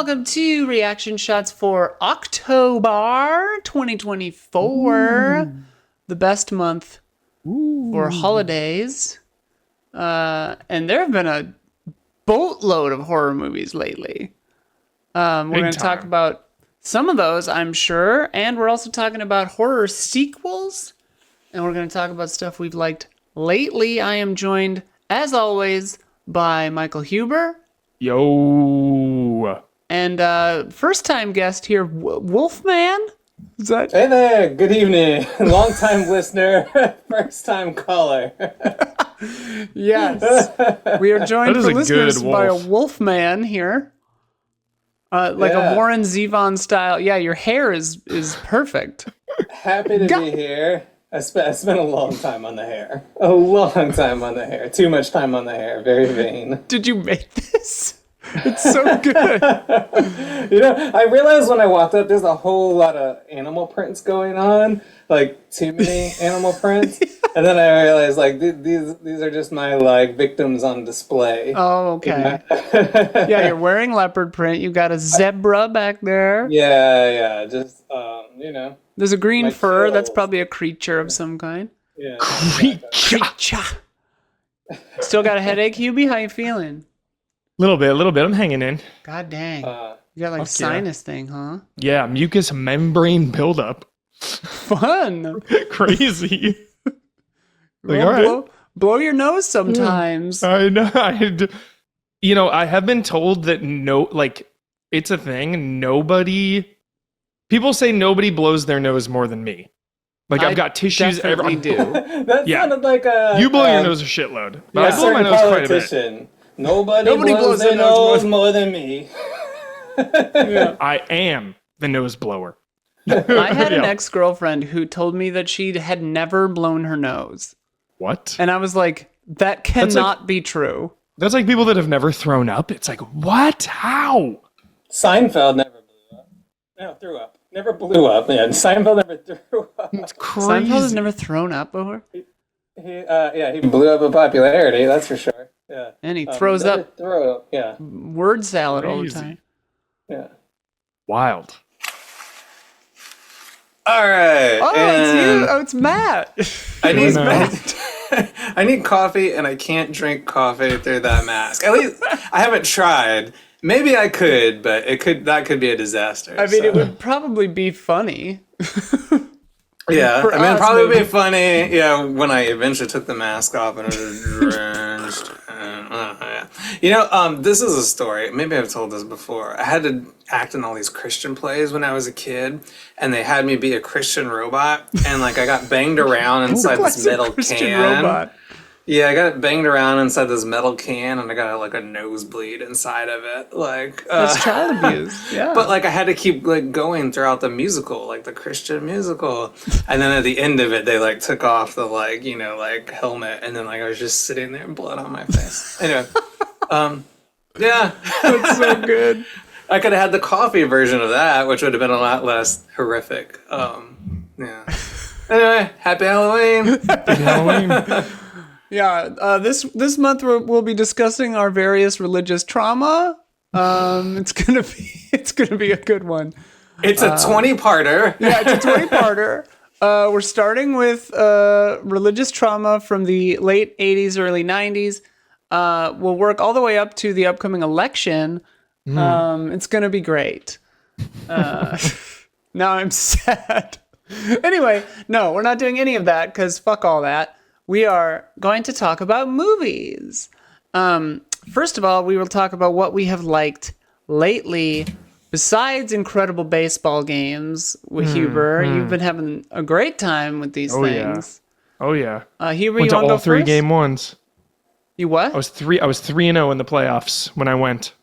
welcome to Reaction Shots for October 2024, the best month for holidays. And there have been a boatload of horror movies lately. We're going to talk about some of those, I'm sure, and we're also talking about horror sequels, and we're going to talk about stuff we've liked lately. I am joined, as always, by Michael Huber. Yo. And first-time guest here, Wolfman. Is that? Hey there. Good evening. Long-time listener, first-time caller. Yes. We are joined for listeners by a Wolfman here. A Warren Zevon style. Yeah, your hair is perfect. Happy to be here. I spent a long time on the hair. A long time on the hair. Too much time on the hair. Very vain. Did you make this? It's so good. I realized when I walked up, there's a whole lot of animal prints going on. Like, too many animal prints. And then I realized, like, these are just my, like, victims on display. Oh, okay. Yeah, you're wearing leopard print. You got a zebra back there. Yeah. Just, There's a green fur. That's probably a creature of some kind. Yeah. Creature. Still got a headache, Hubie? How you feeling? Little bit. I'm hanging in. God dang. You got like sinus thing, huh? Yeah, mucous membrane buildup. Fun. Crazy. Well, all right. Blow your nose sometimes. I know. I have been told that it's a thing. People say nobody blows their nose more than me. Like, I've got tissues definitely do. That sounded like a... You blow your nose a shitload. But I blow my nose quite a bit. Nobody blows their nose more than me. Yeah. I am the nose blower. I had an ex-girlfriend who told me that she had never blown her nose. What? And I was like, that cannot be true. That's like people that have never thrown up. It's like, what? How? Seinfeld never blew up. No, threw up. Never blew up, man. Seinfeld never threw up. It's crazy. Seinfeld has never thrown up before? He blew up in popularity, that's for sure. Yeah. And he throws up yeah. word salad all the time. Yeah. Wild. All right. Oh, it's you. Oh, it's Matt. I need coffee, and I can't drink coffee through that mask. At least I haven't tried. Maybe I could, but that could be a disaster. I mean, it would probably be funny. Yeah, it'd probably be funny. Yeah, when I eventually took the mask off and it was drenched. This is a story. Maybe I've told this before. I had to act in all these Christian plays when I was a kid, and they had me be a Christian robot, and I got banged around inside this metal can. Robot? Yeah, I got banged around inside this metal can, and I got a nosebleed inside of it. That's child abuse. Yeah. But I had to keep going throughout the musical, the Christian musical, and then at the end of it, they took off the helmet, and then I was just sitting there, blood on my face. Anyway, yeah, that's so good. I could have had the coffee version of that, which would have been a lot less horrific. Yeah. Anyway, happy Halloween. Happy Halloween. Yeah, this month we'll be discussing our various religious trauma. It's gonna be a good one. It's a 20-parter. Yeah, it's a 20-parter. We're starting with religious trauma from the late 80s, early 90s. We'll work all the way up to the upcoming election. It's gonna be great. Now I'm sad. Anyway, no, we're not doing any of that because fuck all that. We are going to talk about movies. First of all, we will talk about what we have liked lately. Besides incredible baseball games with Huber, you've been having a great time with these things. Oh yeah. Huber, went you to want to all go three first? game ones. You what? I was 3-0 in the playoffs when I went.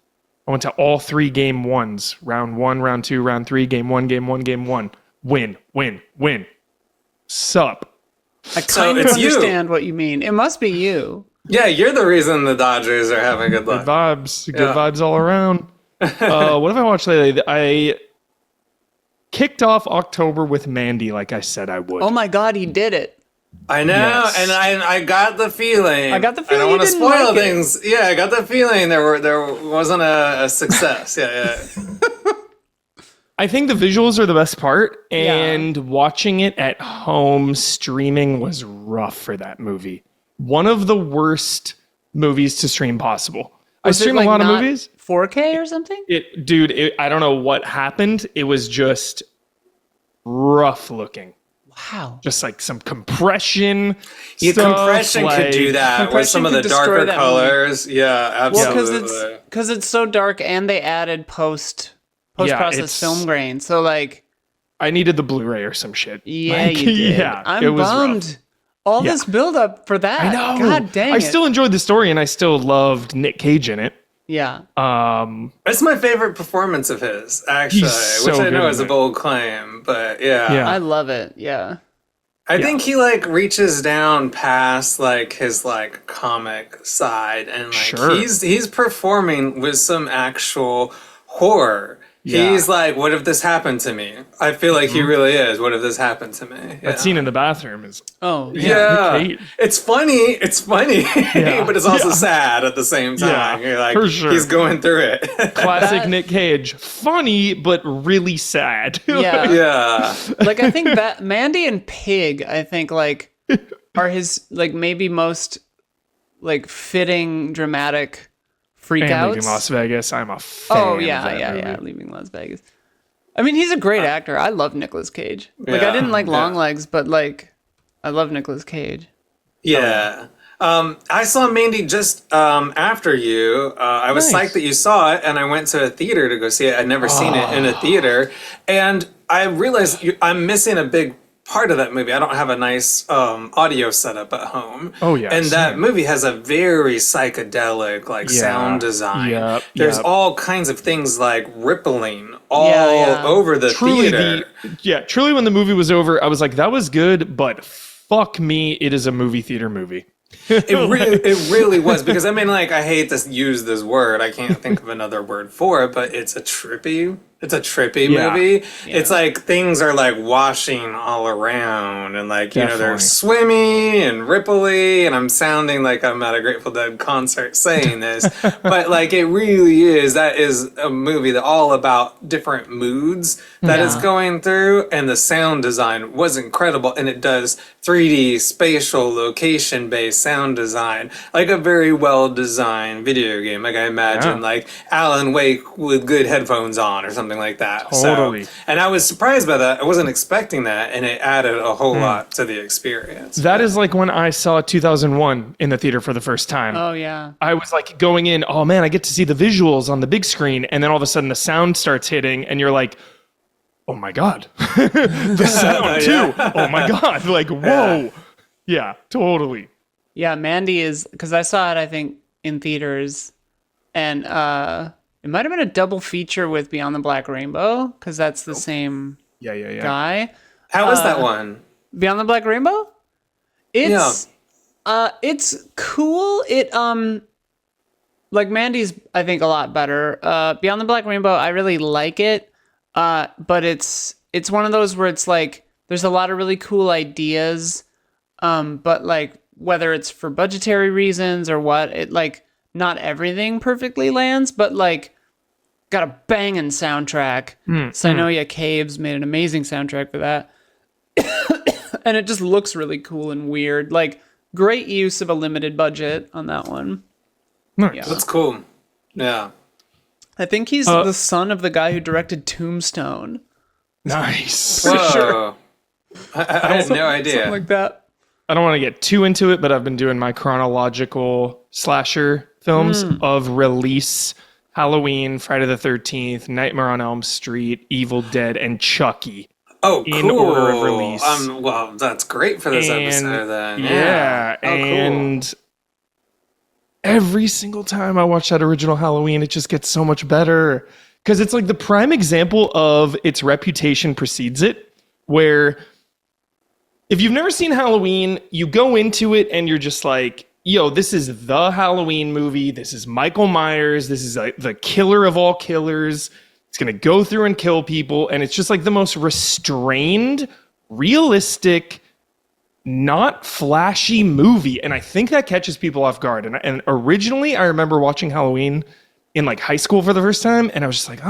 I went to all 3 game ones. Round 1, round 2, round 3, game 1, game 1, game 1. Win. Sup. I kind of understand what you mean. It must be you. Yeah, you're the reason the Dodgers are having good luck. Good vibes all around. What have I watched lately? I kicked off October with Mandy like I said I would. Oh my God, he did it. I know, Yes. and I got the feeling. I got the I feeling don't you want to didn't spoil like it. things. Yeah, I got the feeling there wasn't a success. Yeah. I think the visuals are the best part, Yeah. and watching it at home streaming was rough for that movie. One of the worst movies to stream possible. I Was it, stream like, a lot of not movies. 4K or something? I don't know what happened. It was just rough looking. Wow. Just like some compression. Yeah, stuff, compression could do like- that with some of Compression the could destroy darker that colors. Yeah, Well, absolutely. because it's so dark, and they added post processed it's- film grain. So like, I needed the Blu-ray or some shit. yeah, Like, you did. Yeah, I'm it was bummed. rough. All Yeah. this build up for that. I know. God dang I it. still enjoyed the story, and I still loved Nick Cage in it. Yeah. That's my favorite performance of his, actually, He's so which I know good is in a it. bold claim, but yeah. Yeah. I love it. Yeah. I think he like reaches down past like his like comic side, and like Sure. he's performing with some actual horror. Yeah. He's like, what if this happened to me? I feel like he really is. What if this happened to me? Yeah. That scene in the bathroom is Oh, Yeah, Nick Cage. it's funny, but it's also Yeah. sad at the same time. Yeah, You're like, for sure. he's going through it. classic That- Nick Cage. Funny, but really sad. Yeah. Yeah, Like, I think that Mandy and Pig, I think, like, are his, like, maybe most, like, fitting dramatic And freakouts. Leaving Las Vegas. I'm a fan. Oh, of yeah, that yeah, movie. yeah. Leaving Las Vegas. I mean, he's a great actor. I love Nicolas Cage. Like, I Yeah, didn't like yeah. Longlegs, but, like, I love Nicolas Cage. yeah. I saw Mandy just after you. I was Nice. psyched that you saw it, and I went to a theater to go see it. I'd never seen it in a theater, and I realized I'm missing a big part of that movie. I don't have a nice audio setup at home. Oh, yeah, and that same. movie has a very psychedelic like Yeah, sound design. yep, There's yep. all kinds of things like rippling all Yeah. over the theater. Truly when the movie was over, I was like, that was good, but fuck me, it is a movie theater movie. It really was, because I mean, like, I hate to use this word. I can't think of another word for it, but it's a trippy Yeah. movie. It's like things are like washing all around, and like, you know, they're Definitely. swimmy and ripply, and I'm sounding like I'm at a Grateful Dead concert saying this, but like it really is. That is a movie that all about different moods that it's Yeah. going through, and the sound design was incredible, and it does 3D spatial location based sound design, like a very well designed video game. Like I imagine, Yeah. like Alan Wake with good headphones on or something like that. Totally. So, and I was surprised by that. I wasn't expecting that, and it added a whole lot to the experience. That is like when I saw 2001 in the theater for the first time. Oh, yeah. I was like going in, oh man, I get to see the visuals on the big screen. And then all of a sudden the sound starts hitting, and you're like, oh my God. The sound too. Oh my God. Like, whoa. Yeah, totally. Yeah, Mandy is, because I saw it, I think, in theaters, and it might have been a double feature with Beyond the Black Rainbow, because that's the same Yeah. guy. How was that one? Beyond the Black Rainbow? It's cool. It like Mandy's, I think, a lot better. Beyond the Black Rainbow, I really like it. But it's one of those where it's like there's a lot of really cool ideas. But like whether it's for budgetary reasons or what, it like not everything perfectly lands, but like got a banging soundtrack. Sinoia Caves made an amazing soundtrack for that. And it just looks really cool and weird. Like great use of a limited budget on that one. Nice. Yeah. That's cool. Yeah. I think he's the son of the guy who directed Tombstone. Nice. Whoa. I had no idea. Something like that. I don't want to get too into it, but I've been doing my chronological slasher films of release: Halloween, Friday the 13th, Nightmare on Elm Street, Evil Dead, and Chucky. Oh, in cool. order of release. Well, that's great for this And- episode then. Yeah, Oh, cool. and every single time I watch that original Halloween, it just gets so much better. Because it's like the prime example of its reputation precedes it, where if you've never seen Halloween, you go into it and you're just like, yo, this is the Halloween movie. This is Michael Myers. This is like the killer of all killers. It's going to go through and kill people. And it's just like the most restrained, realistic, not flashy movie. And I think that catches people off guard. And originally, I remember watching Halloween in like high school for the first time, and I was just like,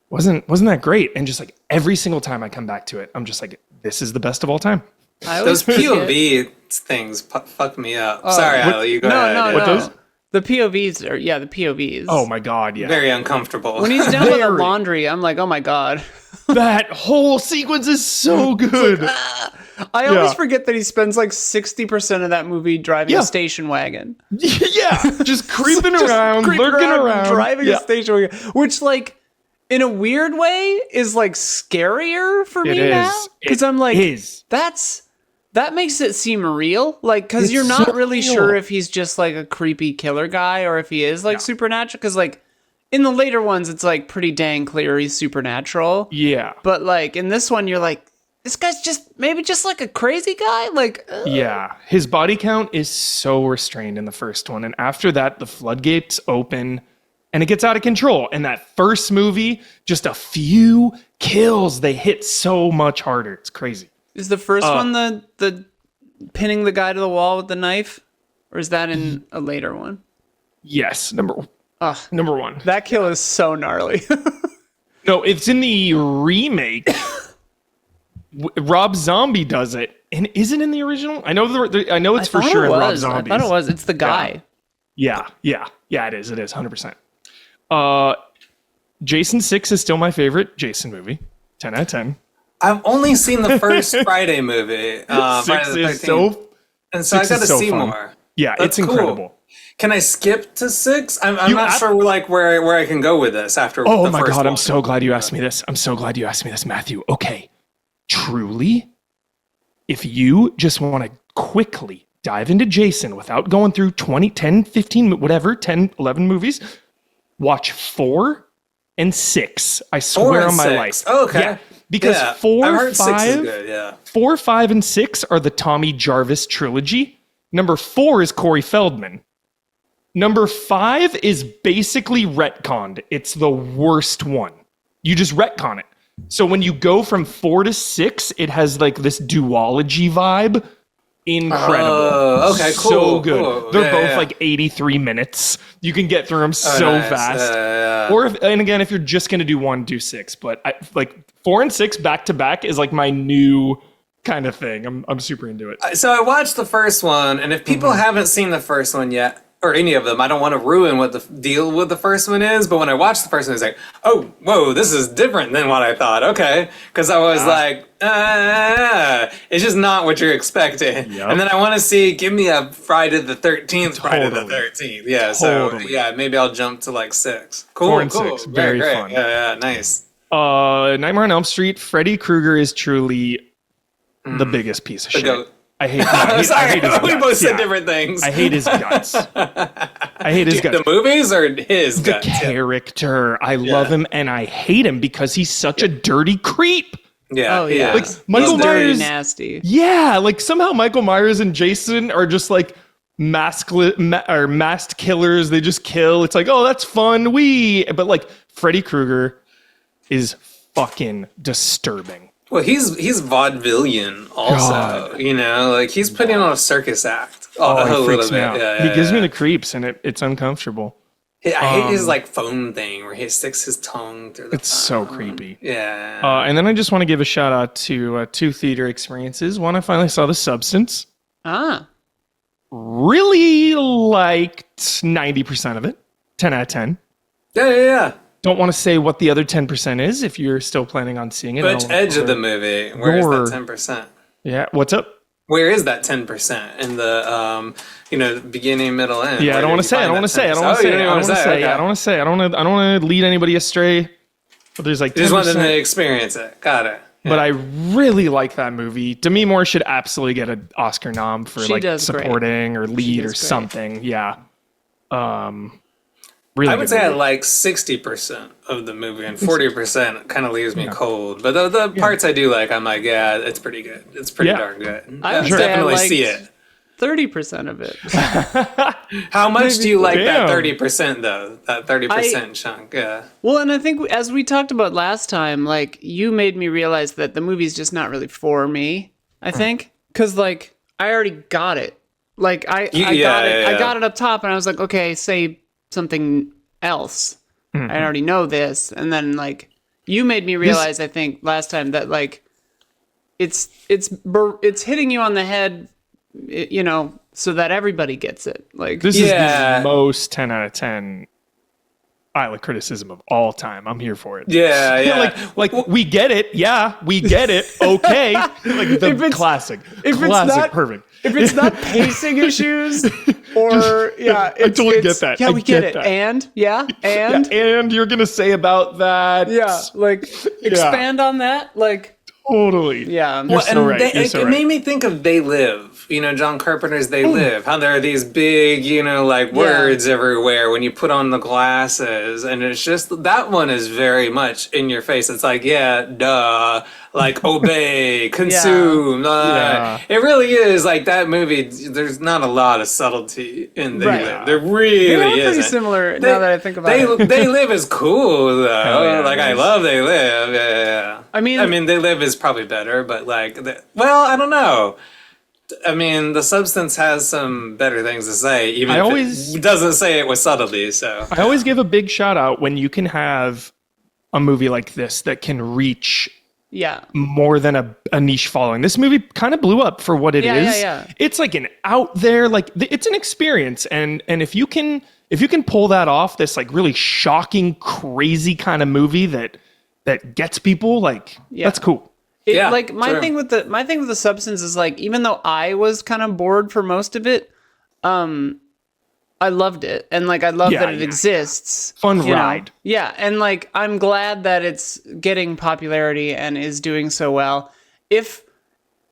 wasn't that great? And just like every single time I come back to it, I'm just like, this is the best of all time. Those POV things fuck me up. Sorry, Ali, you go ahead. No. those? The POVs are the POVs. Oh my God, yeah. Very uncomfortable. When he's down with the laundry, I'm like, oh my God. That whole sequence is so good. I always forget that he spends like 60% of that movie driving a station wagon. Yeah, just creeping around, lurking around, driving a station wagon, which like in a weird way is like scarier for me now, because I'm like, that makes it seem real, like, because you're not really sure if he's just like a creepy killer guy or if he is like supernatural, because like in the later ones it's like pretty dang clear he's supernatural, but like in this one you're like, this guy's maybe just like a crazy guy, like his body count is so restrained in the first one, and after that the floodgates open and it gets out of control. And that first movie, just a few kills, they hit so much harder. It's crazy. Is the first one the pinning the guy to the wall with the knife, or is that in a later one? Yes, number one. That kill is so gnarly. No, it's in the remake. Rob Zombie does it, and is it in the original? I know it's for sure in Rob Zombie. I thought it was. It's the guy. Yeah, it is. It is 100%. Jason 6 is still my favorite Jason movie. 10 out of 10. I've only seen the first Friday movie. Friday the 13th. And so I got to see more. Yeah, That's it's incredible. Cool. Can I skip to 6? I'm not sure like where I can go with this after the first God, one. I'm so glad you asked me this. Matthew. Okay. Truly, if you just want to quickly dive into Jason without going through 20, 10, 15, whatever, 10, 11 movies, watch 4 and 6. I swear on my life. Oh, okay. Yeah, because 4, 5, 4, 5, and 6 are the Tommy Jarvis trilogy. Number 4 is Corey Feldman. Number 5 is basically retconned. It's the worst one. You just retcon it. So when you go from 4 to 6, it has like this duology vibe. Incredible. Okay, cool. So good. Cool. They're both like 83 minutes. You can get through them fast. Or if you're just going to do 1, do 6. But like 4 and 6 back to back is like my new kind of thing. I'm super into it. So I watched the first one, and if people haven't seen the first one yet, or any of them, I don't want to ruin what the deal with the first one is, but when I watched the first one, I was like, oh, whoa, this is different than what I thought. Okay. Because I was like, it's just not what you're expecting. Yep. And then I want to see, give me a Friday the 13th, Friday the 13th. Yeah, so maybe I'll jump to like 6. Cool, 4 and 6, very great. Fun. Yeah, nice. Nightmare on Elm Street, Freddy Krueger is truly the biggest piece of shit. I hate his guts. We both said different things. I hate his guts. I hate his guts. The movies or his guts? The character. I love him and I hate him because he's such a dirty creep. Yeah. Oh, yeah. Like Michael Myers. Nasty. Yeah. Like somehow Michael Myers and Jason are just like masked killers. They just kill. It's like, oh, that's fun. But like Freddy Krueger is fucking disturbing. Well, he's vaudevillian also, God. You know, like he's putting on a circus act a little bit. Yeah, he gives me the creeps, and it's uncomfortable. I hate his like phone thing where he sticks his tongue through the phone. So creepy. Yeah. And then I just want to give a shout out to 2 theater experiences. One, I finally saw The Substance. Really liked 90% of it. 10 out of 10. Yeah. Don't want to say what the other 10% is if you're still planning on seeing it. Which edge of the movie? Where is that 10%? Yeah, what's up? Where is that 10% in the beginning, middle, end? Yeah, I don't want to say. I don't want to say. I don't want to lead anybody astray. But there's like 10%. Just want them to experience it. Got it. Yeah. But I really like that movie. Demi Moore should absolutely get an Oscar nom for supporting or lead or something. Yeah. Really I would say I like 60% of the movie, and 40% kind of leaves me cold. But the parts I do like, I'm like, yeah, it's pretty good. It's pretty darn good. I would definitely see it. 30% of it. How much do you like that 30% though? That 30% chunk, yeah. Well, and I think as we talked about last time, like you made me realize that the movie's just not really for me. I think because like I already got it. Like I got it up top, and I was like, okay, say something else. I already know this, and then like you made me realize, I think last time that like it's hitting you on the head, you know, so that everybody gets it. Like This is the most 10 out of 10 pilot criticism of all time. I'm here for it. Yeah. like we get it. Yeah, we get it. Okay. Like the classic. Perfect. If it's not pacing issues or I totally get that. Yeah, I we get it. that. And and you're gonna say about that. Yeah, like expand on that. Like totally. Yeah. You're so right. It made me think of They Live. You know, John Carpenter's They Live. How there are these big, you know, like words everywhere when you put on the glasses. And it's just, that one is very much in your face. It's like, yeah, duh. Like, obey, consume. It really is like that movie. There's not a lot of subtlety in They Live. There really They are isn't. pretty similar now that I think about it. They Live is cool, though. Like, I love They Live. Yeah. I mean, They Live is probably better, but like, I don't know. I mean, the substance has some better things to say, even if it doesn't say it with subtlety. So I always give a big shout out when you can have a movie like this that can reach more than a niche following. This movie kind of blew up for what it is. Yeah. It's like an out there, like it's an experience, and if you can pull that off, this like really shocking, crazy kind of movie that gets people, like that's cool. Like my thing with the substance is like, even though I was kind of bored for most of it, I loved it, and like I love that it exists. Fun ride. Yeah, and like I'm glad that it's getting popularity and is doing so well. If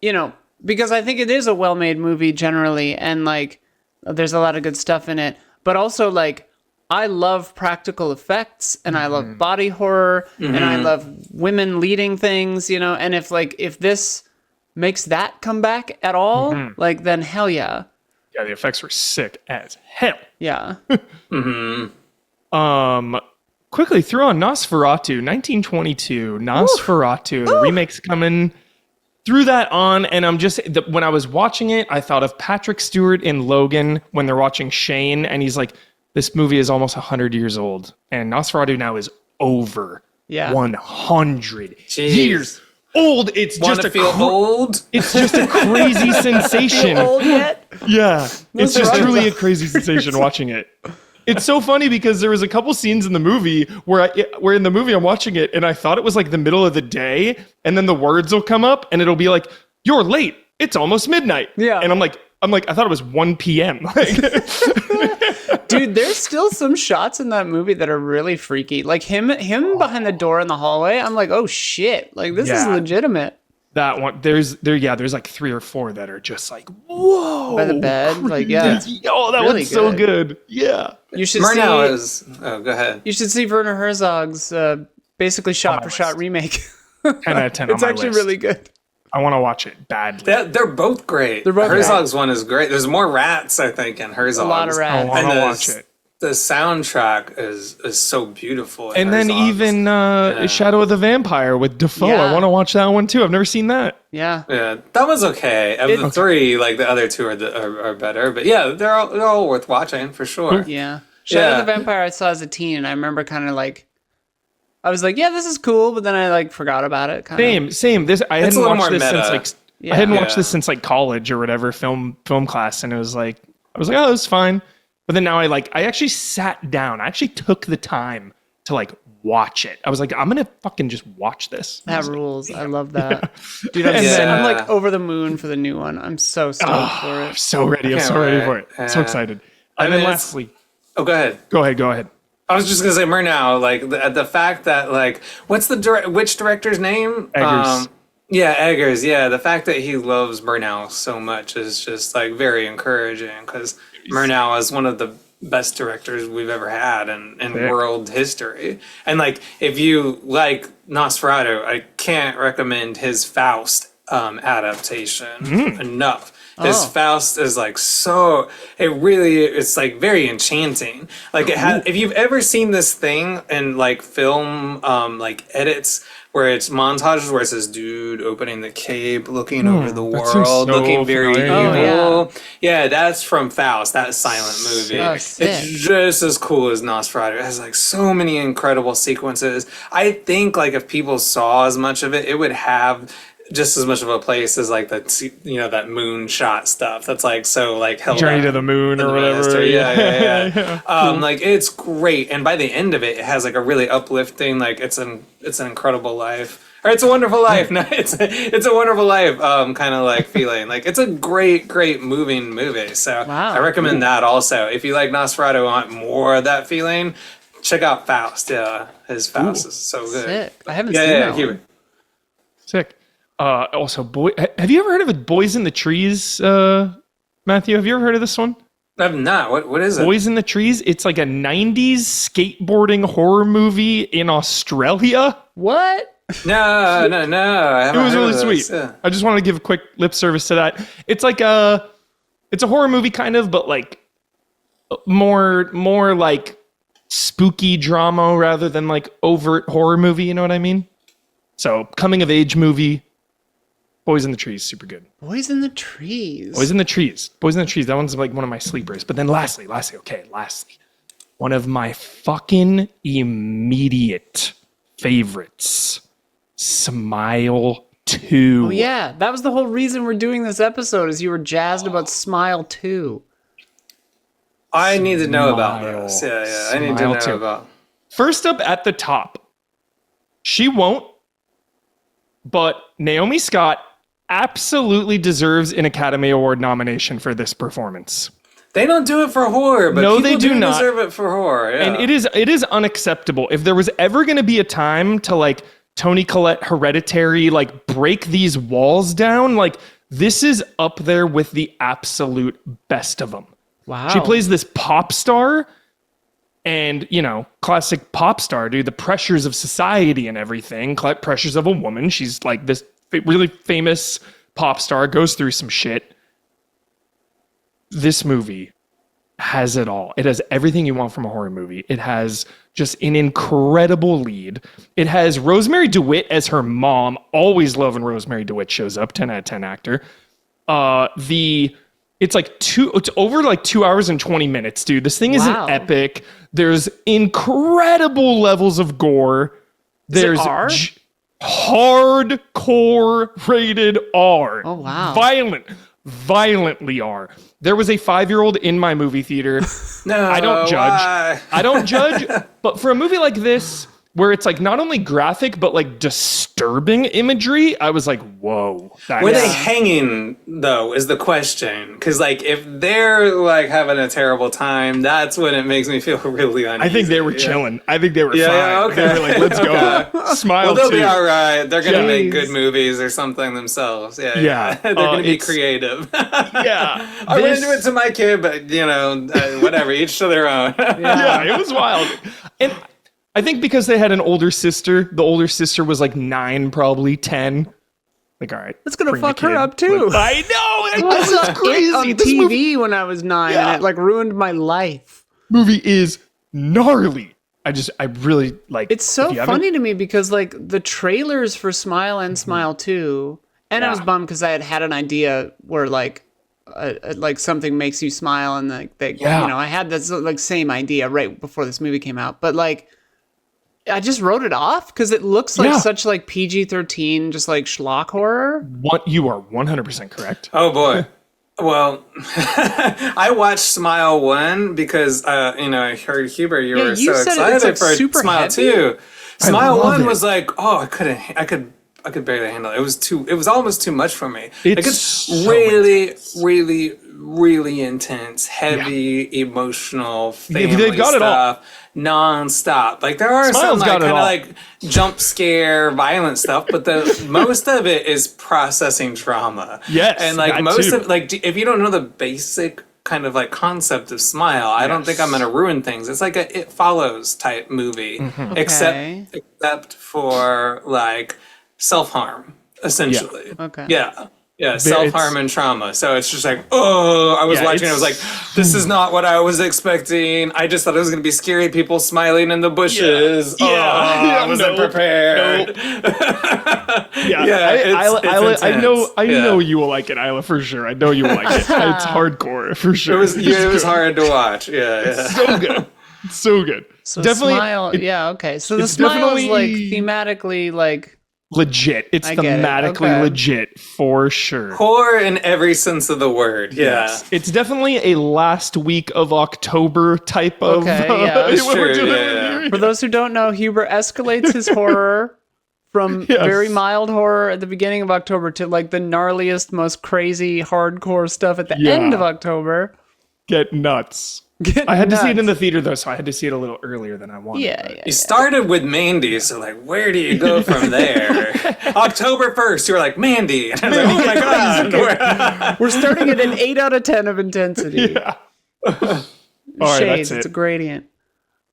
you know, because I think it is a well-made movie generally, and like there's a lot of good stuff in it, but also like I love practical effects, and I love body horror, and I love women leading things, you know, and if this makes that come back at all, like then hell yeah. Yeah, the effects were sick as hell. Yeah. Quickly throw on Nosferatu, 1922. Nosferatu, the remake's coming. Threw that on, and I'm just, when I was watching it, I thought of Patrick Stewart in Logan when they're watching Shane, and he's like, this movie is almost 100 years old, and Nosferatu now is over 100 years old. It's just old. It's just a crazy sensation. Old yet? Yeah, it's just truly a crazy sensation watching it. It's so funny because there was a couple scenes in the movie where in the movie I'm watching it, and I thought it was like the middle of the day, and then the words will come up, and it'll be like, "You're late. It's almost midnight." Yeah, and I'm like, I thought it was 1 p.m. Dude, there's still some shots in that movie that are really freaky. Like him behind the door in the hallway. I'm like, oh shit! Like this is legitimate. That one, there's like 3 or 4 that are just like, whoa, by the bed, like that really one's so good. Yeah, you should Murnau is. Oh, go ahead. You should see Werner Herzog's basically shot for shot remake. 10 out of 10. It's actually really good. I want to watch it badly. They're both great. Herzog's one is great. There's more rats, I think, in Herzog's. A lot of rats. I want to watch it. The soundtrack is so beautiful. And then even Shadow of the Vampire with Defoe. Yeah. I want to watch that one too. I've never seen that. Yeah. Yeah, that was okay. Of the 3, like the other 2 are better. But yeah, they're all worth watching for sure. Yeah. Shadow of the Vampire I saw as a teen, and I remember kind of like, I was like, yeah, this is cool, but then I like forgot about it. Same. This I hadn't watched this since like I hadn't watched this since like college or whatever, film class, and it was like I was like, oh, it's fine. But then now I actually sat down. I actually took the time to like watch it. I was like, I'm gonna fucking just watch this. That rules. I love that. Dude, I'm like over the moon for the new one. I'm so stoked for it. I'm so ready. I'm so ready for it. So excited. And then lastly. Oh, go ahead. Go ahead. I was just gonna say Murnau, like the fact that like what's which director's name? Eggers. Eggers. Yeah, the fact that he loves Murnau so much is just like very encouraging because Murnau is one of the best directors we've ever had in world history. And like if you like Nosferatu, I can't recommend his Faust adaptation enough. His Faust is like so. It's like very enchanting. Like it had. If you've ever seen this thing in like film, like edits where it's montages where it's this dude opening the cape, looking over the world, looking very evil. Yeah, that's from Faust. That silent movie. It's just as cool as Nosferatu. It has like so many incredible sequences. I think like if people saw as much of it, it would have just as much of a place as like that moon shot stuff that's like so like held Journey to the Moon or whatever. Yeah. Like it's great, and by the end of it, it has like a really uplifting, like it's an incredible life, or it's a wonderful life. No, it's a wonderful life. Kind of like feeling like it's a great moving movie. So I recommend that also. If you like Nosferatu, want more of that feeling, check out Faust. Yeah, his Faust is so good. Sick. I haven't seen that one. Sick. Also, have you ever heard of it? Boys in the Trees, Matthew? Have you ever heard of this one? I've not. What is it? Boys in the Trees. It's like a 90s skateboarding horror movie in Australia. What? No. I it was really sweet. Yeah. I just wanted to give a quick lip service to that. It's like it's a horror movie kind of, but like more like spooky drama rather than like overt horror movie. You know what I mean? So coming of age movie. Boys in the Trees, super good. Boys in the Trees. Boys in the Trees. That one's like one of my sleepers. But then lastly, one of my fucking immediate favorites, Smile 2. Oh yeah, that was the whole reason we're doing this episode, is you were jazzed about Smile 2. I need to know about this. Yeah. I need to know about. First up at the top, she won't, but Naomi Scott absolutely deserves an Academy Award nomination for this performance. They don't do it for horror, but no, people they do not deserve it for horror. Yeah. And it is unacceptable. If there was ever going to be a time to like Toni Collette Hereditary, like break these walls down, like this is up there with the absolute best of them. Wow. She plays this pop star, and classic pop star, dude, the pressures of society and everything, pressures of a woman. She's like this really famous pop star, goes through some shit. This movie has it all. It has everything you want from a horror movie. It has just an incredible lead. It has Rosemary DeWitt as her mom. Always love when Rosemary DeWitt shows up. 10 out of 10 actor. It's over like 2 hours and 20 minutes, dude. This thing is an epic. There's incredible levels of gore. There's R? Hardcore rated R. Oh, wow. Violently R. There was a 5-year-old in my movie theater. No, I don't judge. Why? I don't judge. But for a movie like this, where it's like not only graphic, but like disturbing imagery, I was like, whoa. Were they hanging, though, is the question. Because, like, if they're, like, having a terrible time, that's when it makes me feel really uneasy. I think they were chilling. I think they were fine. Yeah, okay. They were like, let's go. Smile, well, they'll too. be all right. They're going to make good movies or something themselves. Yeah. They're going to be creative. Yeah. I wouldn't do it to my kid, but, whatever. Each to their own. Yeah, it was wild. And I think because they had an older sister, the older sister was like 9, probably 10. Like, all right, that's gonna fuck her up too. I know. I was crazy on TV when I was 9, and it like ruined my life. Movie is gnarly. I really like. It's so funny to me because like the trailers for Smile and Smile 2, and I was bummed because I had an idea where like something makes you smile, and like I had this like same idea right before this movie came out, but like. I just wrote it off because it looks like such like PG-13, just like schlock horror. What you are 100% correct. Oh boy. Well, I watched Smile 1 because I heard Huber, you were so excited for Smile 2. Smile 1 was like, I could barely handle it. It was almost too much for me. It's so really, intense. really, really intense, heavy, emotional family stuff. Non-stop. Like there are some like, kind of like jump scare violent stuff, but the most of it is processing trauma. Yes. And like most of like if you don't know the basic kind of like concept of Smile, I don't think I'm gonna ruin things. It's like a It Follows type movie. Except for like self-harm. essentially. Okay. Yeah, self-harm and trauma. So it's just like, oh, I was watching. I was like, this is not what I was expecting. I just thought it was going to be scary people smiling in the bushes. I wasn't prepared. I know you will like it, Isla, for sure. I know you will like it. It's hardcore for sure. It was hard to watch. Yeah. So good. So good. So definitely. Smile. Okay. So the Smile is like thematically like legit. It's thematically legit for sure. Horror in every sense of the word. Yeah. Yes. It's definitely a last week of October type of. It's true, For those who don't know, Huber escalates his horror from very mild horror at the beginning of October to like the gnarliest, most crazy, hardcore stuff at the end of October. Get nuts. I had to see it in the theater though, so I had to see it a little earlier than I wanted. You started with Mandy, so like, where do you go from there? October 1st, you were like, Mandy. And I was like, oh my God. We're starting at an 8 out of 10 of intensity. Yeah. All right, Shades, that's it. it's a gradient.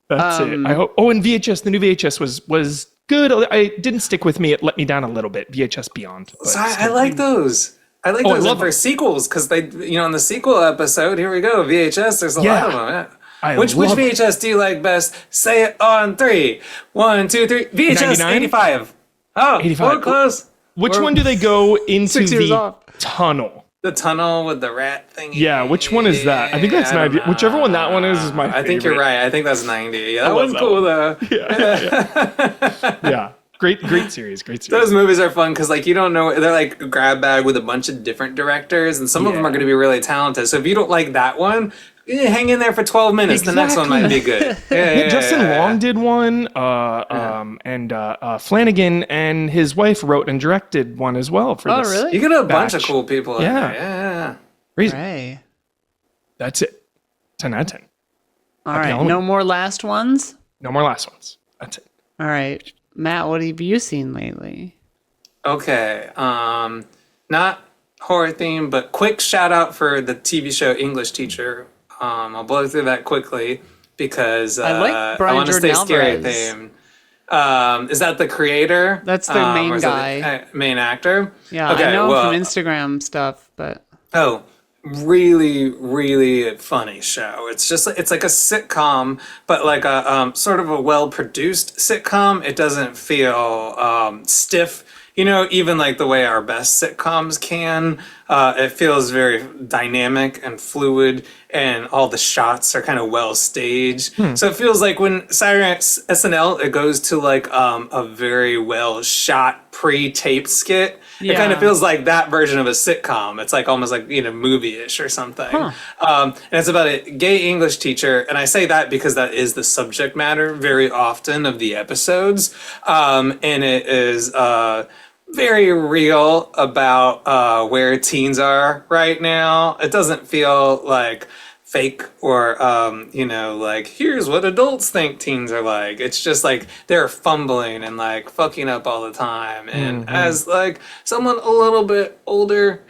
That's it. I hope. Oh, and VHS, the new VHS was good. I didn't stick with me. It let me down a little bit. VHS Beyond. So I like those. I like those for sequels because they, in the sequel episode, here we go, VHS, there's a lot of them. Yeah. Which VHS do you like best? Say it on 3. 1, 2, 3. VHS 99? 85. Oh, 85. We're close. Which one do they go into 6 years off. tunnel? The tunnel with the rat thing. Yeah, which one is that? I think that's 90. Whichever one that one is my favorite. I think you're right. I think that's 90. Yeah, that one's cool though. Yeah. Great series. Those movies are fun because like you don't know, they're like a grab bag with a bunch of different directors, and some of them are going to be really talented. So if you don't like that one, hang in there for 12 minutes. The next one might be good. Justin Long did one, and Flanagan and his wife wrote and directed one as well for this. Oh, really? You get a bunch of cool people in there. Yeah. Crazy. Right. That's it. 10 out of 10. All right. No more last ones? No more last ones. That's it. All right. Matt, what have you seen lately? Okay. Not horror theme, but quick shout out for the TV show English Teacher. I'll blow through that quickly because I want to stay scary theme. Is that the creator? That's the main guy. Main actor? Yeah, okay, I know him from Instagram stuff, but... Oh, really, really funny show. It's like a sitcom, but like a sort of a well-produced sitcom. It doesn't feel stiff, even like the way our best sitcoms can. It feels very dynamic and fluid, and all the shots are kind of well staged. So it feels like when Saturday Night SNL, it goes to like a very well shot pre-taped skit. It kind of feels like that version of a sitcom. It's like almost like, movie-ish or something. And it's about a gay English teacher. And I say that because that is the subject matter very often of the episodes. And it is very real about where teens are right now. It doesn't feel like fake or like here's what adults think teens are like. It's just like they're fumbling and like fucking up all the time. And as like someone a little bit older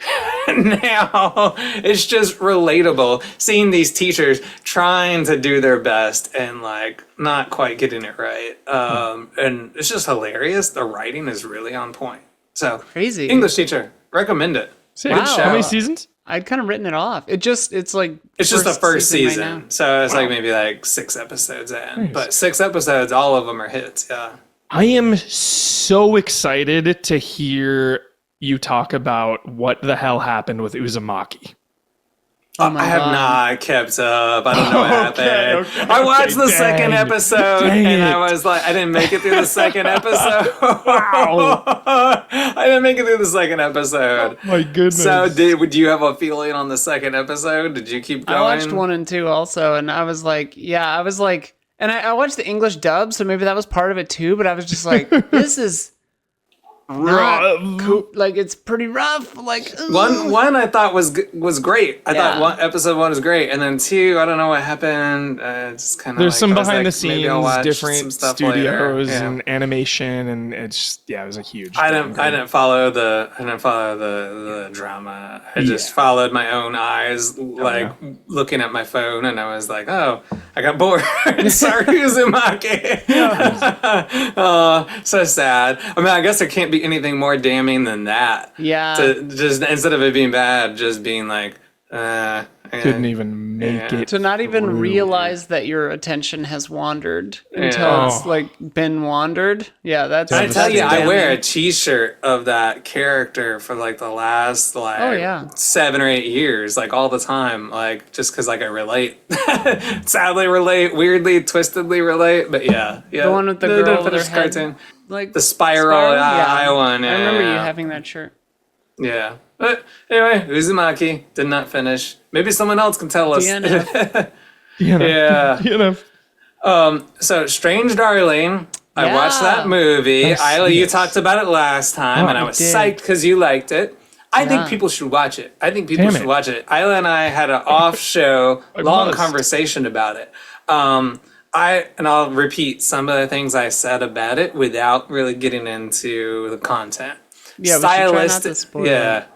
now, it's just relatable seeing these teachers trying to do their best and like not quite getting it right. And it's just hilarious. The writing is really on point. So crazy. English Teacher, recommend it. Wow. How many seasons? I'd kind of written it off. It's just the first season. Right, so it's like maybe like 6 episodes in. Nice. But 6 episodes, all of them are hits. Yeah. I am so excited to hear you talk about what the hell happened with Uzumaki. I have not kept up. I don't know what happened. Okay, I watched the second episode and I was like, I didn't make it through the second episode. Wow. I didn't make it through the second episode. Oh my goodness. So do you have a feeling on the second episode? Did you keep going? I watched 1 and 2 also, and I was like, and I watched the English dub, so maybe that was part of it too, but I was just like, this is... Cool. Like it's pretty rough. Like one I thought was great. I thought episode 1 was great, and then 2, I don't know what happened. It's kind of there's some behind the scenes, different studios and animation, and it's it was a huge. I didn't follow the drama. I just followed my own eyes, looking at my phone, and I was like, oh, I got bored. Sorry, Uzumaki. So sad. I mean, I guess there can't be be anything more damning than that. Yeah. To just instead of it being bad, just being like, Didn't even make it. To not even through. realize that your attention has wandered until it's like been wandered. Yeah, that's. I tell you, damning. I wear a T-shirt of that character for like the last like 7 or 8 years, like all the time, like just because like I relate, sadly relate, weirdly, twistedly relate, but yeah. The one with the girl with her head, cartoon, like the spiral eye one. I remember you having that shirt. Yeah. But anyway, Uzumaki did not finish. Maybe someone else can tell us. DNF. DNF. So Strange Darling, I watched that movie. Isla, you talked about it last time, and I was psyched because you liked it. I think people should watch it. Watch it. Isla and I had an off-show, long conversation about it. I'll repeat some of the things I said about it without really getting into the content. Yeah, we should try not to spoil it.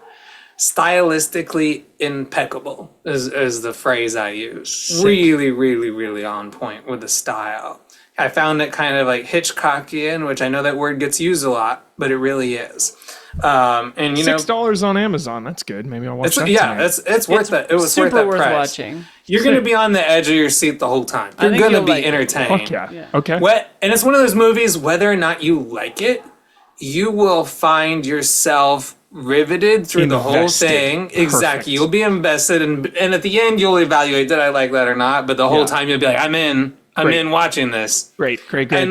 Stylistically impeccable is the phrase I use. Sick. Really, really, really on point with the style. I found it kind of like Hitchcockian, which I know that word gets used a lot, but it really is. And $6 on Amazon. That's good. Maybe I'll watch that. Yeah, it's worth it. It was super worth that price. watching. You're going to be on the edge of your seat the whole time. You're going to be entertained. Fuck yeah. Okay. And it's one of those movies, whether or not you like it, you will find yourself riveted through the whole thing. Perfect. Exactly. You'll be invested, and at the end, you'll evaluate, did I like that or not? But the whole time, you'll be like, I'm in watching this. Great. Quentin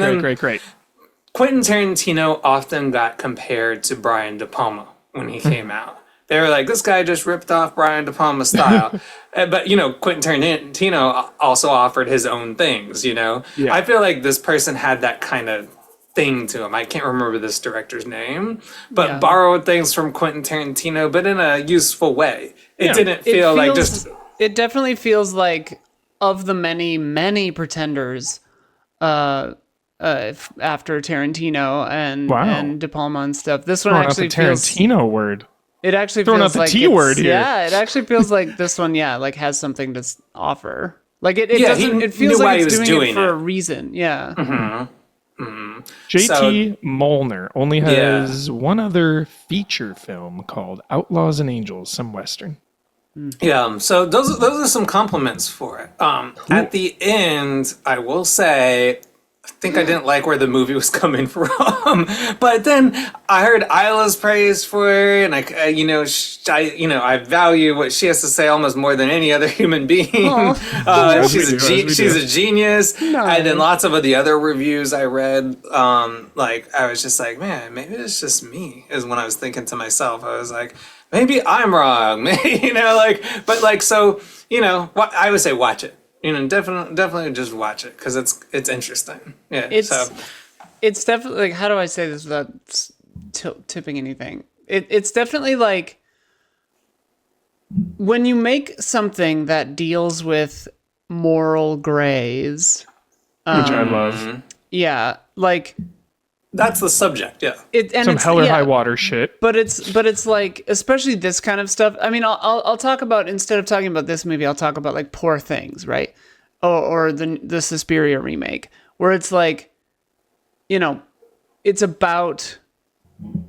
Tarantino often got compared to Brian De Palma when he came out. They were like, this guy just ripped off Brian De Palma's style. But, Quentin Tarantino also offered his own things, Yeah. I feel like this person had that kind of thing to him. I can't remember this director's name, but borrowed things from Quentin Tarantino, but in a useful way. It didn't feel like just... It definitely feels like of the many, many pretenders after Tarantino and De Palma and stuff, this one actually feels... Tarantino word. It actually Throwing feels out the like T word here. Yeah, it actually feels like this one, like has something to offer. Like it doesn't. It feels like it's doing it for a reason. Yeah. Mm-hmm. Mm-hmm. JT Molnar only has one other feature film called Outlaws and Angels, some Western. Yeah, so those are some compliments for it. At the end, I will say, I think I didn't like where the movie was coming from, but then I heard Isla's praise for it, and I value what she has to say almost more than any other human being. She's a genius, and then lots of the other reviews I read, I was just like, man, maybe it's just me. Is when I was thinking to myself, I was like, maybe I'm wrong, so I would say watch it. Definitely just watch it because it's interesting. Yeah, it's definitely like, how do I say this without tipping anything? It's definitely like when you make something that deals with moral grays, which I love. Yeah, like that's the subject. Yeah, some hell or high water shit. But it's like, especially this kind of stuff. I mean, I'll talk about, instead of talking about this movie, I'll talk about like Poor Things, right? Or the Suspiria remake, where it's like, it's about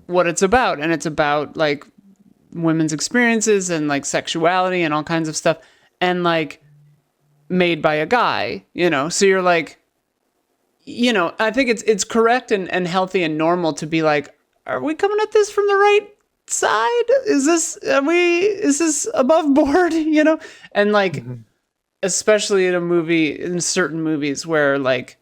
what it's about, and it's about like women's experiences and like sexuality and all kinds of stuff, and like made by a guy, So you're like, I think it's correct and healthy and normal to be like, are we coming at this from the right side? Is this above board? And like, especially in certain movies where like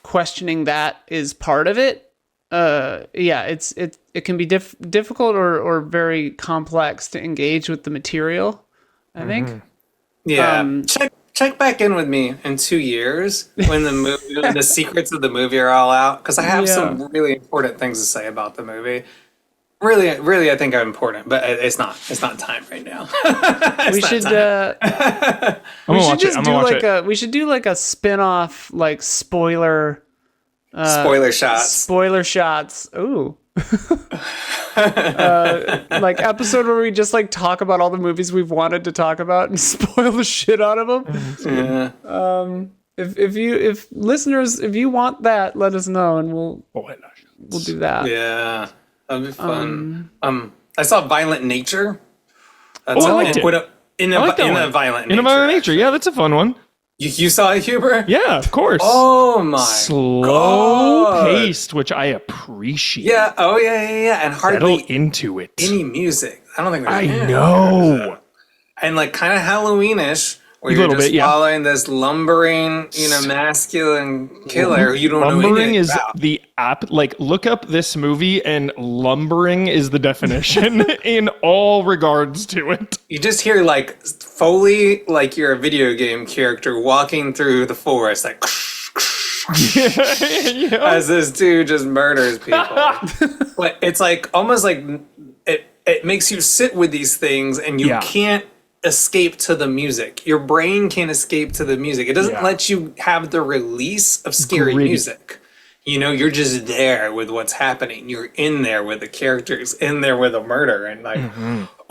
questioning that is part of it. It can be difficult or very complex to engage with the material, I think. Yeah. Check back in with me in 2 years when the secrets of the movie are all out, because I have some really important things to say about the movie. Really, really, I think are important, but it's not time right now. We should do like a spin-off, like spoiler shots. Ooh. Like episode where we just like talk about all the movies we've wanted to talk about and spoil the shit out of them. Yeah. If listeners, if you want that, let us know and we'll do that. Yeah. That'd be fun. I saw Violent Nature. That's I liked it. In I like that one. a Violent Nature. In a Violent Nature. Yeah, that's a fun one. You saw it, Huber? Yeah, of course. Oh my Slow God. paced, which I appreciate. Yeah. Oh yeah. And hardly Settle into it. any music. I don't think there's I any know. music. And like kind of Halloweenish, where A you're little just bit, yeah. following this lumbering, masculine killer who you don't know Lumbering anything is about. the app. Like, look up this movie, and lumbering is the definition in all regards to it. You just hear like Foley, like you're a video game character walking through the forest, like Yeah. as this dude just murders people. But it's like almost like it makes you sit with these things, and you Yeah. can't escape to the music. Your brain can't escape to the music. It doesn't let you have the release of scary Gritty. music. You're just there with what's happening. You're in there with the characters, in there with a murder, and like,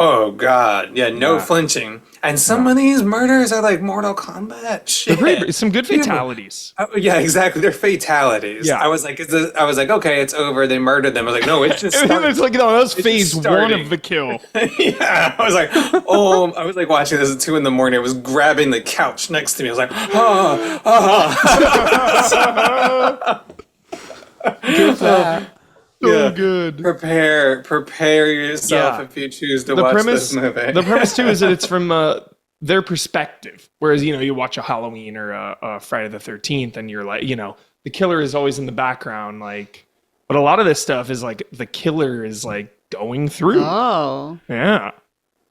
oh god, yeah, no flinching. And some of these murders are like Mortal Kombat shit. Great, some good fatalities. Yeah, exactly. They're fatalities. Yeah. I was like, okay, it's over. They murdered them. I was like, no, it's just started. It's like, no, that was It's phase one starting. of the kill. Yeah, I was like, oh, I was like watching this at 2 a.m. I was grabbing the couch next to me. I was like, So good. Prepare yourself if you choose to watch this movie. The premise too is that it's from their perspective, whereas you watch a Halloween or a Friday the 13th, and you're like, the killer is always in the background, like. But a lot of this stuff is like the killer is like going through. Oh. Yeah.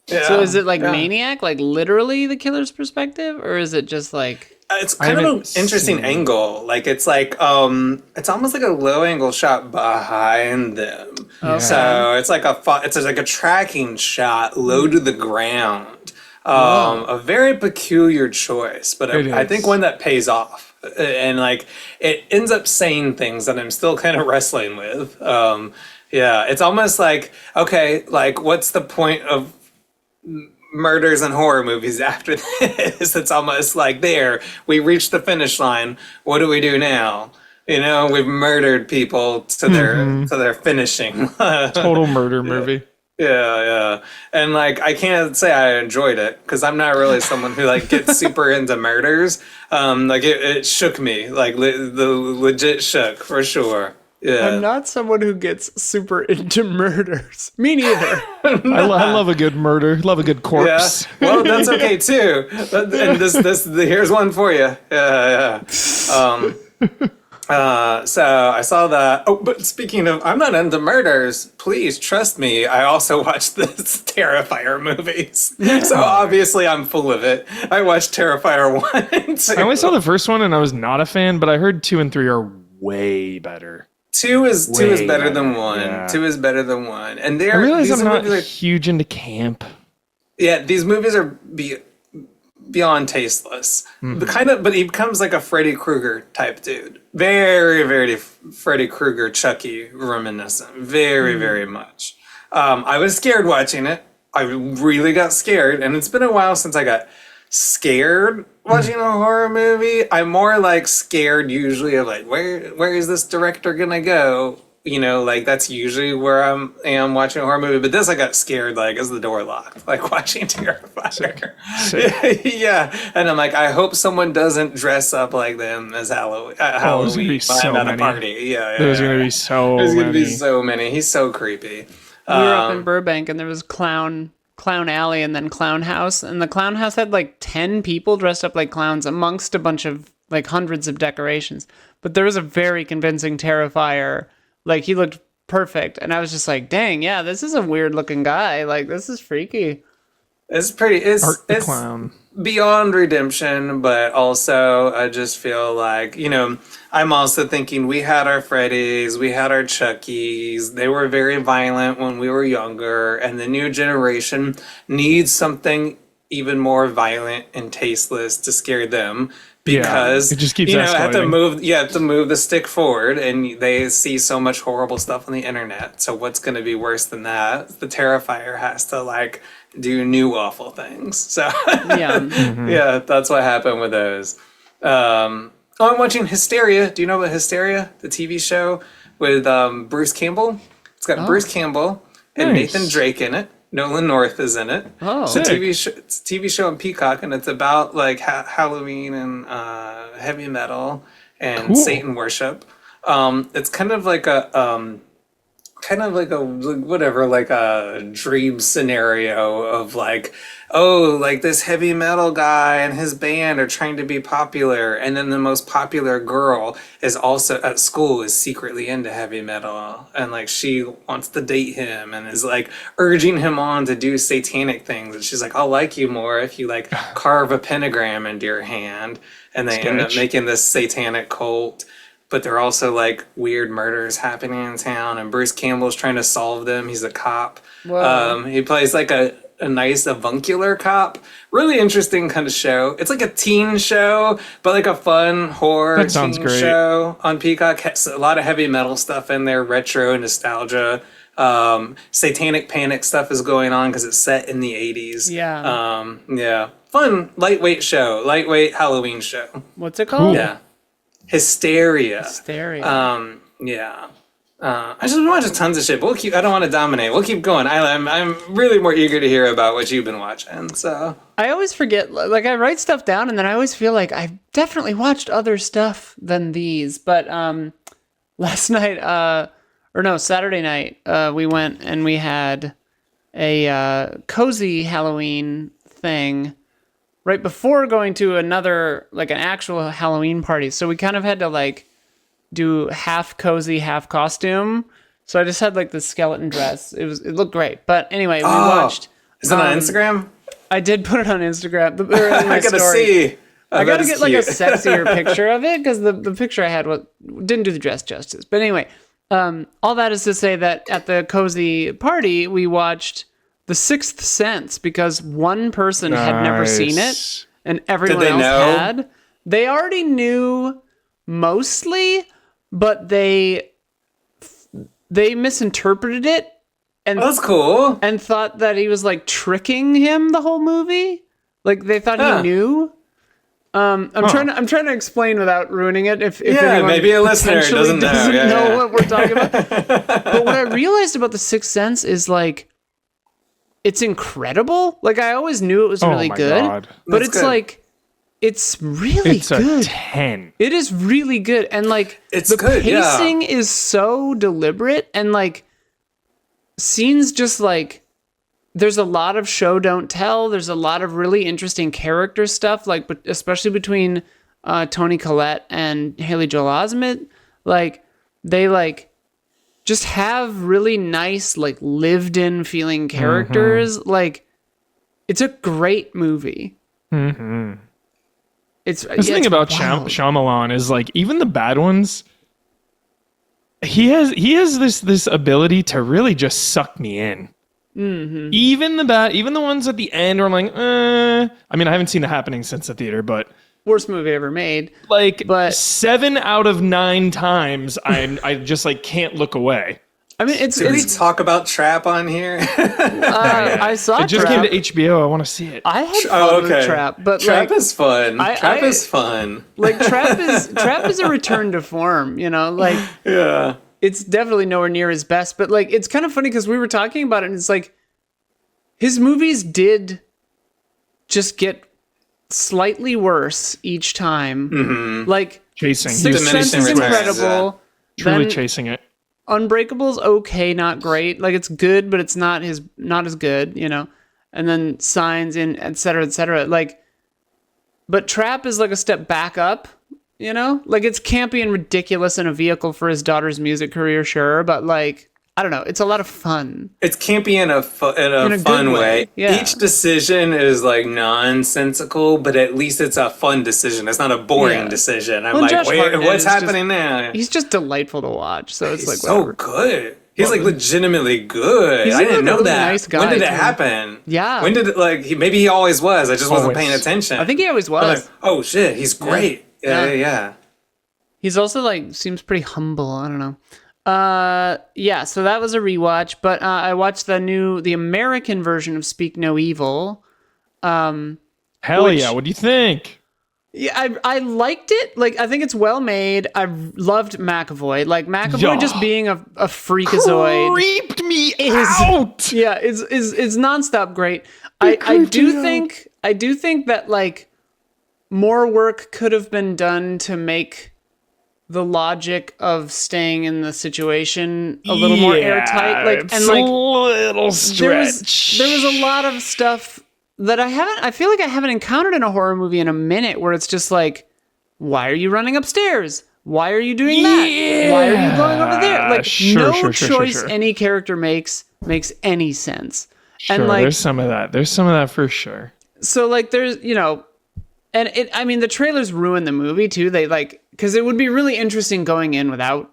So is it like Maniac, like literally the killer's perspective, or is it just like? It's kind of an interesting angle. Like it's almost like a low angle shot behind them. Okay. So it's like a tracking shot low to the ground. A very peculiar choice, but I think one that pays off. And like it ends up saying things that I'm still kind of wrestling with. It's almost like, okay, like what's the point of murders and horror movies after this? It's almost like we reached the finish line. What do we do now? We've murdered people to their finishing. Total murder movie. Yeah. And like I can't say I enjoyed it because I'm not really someone who like gets super into murders. Like it shook me. Like the legit shook for sure. Yeah. I'm not someone who gets super into murders. Me neither. I love a good murder. Love a good corpse. Yeah. Well, that's okay too. And here's one for you. Yeah. So I saw that. Oh, but speaking of, I'm not into murders. Please trust me. I also watched the Terrifier movies. So obviously I'm full of it. I watched Terrifier 1 and 2. I only saw the first one and I was not a fan, but I heard 2 and 3 are way better. Two is better than 1. Yeah. 2 is better than 1. And I realize I'm not huge into camp. Yeah, these movies are beyond tasteless. But he becomes like a Freddy Krueger type dude. Very, very Freddy Krueger, Chucky reminiscent. Very, very much. I was scared watching it. I really got scared, and it's been a while since I got scared watching a horror movie. I'm more like scared usually of like where is this director gonna go? Like that's usually where I am watching a horror movie. But this I got scared like as the door locked, like watching Terrifier. Yeah, and I'm like, I hope someone doesn't dress up like them as Halloween. There's gonna be so at many. a party. Yeah. There's gonna be so There's many. gonna be so many. He's so creepy. We were up in Burbank, and there was Clown Alley and then Clown House, and the Clown House had like 10 people dressed up like clowns amongst a bunch of like hundreds of decorations. But there was a very convincing Terrifier. Like he looked perfect, and I was just like, dang, yeah, this is a weird looking guy. Like this is freaky. It's pretty. Art the It's Clown. beyond redemption, but also I just feel like, I'm also thinking we had our Freddys, we had our Chuckies. They were very violent when we were younger, and the new generation needs something even more violent and tasteless to scare them. Because it just keeps have to escalating. have to move the stick forward, and they see so much horrible stuff on the internet. So what's going to be worse than that? The Terrifier has to like do new awful things. So yeah, that's what happened with those. I'm watching Hysteria. Do you know about Hysteria, the TV show with Bruce Campbell? It's got Bruce Campbell and Nice. Nathan Drake in it. Nolan North is in it. Oh. It's a Sick. it's a TV show on Peacock, and it's about like Halloween and heavy metal and Cool. Satan worship. It's kind of like a dream scenario of like, oh, like this heavy metal guy and his band are trying to be popular, and then the most popular girl is also at school is secretly into heavy metal, and like she wants to date him and is like urging him on to do satanic things, and she's like, I'll like you more if you like carve a pentagram into your hand, and they end up Sketch. making this satanic cult. But there are also like weird murders happening in town, and Bruce Campbell's trying to solve them. He's a cop. Whoa. He plays like a nice avuncular cop. Really interesting kind of show. It's like a teen show, but like a fun horror That sounds teen great. show on Peacock. Has a lot of heavy metal stuff in there, retro nostalgia. Satanic Panic stuff is going on because it's set in the 80s. Yeah. Yeah. Fun, lightweight show, lightweight Halloween show. What's it called? Yeah. Hysteria. Hysteria. Yeah. I just been watching tons of shit, but I don't want to dominate. We'll keep going. I'm really more eager to hear about what you've been watching. So I always forget, like I write stuff down and then I always feel like I've definitely watched other stuff than these. But last night, Saturday night, we went and we had a cozy Halloween thing right before going to another, like an actual Halloween party. So we kind of had to like do half cozy, half costume. So I just had like the skeleton dress. It looked great. But anyway, we watched. Is it on Instagram? I did put it on Instagram. Or in my I gotta story. see. I gotta that is get like a cute. sexier picture of it because the picture I had didn't do the dress justice. But anyway, all that is to say that at the cozy party we watched The Sixth Sense because one person had never seen it and everyone they else know? had. They already knew mostly, but they misinterpreted it and That's cool. and thought that he was like tricking him the whole movie. Like they thought he knew. I'm trying to explain without ruining it. If anyone maybe a listener potentially doesn't know. Yeah. what we're talking about. But what I realized about The Sixth Sense is like it's incredible. Like I always knew it was really my good, God. but That's it's good. like it's really It's a good. 10. It is really good, and like It's the good, yeah. pacing is so deliberate, and like scenes just like there's a lot of show don't tell. There's a lot of really interesting character stuff, like but especially between Toni Collette and Haley Joel Osment. Like they like just have really nice like lived in feeling characters. Like it's a great movie. It's The thing about Shyamalan is like even the bad ones, he has this ability to really just suck me in. Even the ones at the end where I'm like, I mean, I haven't seen The Happening since the theater, but worst movie ever made. like But 7 out of 9 times I just like can't look away. I mean, it's Did we talk about Trap on here? I saw It just Trap. came to HBO. I want to see it. I had fun with Trap, but Trap like is fun. Trap I- is fun. like Trap is a return to form, you know? Like Yeah. it's definitely nowhere near his best, but like it's kind of funny because we were talking about it and it's like his movies did just get slightly worse each time. Like Chasing. Sixth He's Sense is Diminishing returns, incredible. truly Then chasing it. Unbreakable's okay, not great. Like it's good, but it's not as good, you know. And then Signs and et cetera, et cetera. Like, but Trap is like a step back up, you know. Like it's campy and ridiculous in a vehicle for his daughter's music career, sure, but like I don't know, it's a lot of fun. It's campy in a good fun way, way. yeah. Each decision is like nonsensical, but at least it's a fun decision. It's not a boring Yeah. decision. I'm Well, like, Josh wait, Hartnett what's is just- happening now? He's just delightful to watch, so it's He's like so whatever. good. He's like legitimately good. He's I didn't like a know really that. nice guy, when did it too. happen? Yeah. When did it maybe he always was. I just wasn't Always. paying attention. I think he always I'm was. like, oh shit, he's great. Yeah. Yeah. He's also like seems pretty humble. I don't know. Yeah. So that was a rewatch, but I watched the American version of Speak No Evil. Hell Which- yeah! What do you think? Yeah, I liked it. Like, I think it's well made. I loved McAvoy. Like, McAvoy just being a freakazoid creeped me is out. Yeah, it's nonstop great. I do think that like more work could have been done to make the logic of staying in the situation a little more airtight. Like, it's and like a little stretch. there was a lot of stuff that I feel like I haven't encountered in a horror movie in a minute, where it's just like, why are you running upstairs? Why are you doing that? Why are you going over there? Like, no choice any character makes any sense. Sure, and like, there's some of that. There's some of that for sure. so like, there's, and I mean, the trailers ruin the movie too. They like, because it would be really interesting going in without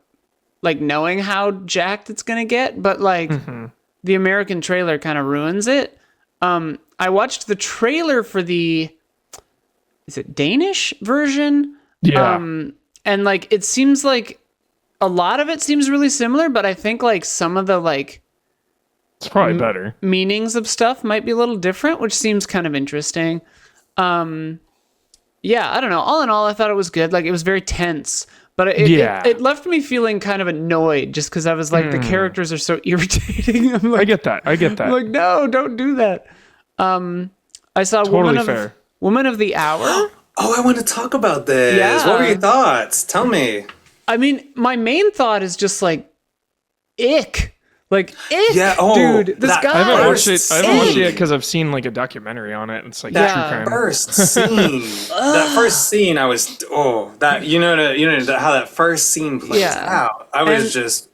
like knowing how jacked it's gonna get, but like the American trailer kind of ruins it. I watched the trailer for is it Danish version? Yeah. And like, it seems like a lot of it seems really similar, but I think like some of the like It's probably better. meanings of stuff might be a little different, which seems kind of interesting. Yeah, I don't know. All in all, I thought it was good. Like, it was very tense, but it left me feeling kind of annoyed just because I was like, the characters are so irritating. I'm like, I get that. I'm like, no, don't do that. I saw Totally Woman of the Hour. Oh, I want to talk about this. Yeah. What were your thoughts? Tell me. I mean, my main thought is just like, ick. Like, ick, Yeah, dude. This that- guy. I haven't watched it. First I haven't watched it scene. yet because I've seen like a documentary on it. It's like Yeah. true crime. First scene. That first scene, I was how that first scene plays Yeah. out. I was And- just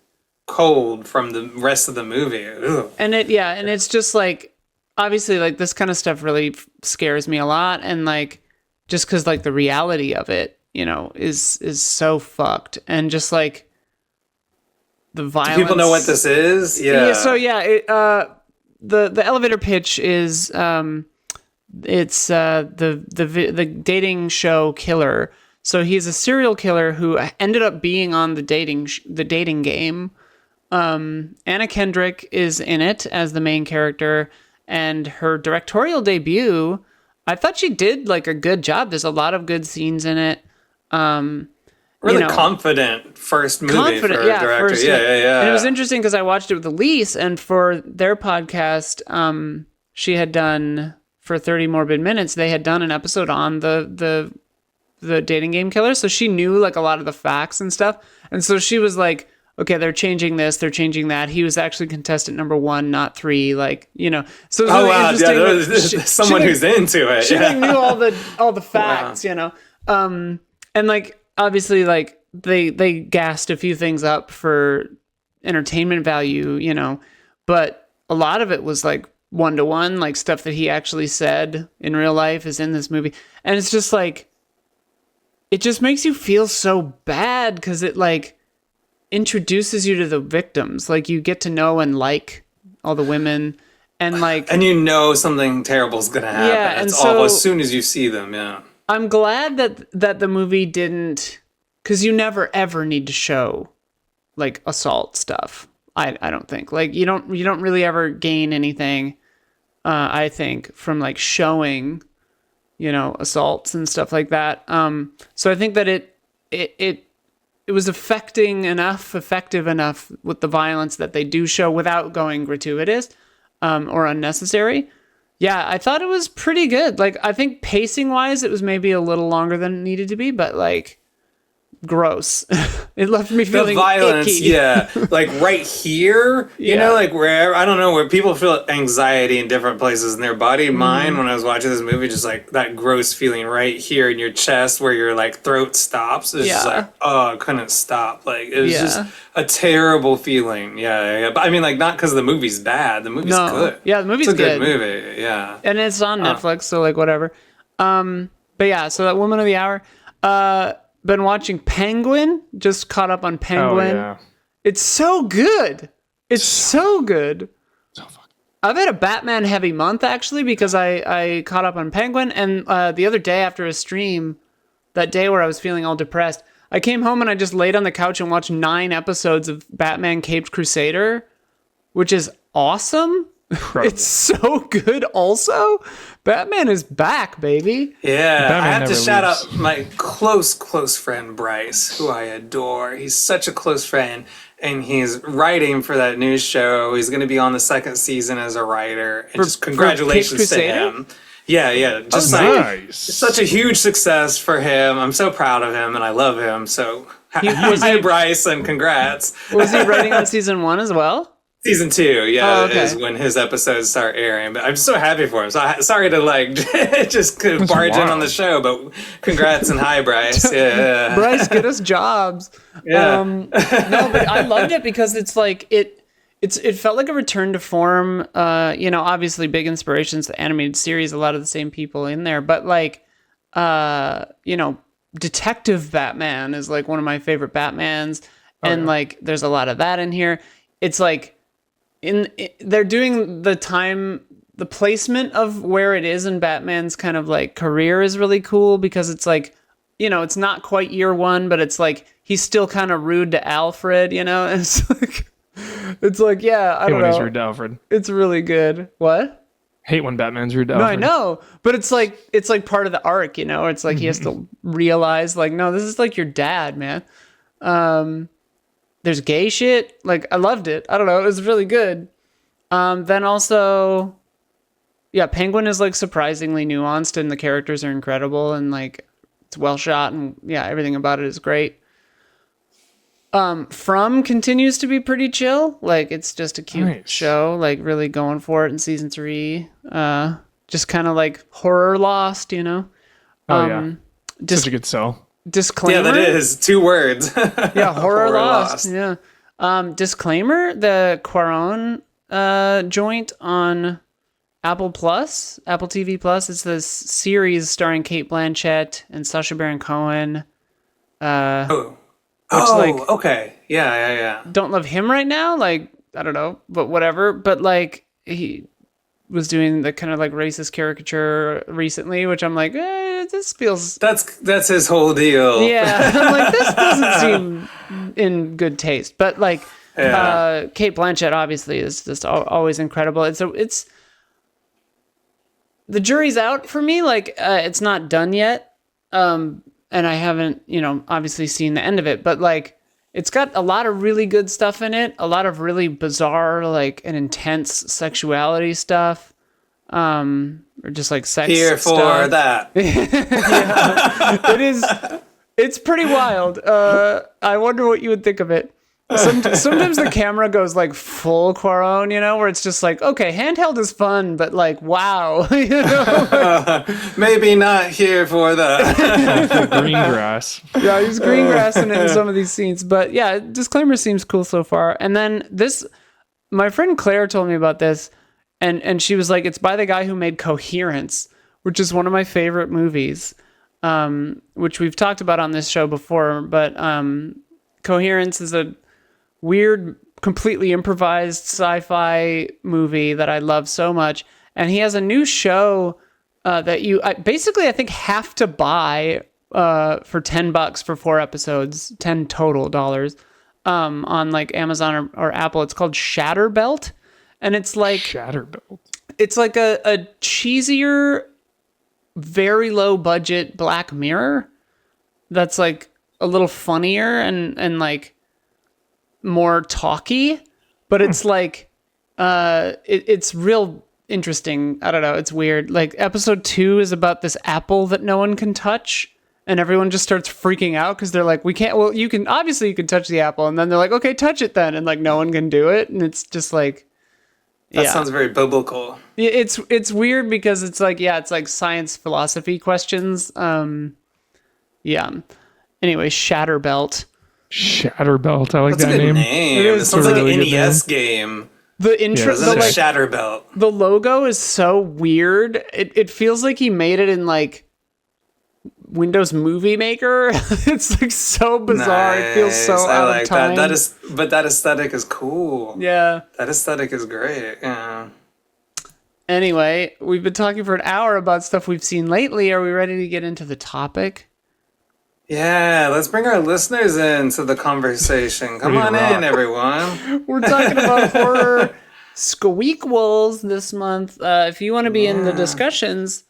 cold from the rest of the movie. Ugh. And it's just like, obviously, like, this kind of stuff really scares me a lot, and like, just because like the reality of it, is so fucked, and just like the violence. Do people know what this is? Yeah. So the elevator pitch is it's the dating show Killer. So he's a serial killer who ended up being on the dating game. Anna Kendrick is in it as the main character, and her directorial debut, I thought she did like a good job. There's a lot of good scenes in it. Really confident first movie for a director. Yeah. And it was interesting because I watched it with Elise, and for their podcast, she had done, for 30 Morbid Minutes, they had done an episode on the dating game Killer. So she knew like a lot of the facts and stuff. And so she was like, okay, they're changing this, they're changing that. He was actually contestant number 1, not 3. Like, so it was really interesting. Yeah, there's someone who's into it. She like, knew all the facts, and like, obviously, like, they gassed a few things up for entertainment value, but a lot of it was like 1-to-1, like stuff that he actually said in real life is in this movie. And it's just like, it just makes you feel so bad because it like introduces you to the victims. Like, you get to know and like all the women, and like, and something terrible is gonna happen. Yeah, and it's all so, as soon as you see them. Yeah. I'm glad that the movie didn't, because you never ever need to show like assault stuff. I don't think, like, you don't really ever gain anything. I think from like showing, assaults and stuff like that. So I think that it was effective enough with the violence that they do show without going gratuitous or unnecessary. Yeah, I thought it was pretty good. Like, I think pacing wise, it was maybe a little longer than it needed to be, but like, gross. It left me feeling the violence, icky. yeah, like right here, like wherever, I don't know, where people feel anxiety in different places in their body. Mine, when I was watching this movie, just like that gross feeling right here in your chest where your like throat stops. It's just like, oh, I couldn't stop. Like, it was just a terrible feeling. Yeah. But I mean, like, not because the movie's bad. The movie's good. Yeah, the movie's it's a good. good movie. Yeah. And it's on Netflix, so like whatever. But yeah, so that Woman of the Hour. Been watching Penguin. Just caught up on Penguin. Oh, yeah. It's so good. It's so good. I've had a Batman heavy month actually, because I caught up on Penguin, and the other day after a stream, that day where I was feeling all depressed, I came home and I just laid on the couch and watched 9 episodes of Batman Caped Crusader, which is awesome. Incredible. It's so good. Also, Batman is back, baby. Yeah, Batman I have to never shout leaves. out my close friend Bryce, who I adore. He's such a close friend, and he's writing for that news show. He's going to be on the second season as a writer. And just for congratulations Caped to Crusader? him. Yeah, just Nice. such a huge success for him. I'm so proud of him, and I love him. So, was hi he- Bryce, and congrats. Was he writing on season 1 as well? Season 2, yeah, Oh, okay. is when his episodes start airing. But I'm so happy for him. So sorry to like just barge in wild. on the show, but congrats and hi, Bryce. Yeah, Bryce, get us jobs. Yeah. No, but I loved it because it's like it felt like a return to form. Obviously big inspirations, the animated series, a lot of the same people in there, but like, Detective Batman is like one of my favorite Batmans, and like there's a lot of that in here. It's like they're doing the placement of where it is in Batman's kind of like career is really cool because it's like, it's not quite year 1, but it's like he's still kind of rude to Alfred, and it's like, yeah, I Hate don't when he's know. rude to Alfred. It's really good. What? Hate when Batman's rude to No, Alfred. I know, but it's like part of the arc, It's like he has to realize, like, no, this is like your dad, man. There's gay shit. Like, I loved it. I don't know. It was really good. Then also, yeah, Penguin is like surprisingly nuanced and the characters are incredible and like it's well shot and yeah, everything about it is great. From continues to be pretty chill. Like it's just a cute Nice. show, like really going for it in season 3. Just kind of like horror Lost, Oh yeah. Such a good sell. Disclaimer. Yeah, that is 2 words. Yeah, horror Horror Lost. Lost. Yeah. Disclaimer: the Quaron joint on Apple TV Plus. It's this series starring Kate Blanchett and Sacha Baron Cohen. Oh, like- okay. Yeah. Don't love him right now. Like I don't know, but whatever. But like he was doing the kind of like racist caricature recently, which I'm like, this feels. That's his whole deal. Yeah, I'm like, this doesn't seem in good taste. But like, Kate Blanchett obviously is just always incredible. It's the jury's out for me. Like, it's not done yet, and I haven't, obviously seen the end of it. But like, it's got a lot of really good stuff in it. A lot of really bizarre, like, and intense sexuality stuff. Or just like sex Here for stuff. that. It is. It's pretty wild. I wonder what you would think of it. Sometimes the camera goes like full Quaron, where it's just like, okay, handheld is fun, but like, wow, Maybe not here for that. Green grass. Yeah, he's green grassing it in some of these scenes. But yeah, disclaimer seems cool so far. And then my friend Claire told me about this, and she was like, it's by the guy who made Coherence, which is one of my favorite movies, which we've talked about on this show before. But Coherence is a weird, completely improvised sci-fi movie that I love so much. And he has a new show that I think have to buy for $10 for 4 episodes, $10 total dollars, on like Amazon or Apple. It's called Shatterbelt. And it's like Shatterbelt. it's like a cheesier, very low budget Black Mirror that's like a little funnier and like more talky, but it's like it's real interesting. I don't know, it's weird. Like episode 2 is about this apple that no one can touch, and everyone just starts freaking out because they're like, we can't. Well, you can touch the apple, and then they're like, okay, touch it then, and like no one can do it, and it's just like. That sounds very biblical. It's weird because it's like, yeah, it's like science philosophy questions. Yeah. Anyway, Shatterbelt. Shatterbelt. I like That's a that good name. name. It It, is sounds a like really an good NES game. The intro, Yeah, the, Isn't it like, Shatterbelt? the logo is so weird. It feels like he made it in like Windows Movie Maker. It's like so bizarre. It feels so Nice. I out like of time. But that aesthetic is cool. Yeah. That aesthetic is great. Yeah. Anyway, we've been talking for an hour about stuff we've seen lately. Are we ready to get into the topic? Yeah, let's bring our listeners into the conversation. Come Ready to on in, rock. everyone. We're talking about horror squeakquels this month. If you want to be in the discussions,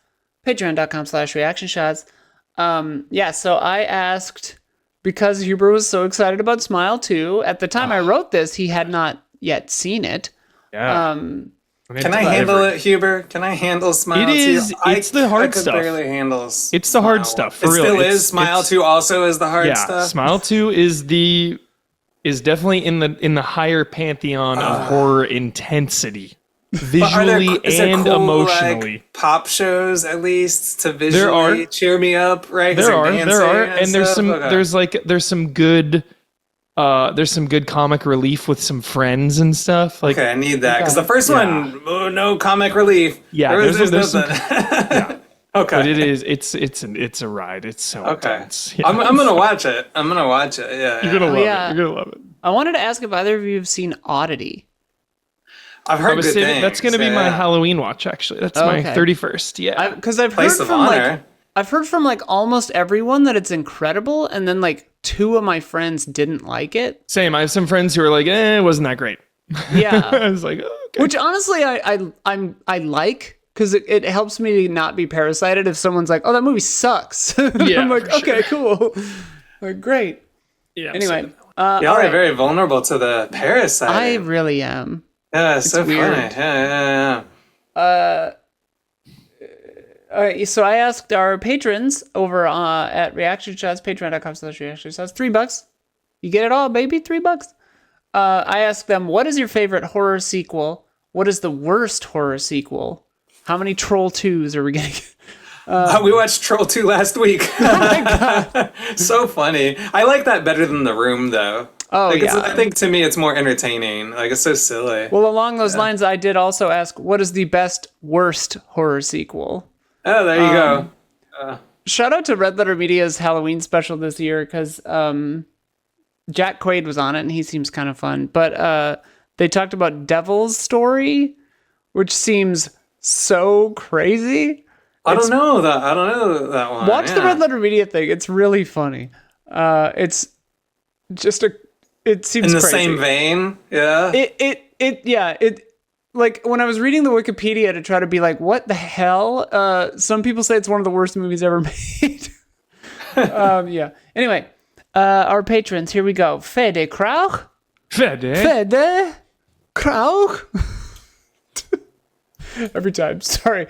patreon.com/reaction shots. So I asked, because Huber was so excited about Smile 2. At the time I wrote this, he had not yet seen it. Yeah. Can I handle it, Huber? Can I handle Smile 2? It's the hard I could stuff. barely handle It's the hard stuff. For it real. still is. Smile 2 also is the hard stuff. Smile 2 is definitely in the higher pantheon of horror intensity, visually and cool, emotionally. Like, pop shows at least to visually cheer me up, right? There are, and there's some good comic relief with some friends and stuff. Like, okay, I need that because the first one, no comic relief. Yeah, there's nothing. Yeah. Okay, but it's a ride. It's so intense. Yeah. I'm gonna watch it. Yeah, you're gonna love it. You're gonna love it. I wanted to ask if either of you have seen Oddity. I've heard good things. That's gonna be my Halloween watch. Actually, that's my 31st. Yeah, because I've heard from like almost everyone that it's incredible, and then like 2 of my friends didn't like it. Same. I have some friends who are like, it wasn't that great. Yeah, I was like, okay. Which honestly, I like, because it helps me to not be parasited if someone's like, oh, that movie sucks. Yeah, I'm like, okay, cool, like great. Yeah. Anyway, y'all are very vulnerable to the parasite. I really am. Yeah, it's so weird. funny. Yeah. All right, so I asked our patrons over at Reaction Shots, patreon.com/reaction shots, $3. You get it all, baby, $3. I asked them, what is your favorite horror sequel? What is the worst horror sequel? How many Troll 2s are we getting? We watched Troll 2 last week. So funny. I like that better than The Room, though. Oh, like, yeah. I think to me it's more entertaining. Like, it's so silly. Well, along those lines, I did also ask, what is the best, worst horror sequel? Oh, there you go. Shout out to Red Letter Media's Halloween special this year, because Jack Quaid was on it, and he seems kind of fun. But they talked about Devil's Story, which seems so crazy. I don't know that one. Watch the Red Letter Media thing. It's really funny. It's just it seems in the crazy. same vein. Yeah. It like when I was reading the Wikipedia to try to be like, what the hell? Some people say it's one of the worst movies ever made. Yeah. Anyway, our patrons, here we go. Fede Krauch. Fede Krauch. Every time. Sorry.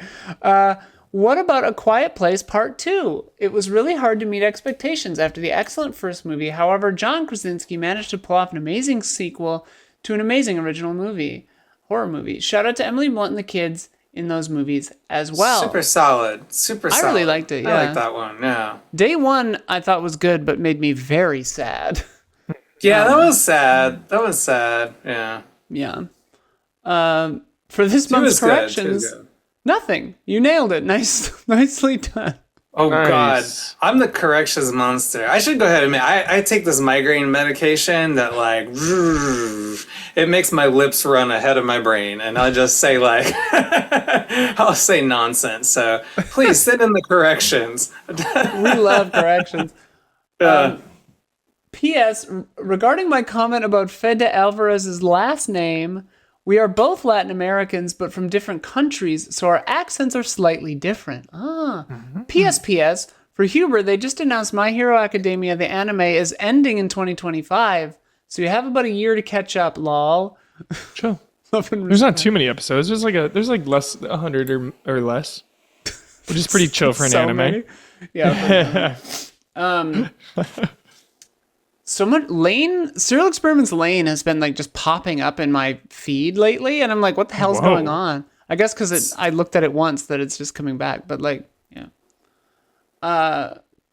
What about A Quiet Place Part 2? It was really hard to meet expectations after the excellent first movie. However, John Krasinski managed to pull off an amazing sequel to an amazing original horror movie. Shout out to Emily Blunt and the kids in those movies as well. Super solid. I really liked it, yeah. I like that one, yeah. Day 1 I thought was good, but made me very sad. Yeah, that was sad. Yeah. Yeah. For this month's corrections, nothing. You nailed it. Nicely done. Oh, nice. God. I'm the corrections monster. I should go ahead and admit, I take this migraine medication that, like, it makes my lips run ahead of my brain. And I'll just say, like, I'll say nonsense. So please send in the corrections. We love corrections. P.S. Regarding my comment about Fede Alvarez's last name, we are both Latin Americans, but from different countries, so our accents are slightly different. P.S. For Huber, they just announced My Hero Academia, the anime, is ending in 2025, so you have about a year to catch up, lol. Sure. There's not too many episodes. There's like less 100 or less, which is pretty chill for an anime. Many. Yeah. So much Serial Experiments Lane has been like just popping up in my feed lately, and I'm like, what the hell's going on? I guess because I looked at it once that it's just coming back, but like, yeah.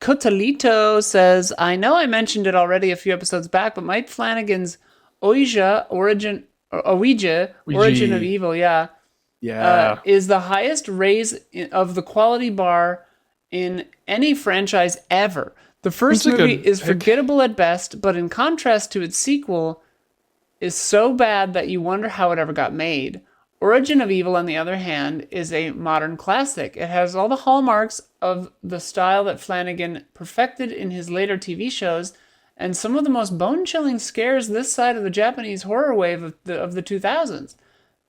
Cotalito says, I know I mentioned it already a few episodes back, but Mike Flanagan's Ouija, Origin of Evil, is the highest raise of the quality bar in any franchise ever. The first movie is forgettable at best, but in contrast to its sequel, is so bad that you wonder how it ever got made. Origin of Evil, on the other hand, is a modern classic. It has all the hallmarks of the style that Flanagan perfected in his later TV shows, and some of the most bone-chilling scares this side of the Japanese horror wave of the 2000s.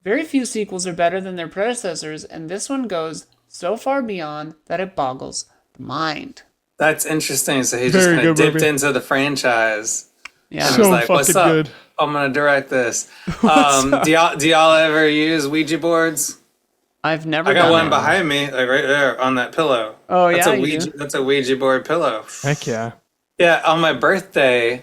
very few sequels are better than their predecessors, and this one goes so far beyond that it boggles the mind. That's interesting. So he just Very kind of good dipped movie. into the franchise Yeah. and was So like, "What's fucking up? good. I'm gonna direct this." Do y'all ever use Ouija boards? I've never I got done one it. behind me, like right there on that pillow. Oh, That's yeah, a you Ouija. do? That's a Ouija board pillow. Heck yeah. Yeah, on my birthday,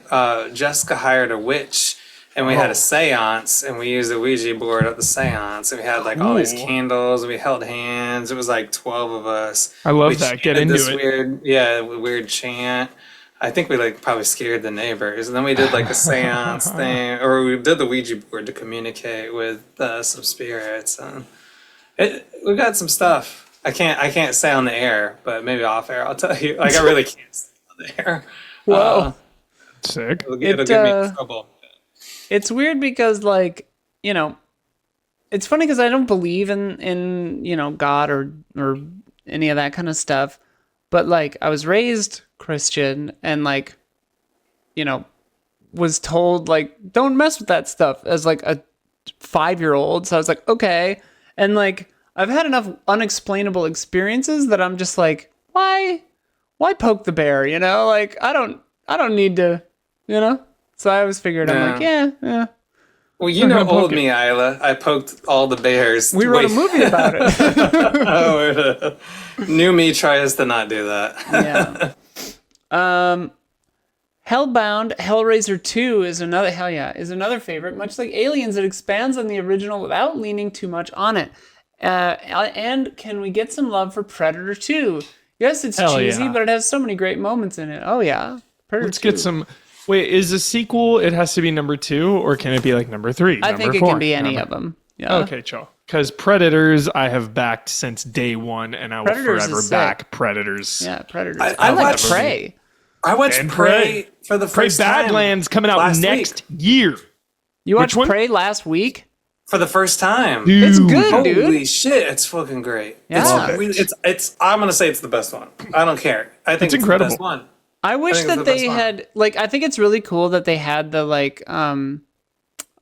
Jessica hired a witch, and we had a séance, and we used a Ouija board at the séance, and we had like all these Cool. candles, and we held hands. It was like 12 of us. I love We that. Get chanted into this it. weird chant. I think we like probably scared the neighbors, and then we did like a séance thing, or we did the Ouija board to communicate with some spirits, and we got some stuff. I can't say on the air, but maybe off air I'll tell you. Like I really can't say on the air. Whoa. Sick. It'll It, get me in trouble. It's weird because, like, you know, it's funny because I don't believe in God or any of that kind of stuff, but like I was raised Christian and like, was told like don't mess with that stuff as like a 5-year-old. So I was like, okay, and like I've had enough unexplainable experiences that I'm just like, why poke the bear? Like I don't need to, So I always figured I'm like, yeah. Well, gonna poke old it. me, Isla. I poked all the bears. We wrote a movie about it. Oh, new me tries to not do that. Yeah. Hellbound Hellraiser 2 is another favorite. Much like Aliens, it expands on the original without leaning too much on it. And can we get some love for Predator 2? Yes, it's Hell cheesy, yeah. but it has so many great moments in it. Oh yeah, Predator Let's 2. get some. Wait, is a sequel? It has to be number 2, or can it be like number 3? I number think it 4? can be any of them. Yeah. Okay, chill. Because Predators, I have backed since day one, and I will Predators is forever sick. back Predators. Yeah, Predators. I I like watched- Prey. I watched And Prey for the Prey first time. Badlands coming out last next week. year. You watched one? Prey last week? For the first time. It's good, Holy dude. shit, it's fucking great. Yeah. It's I'm gonna say it's the best one. I don't care. I think it's incredible. the best one. I wish think it's that the they best one. had I think it's really cool that they had the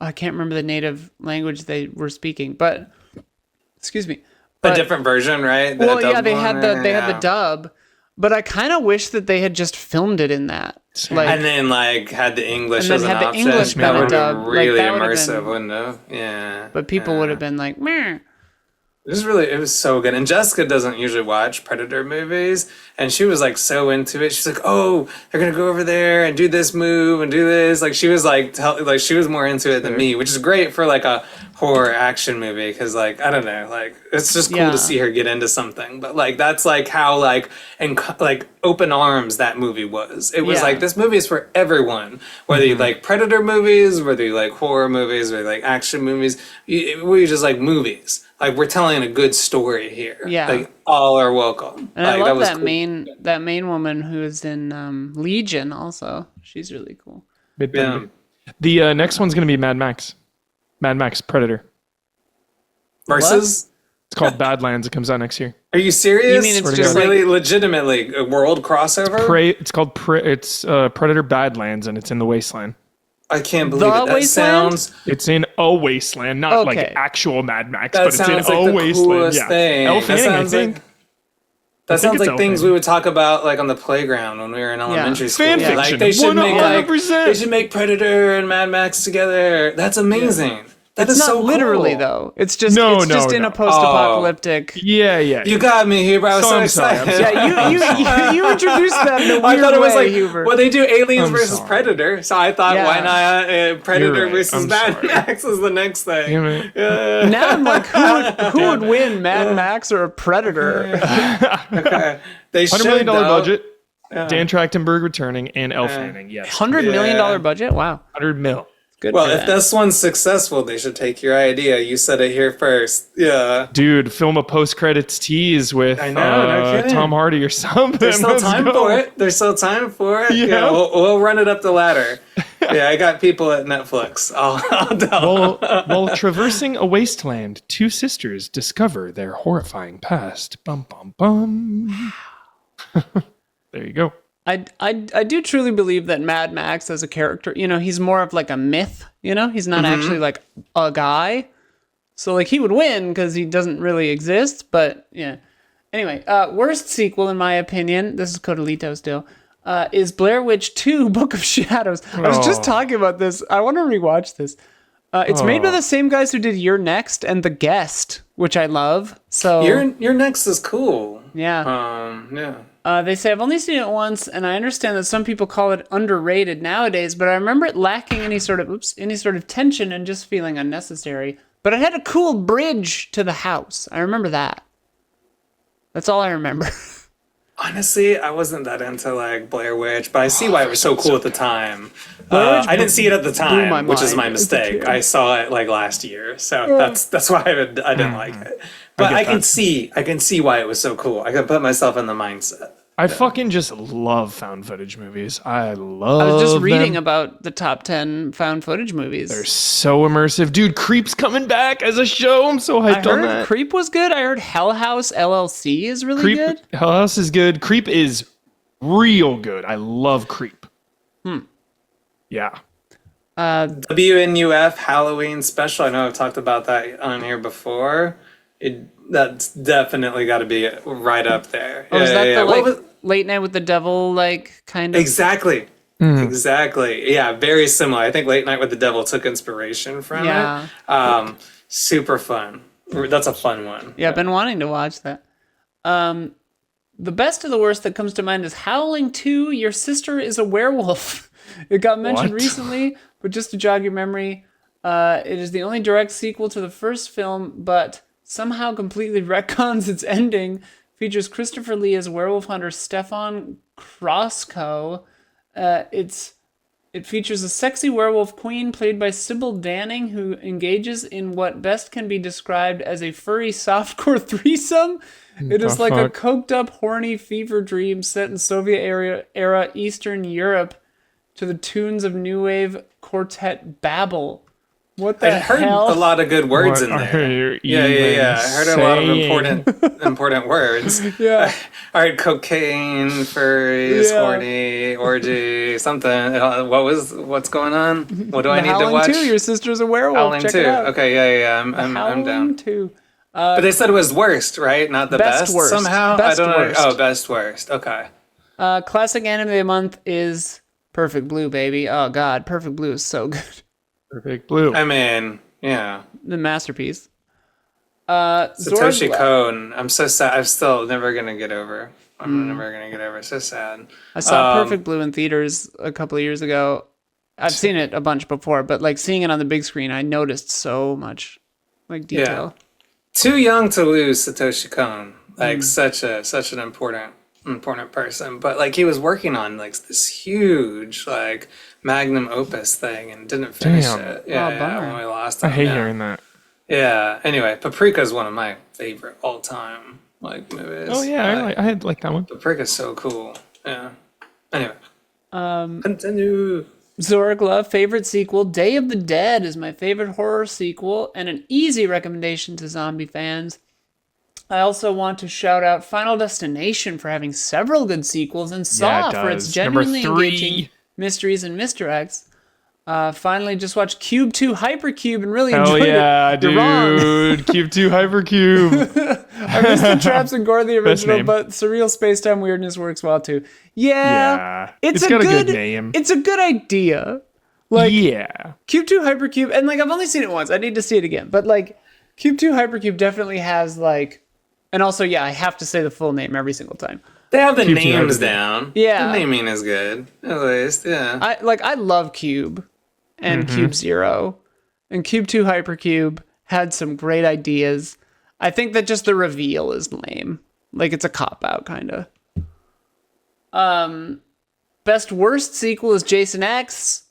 I can't remember the native language they were speaking, but excuse me. A But, different version, right? The well, yeah, dubbed they one, had the dub, but I kind of wish that they had just filmed it in that. Like, and then like had the English And then as an had the option. English that kinda would dub, have like, really that would have immersive, been- wouldn't it? Yeah. but people would have been like, meh. It was so good. And Jessica doesn't usually watch Predator movies. And she was like so into it. She's like, oh, they're going to go over there and do this move and do this. Like she was like, she was more into it than me, which is great for like a horror action movie. Cause like, I don't know, like it's just cool Yeah. to see her get into something. But like, that's like how like, and like open arms that movie was. It was Yeah. like, this movie is for everyone. Whether you like Predator movies, whether you like horror movies, whether you like action movies, we just like movies. Like we're telling a good story here. Yeah. Like all are welcome. And like, I love was that cool. main woman who is in Legion also. She's really cool. Yeah. The next one's going to be Mad Max. Mad Max Predator. Versus. It's called Badlands. It comes out next year. Are you serious? You mean it's Or just really legitimately a world crossover? It's Predator Badlands, and it's in the Wasteland. I can't believe The it. That Wasteland? sounds. It's in a wasteland, not like Okay. actual Mad Max, That but it's in sounds like a the wasteland. coolest Yeah. thing. Elle That Fanning, I sounds think. like. That sounds it's like things Elle we would talk about like on the playground when we were in elementary school. Fan Like fiction, they should make like 100%. they should make Predator and Mad Max together. That's amazing. That It's is not so literally cool. though. It's just No, in no. a post-apocalyptic. Yeah. You got me, Huber. I was So so I'm sorry, I'm excited. sorry. Yeah, you introduced that in a weird I thought it was way, like, Huber. well, they do Aliens I'm versus sorry. Predator, so I thought, Yeah. why not Predator You're right. versus I'm Mad sorry. Max is the next thing. Damn it. Now I'm like, who would win, Mad Max or a Predator? They $100 should, million though. budget. Dan Trachtenberg returning and Elle Fanning. Yes. $100 million budget? Wow. 100 mil. Good Well, for if that. this one's successful, they should take your idea. You said it here first. Yeah. Dude, film a post-credits tease with I know, no kidding. Tom Hardy or something. There's still Let's time go. for it. There's still time for it. Yeah. Yeah, we'll run it up the ladder. Yeah, I got people at Netflix. I'll tell. While traversing a wasteland, two sisters discover their horrifying past. Bum, bum, bum. There you go. I do truly believe that Mad Max as a character, he's more of like a myth, he's not actually like a guy. So like he would win because he doesn't really exist. But yeah. Anyway, worst sequel in my opinion, this is Codalito still, is Blair Witch 2: Book of Shadows. I was just talking about this. I want to rewatch this. It's made by the same guys who did You're Next and The Guest, which I love. So Your Next is cool. Yeah. Yeah. They say I've only seen it once, and I understand that some people call it underrated nowadays, but I remember it lacking any sort of tension and just feeling unnecessary. But it had a cool bridge to the house. I remember that. That's all I remember. Honestly, I wasn't that into like Blair Witch, but I see why it was so cool at the time. I didn't see it at the time, which is my mistake. I saw it like last year, so that's why I didn't like it. But I can see why it was so cool. I can put myself in the mindset. I fucking just love found footage movies. I love I was just reading them. about the top 10 found footage movies. They're so immersive. Dude, Creep's coming back as a show. I'm so hyped on I heard that. Creep was good. I heard Hell House LLC is really good. Hell House is good. Creep is real good. I love Creep. Yeah. WNUF Halloween special. I know I've talked about that on here before. That's definitely got to be right up there. Oh, is that the Late Night with the Devil kind of? Exactly. Exactly. Yeah, very similar. I think Late Night with the Devil took inspiration from it. Super fun. That's a fun one. Yeah, I've been wanting to watch that. The best of the worst that comes to mind is Howling 2, Your Sister is a Werewolf. It got mentioned recently, but just to jog your memory, it is the only direct sequel to the first film, but somehow completely retcons its ending. Features Christopher Lee as werewolf hunter Stefan Krosko. It features a sexy werewolf queen played by Sybil Danning, who engages in what best can be described as a furry softcore threesome. It is like a coked up, horny fever dream set in Soviet era Eastern Europe to the tunes of new wave quartet Babel. What the hell? I heard a lot of good words in there. Yeah. I heard a lot of important words. Yeah. I heard cocaine, furries, horny, orgy, something. What's going on? What do I need to watch? Howling 2, Your Sister's a Werewolf. Howling Check 2. it out. Okay, yeah. I'm Howling down. 2. But they said it was worst, right? Not the best worst. somehow? Best I don't know. worst. Oh, best worst. Okay. Classic anime of the month is Perfect Blue, baby. Oh, God. Perfect Blue is so good. Perfect Blue. I mean, yeah. The masterpiece. Satoshi Kon. I'm so sad. I'm still never going to get over. So sad. I saw Perfect Blue in theaters a couple of years ago. I've seen it a bunch before, but seeing it on the big screen, I noticed so much detail. Yeah. Too young to lose Satoshi Kon. Such an important person. But he was working on this huge magnum opus thing and didn't finish it. Yeah, when we lost him. I hate hearing that. Yeah. Anyway, Paprika is one of my favorite all time movies. Oh yeah, I like that one. Paprika's so cool. Yeah. Anyway. Continue. Zorg Love, favorite sequel. Day of the Dead is my favorite horror sequel and an easy recommendation to zombie fans. I also want to shout out Final Destination for having several good sequels and Saw for its genuinely engaging mysteries and misdirects. Finally, just watched Cube 2 Hypercube and really enjoyed it. Dude. You're wrong. Cube 2 Hypercube. I missed the Traps and Gore the original, but surreal space-time weirdness works well too. Yeah. It's got a good name. It's a good idea. Cube 2 Hypercube, and I've only seen it once. I need to see it again. But Cube 2 Hypercube definitely has and also I have to say the full name every single time. They have the names down. Yeah. The naming is good. At least, yeah. I love Cube and Cube Zero. And Cube 2 Hypercube had some great ideas. I think that just the reveal is lame. It's a cop-out, kind of. Best worst sequel is Jason X.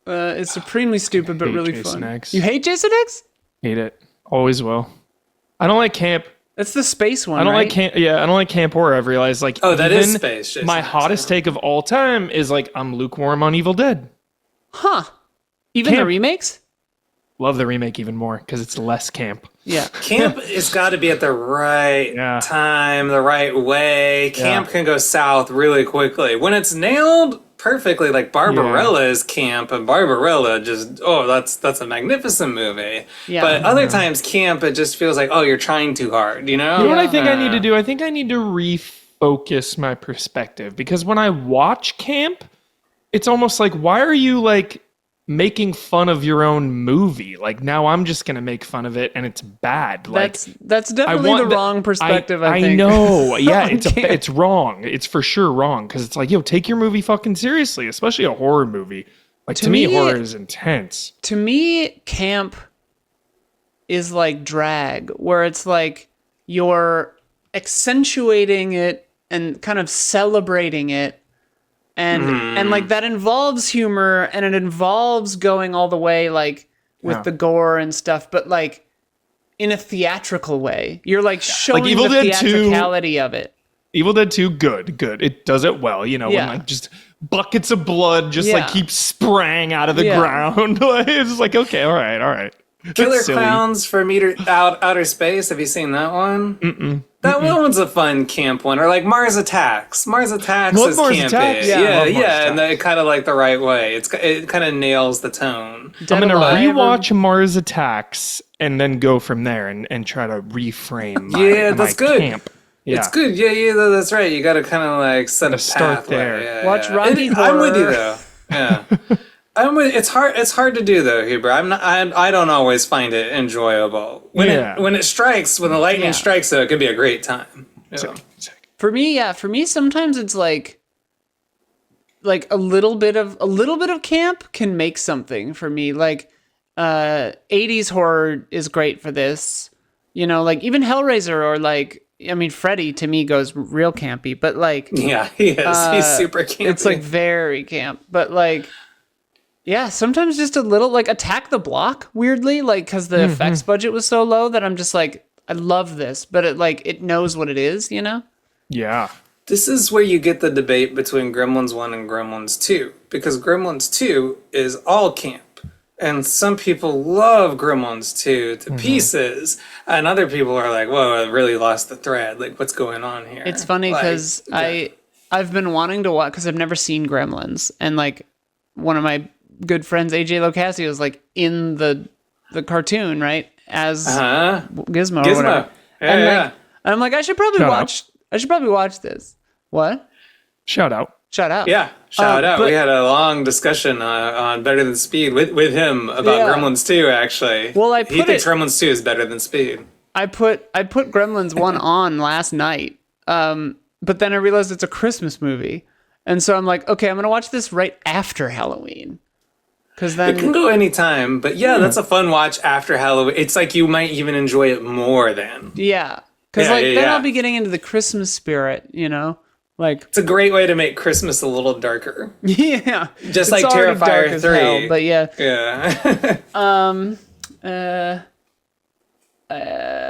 It's supremely stupid, but really Jason fun. X. You hate Jason X? Hate it. Always will. I don't like camp. That's the space one, I don't right? like camp. Yeah, I don't like camp horror. I've realized that is space. Jason my X, hottest take of all time is I'm lukewarm on Evil Dead. Huh. Even the remakes? Love the remake even more because it's less camp. Yeah. Camp has got to be at the right time, the right way. Camp can go south really quickly. When it's nailed, perfectly. Like Barbarella is camp, and Barbarella that's a magnificent movie. Yeah. But other times camp, it just feels like, oh, you're trying too hard, you know? You know what I think I need to do? I think I need to refocus my perspective, because when I watch camp, it's almost like, why are you like making fun of your own movie? Like, now I'm just gonna make fun of it and it's bad. Like, that's definitely the wrong perspective. I think. I know. Yeah, On camp. it's wrong. It's for sure wrong, because it's like, yo, take your movie fucking seriously, especially a horror movie. Like, to me, horror is intense. To me, camp is like drag, where it's like you're accentuating it and kind of celebrating it. And like that involves humor, and it involves going all the way like with the gore and stuff, but like in a theatrical way. You're like showing Evil the Dead 2 theatricality of it. Evil Dead 2, good. It does it well, you know, when like just buckets of blood just like keep spraying out of the ground. It's like, okay, all right. Killer Clowns from Outer Space. Have you seen that one? That one's a fun camp one. Or like Mars Attacks. Mars Attacks is campy. Attacks. Yeah, and it kind of like the right way. It kind of nails the tone. I'm gonna rewatch Mars Attacks and then go from there and try to reframe my good. camp. Yeah. It's good. Yeah, that's right. You got to kind of like set a start pathway. there. Yeah, Watch Rocky Horror. I'm with you though. Yeah. It's hard to do though, Huber. I don't always find it enjoyable. When the lightning strikes though, it can be a great time. Yeah. For me, sometimes it's like a little bit of camp can make something for me. Like 80s horror is great for this. You know, like even Hellraiser, or like, I mean, Freddy to me goes real campy, but like, yeah, he is. He's super campy. It's like very camp, but like, yeah, sometimes just a little, like Attack the Block, weirdly, like, because the effects budget was so low that I'm just like, I love this, but it knows what it is, you know? Yeah. This is where you get the debate between Gremlins 1 and Gremlins 2, because Gremlins 2 is all camp. And some people love Gremlins 2 to pieces, and other people are like, whoa, I really lost the thread. Like, what's going on here? It's funny because I've been wanting to watch, because I've never seen Gremlins, and like one of my good friends, AJ Locasio, is like in the cartoon, right? As Gizmo or whatever. And I'm like, I should probably watch this. What? Shout out. Yeah, shout out. We had a long discussion on Better Than Speed with him about Gremlins 2, actually. Well, he thinks Gremlins 2 is better than Speed. I put Gremlins 1 on last night, but then I realized it's a Christmas movie. And so I'm like, okay, I'm going to watch this right after Halloween. Because then it can go anytime, but that's a fun watch after Halloween. It's like you might even enjoy it more then. Yeah. Because then I'll be getting into the Christmas spirit, you know? Like, it's a great way to make Christmas a little darker. Yeah. Just like Terrifier 3. Hell, but yeah.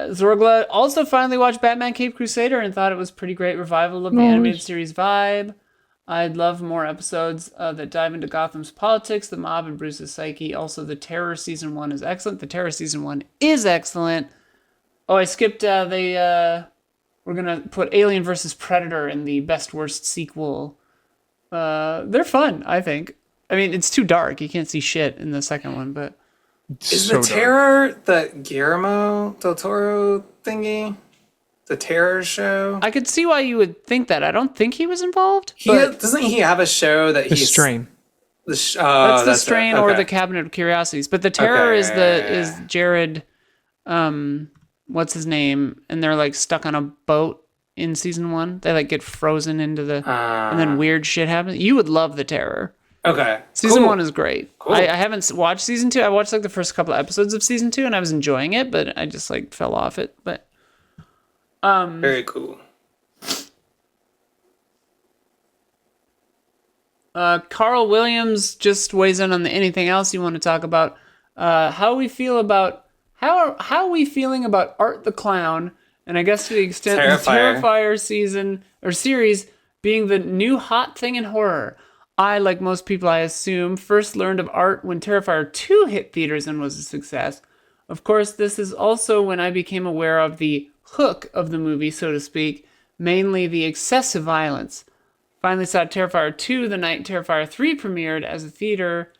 Zorgla also finally watched Batman Caped Crusader and thought it was pretty great revival of the animated series vibe. I'd love more episodes that dive into Gotham's politics, the mob, and Bruce's psyche. Also, the Terror Season 1 is excellent. The Terror Season 1 is excellent. Oh, I skipped we're going to put Alien vs. Predator in the best worst sequel. They're fun, I think. I mean, it's too dark. You can't see shit in the second one, but... Is the Terror the Guillermo del Toro thingy? The Terror show? I could see why you would think that. I don't think he was involved. Doesn't he have a show that he's... Strain. That's The Strain or the Cabinet of Curiosities. But the Terror is Jared... what's his name? And they're like stuck on a boat in season 1. They like get frozen into the... and then weird shit happens. You would love The Terror. Okay. Season 1 is great. Cool. I haven't watched season 2. I watched like the first couple of episodes of season 2 and I was enjoying it, but I just like fell off it. But very cool. Carl Williams just weighs in on anything else you want to talk about. How we feel about how are we feeling about Art the Clown, and I guess to the extent the Terrifier season or series being the new hot thing in horror. I, like most people, I assume, first learned of Art when Terrifier 2 hit theaters and was a success. Of course, this is also when I became aware of the hook of the movie, so to speak, mainly the excessive violence. finally saw Terrifier 2 the night Terrifier 3 premiered as a theater.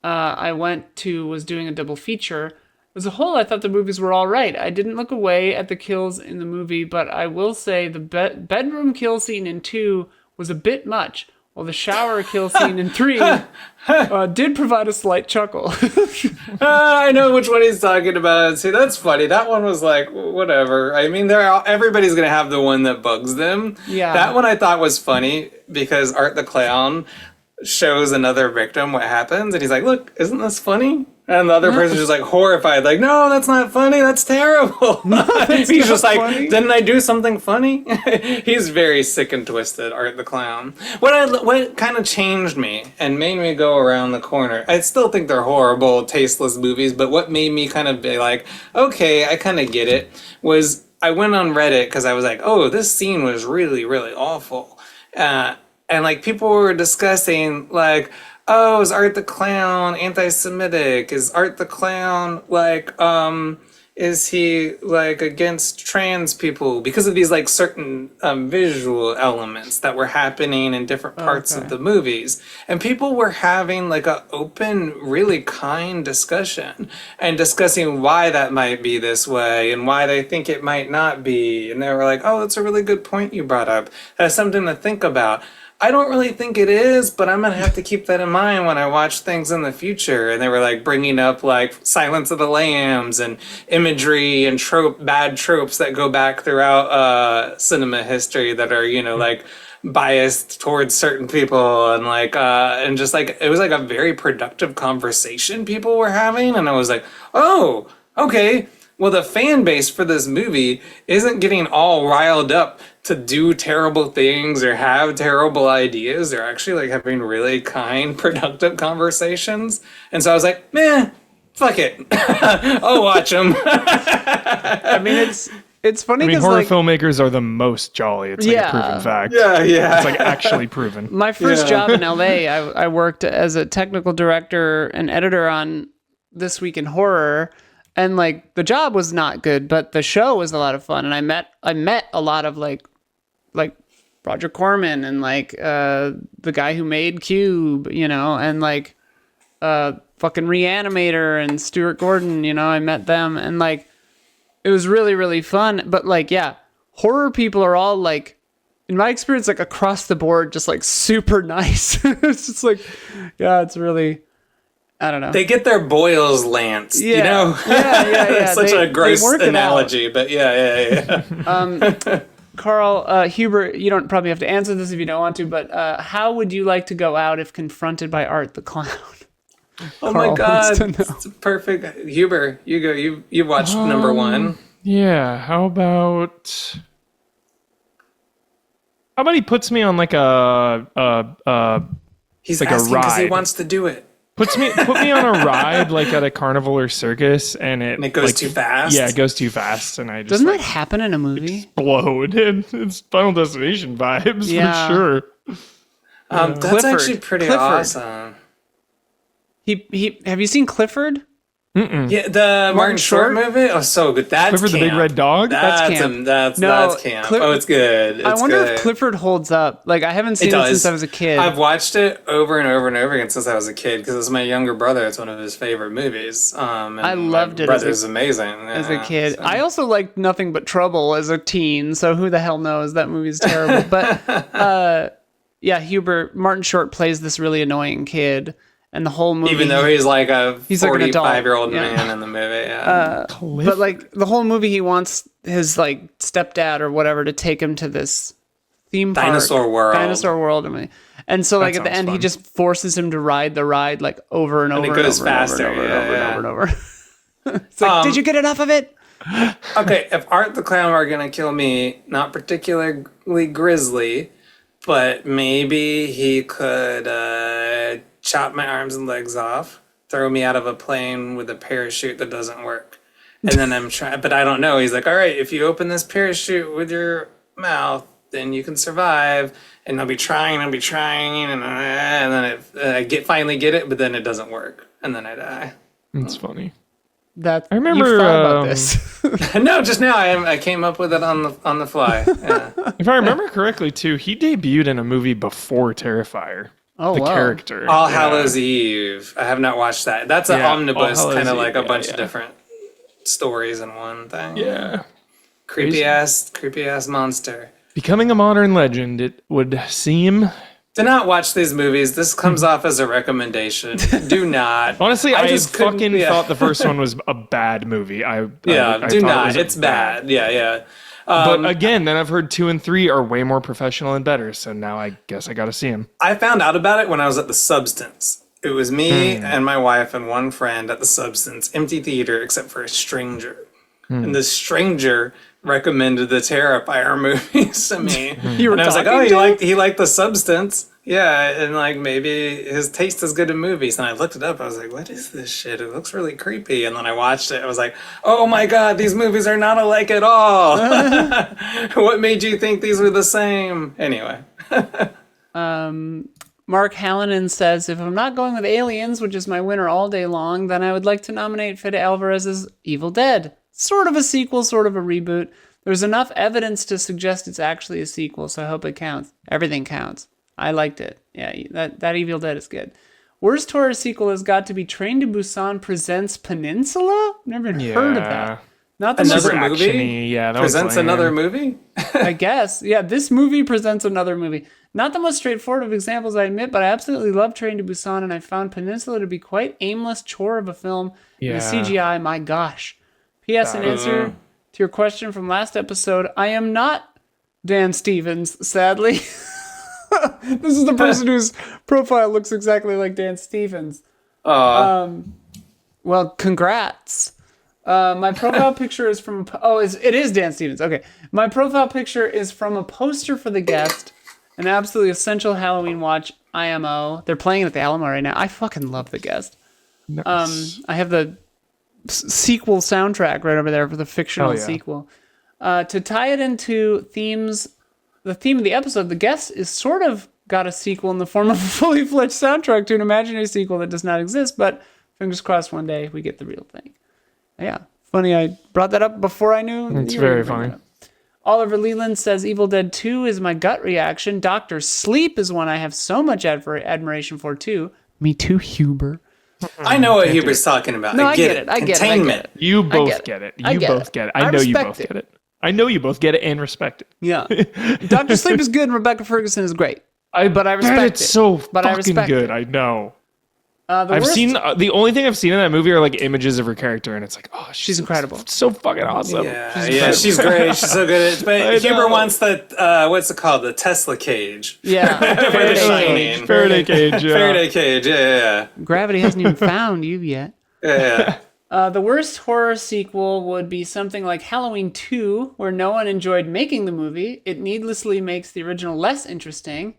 I was doing a double feature. As a whole, I thought the movies were all right. I didn't look away at the kills in the movie, but I will say the bedroom kill scene in 2 was a bit much, while the shower kill scene in 3 did provide a slight chuckle. I know which one he's talking about. See, that's funny. That one was like, whatever. I mean, everybody's going to have the one that bugs them. Yeah. That one I thought was funny because Art the Clown shows another victim what happens, and he's like, look, isn't this funny? And the other person's just like horrified, like, no, that's not funny, that's terrible. He's just like, funny. Didn't I do something funny? He's very sick and twisted, Art the Clown. What kind of changed me and made me go around the corner, I still think they're horrible, tasteless movies, but what made me kind of be like, okay, I kind of get it, was I went on Reddit because I was like, oh, this scene was really, really awful. And like people were discussing like, oh, is Art the Clown anti-Semitic? Is Art the Clown like, is he like against trans people? Because of these like certain visual elements that were happening in different parts of the movies. And people were having like an open, really kind discussion and discussing why that might be this way and why they think it might not be. And they were like, oh, that's a really good point you brought up. That's something to think about. I don't really think it is, but I'm going to have to keep that in mind when I watch things in the future. And they were like bringing up like Silence of the Lambs and imagery and bad tropes that go back throughout cinema history that are, you know, like biased towards certain people and like, and just like, it was like a very productive conversation people were having. And I was like, oh, okay. Well, the fan base for this movie isn't getting all riled up to do terrible things or have terrible ideas. They're actually like having really kind, productive conversations. And so I was like, meh, fuck it. I'll watch them. I mean, it's funny because horror like, filmmakers are the most jolly. It's like a proven fact. Yeah. It's like actually proven. My first job in LA, I worked as a technical director and editor on This Week in Horror. And like the job was not good, but the show was a lot of fun. And I met a lot of like Roger Corman and like the guy who made Cube, you know, and like fucking Reanimator and Stuart Gordon, you know, I met them and like it was really, really fun. But like, yeah, horror people are all like, in my experience, like across the board, just like super nice. It's just like, yeah, it's really, I don't know. They get their boils lanced, you know? Yeah. It's such a gross analogy, but yeah. Carl, Hubert, you don't probably have to answer this if you don't want to, but how would you like to go out if confronted by Art the Clown? Oh my God, it's perfect. Hubert, you go. You watched number one. Yeah, how about he puts me on like a He's like asking a because he ride. wants to do it. Put me on a ride like at a carnival or circus, and it goes like, too fast. Yeah, it goes too fast, and I just doesn't that happen in a movie? Explode. And it's Final Destination vibes Yeah. for sure. That's Clifford. actually pretty awesome. He have you seen Clifford? Yeah, the Martin Short movie. Oh, so good. That's Clifford camp. the Big Red Dog. That's camp. That's camp. Oh, it's good. I wonder if Clifford holds up. Like I haven't seen it since I was a kid. I've watched it over and over and over again since I was a kid because it's my younger brother. It's one of his favorite movies. And I loved it. Brother's amazing as a kid. So. I also liked Nothing But Trouble as a teen. So who the hell knows? That movie's terrible. But yeah, Martin Short plays this really annoying kid. And the whole movie, even though he's like a 45-year-old yeah. man in the movie, yeah. But like the whole movie, he wants his like stepdad or whatever to take him to this theme park, dinosaur world. And so like at the end, fun. He just forces him to ride the ride like over and over. And it goes faster, over and over. It's like, did you get enough of it? Okay, if Art the Clown are gonna kill me, not particularly grisly, but maybe he could chop my arms and legs off, throw me out of a plane with a parachute that doesn't work. And then I'm trying, but I don't know. He's like, all right, if you open this parachute with your mouth, then you can survive. And I'll be trying, and then I finally get it, but then it doesn't work. And then I die. It's funny. That I remember, you thought about this. No, just now I came up with it on the fly. Yeah. If I remember correctly, too, he debuted in a movie before Terrifier. Oh, The wow. character. All Hallows Eve. I have not watched that. That's an Yeah, omnibus, All kind of Hallows like Eve, a bunch yeah. of different stories in one thing. Yeah. Creepy ass monster. Becoming a modern legend, it would seem. Do not watch these movies. This comes off as a recommendation. Do not. Honestly, I just couldn't- fucking yeah. thought the first one was a bad movie. I Yeah, do do not. It's bad. Yeah. But again, then I've heard 2 and 3 are way more professional and better. So now I guess I got to see them. I found out about it when I was at the Substance. It was me and my wife and one friend at the Substance, empty theater except for a stranger. And the stranger recommended the Terrifier movies to me. And I was like, oh, he liked the Substance. Yeah, and like maybe his taste is good in movies. And I looked it up. I was like, what is this shit? It looks really creepy. And then I watched it. I was like, oh my God, these movies are not alike at all. What made you think these were the same? Anyway. Mark Hallinan says, if I'm not going with Aliens, which is my winner all day long, then I would like to nominate Fede Alvarez's Evil Dead. Sort of a sequel, sort of a reboot. There's enough evidence to suggest it's actually a sequel, so I hope it counts. Everything counts. I liked it. Yeah, that Evil Dead is good. Worst horror sequel has got to be Train to Busan Presents Peninsula? Never even heard of that. Not the Another most movie? Actiony, yeah, that was Presents lame. another movie? I guess. Yeah, this movie presents another movie. Not the most straightforward of examples, I admit, but I absolutely love Train to Busan, and I found Peninsula to be quite aimless chore of a film. Yeah. And the CGI, my gosh. P.S. In answer to your question from last episode, I am not Dan Stevens, sadly. This is the person whose profile looks exactly like Dan Stevens. Well, congrats. My profile picture is from... it is Dan Stevens. Okay. My profile picture is from a poster for The Guest, an absolutely essential Halloween watch, IMO. They're playing it at the Alamo right now. I fucking love The Guest. Nice. I have the sequel soundtrack right over there for the fictional sequel. To tie it into the theme of the episode, The Guest is sort of got a sequel in the form of a fully fledged soundtrack to an imaginary sequel that does not exist, but fingers crossed one day we get the real thing. Yeah, funny I brought that up before I knew. It's very funny. Oliver Leland says Evil Dead 2 is my gut reaction. Dr. Sleep is one I have so much admiration for too. Me too, Huber. I know what Huber's talking about. No, I get it. I get it. Containment. You both get it. You both get it. I know you both get it. I know you both get it and respect it. Yeah. Dr. Sleep is good and Rebecca Ferguson is great. But I respect bet it's so But I fucking respect good. it. I know. I've seen the only thing I've seen in that movie are like images of her character, and it's like, oh, She's incredible. so fucking awesome. Yeah, she's great. She's so good at it. But Huber wants that, what's it called? The Tesla cage. Yeah. Faraday Faraday cage. Faraday cage. Yeah. Faraday cage, yeah. Gravity hasn't even found you yet. Yeah. The worst horror sequel would be something like Halloween 2, where no one enjoyed making the movie. It needlessly makes the original less interesting.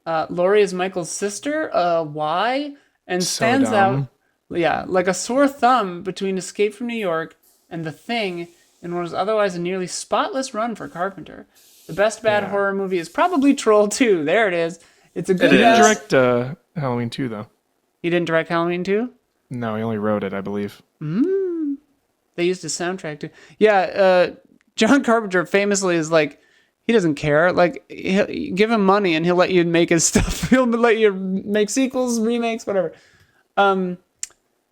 Laurie is Michael's sister. Why? And stands out, like a sore thumb between Escape from New York and The Thing in what was otherwise a nearly spotless run for Carpenter. The best bad horror movie is probably Troll 2. There it is. It's a good He didn't guess. direct Halloween 2, though. He didn't direct Halloween 2? No, he only wrote it, I believe. They used a soundtrack too. Yeah, John Carpenter famously is like, he doesn't care. Like, give him money and he'll let you make his stuff. He'll let you make sequels, remakes, whatever.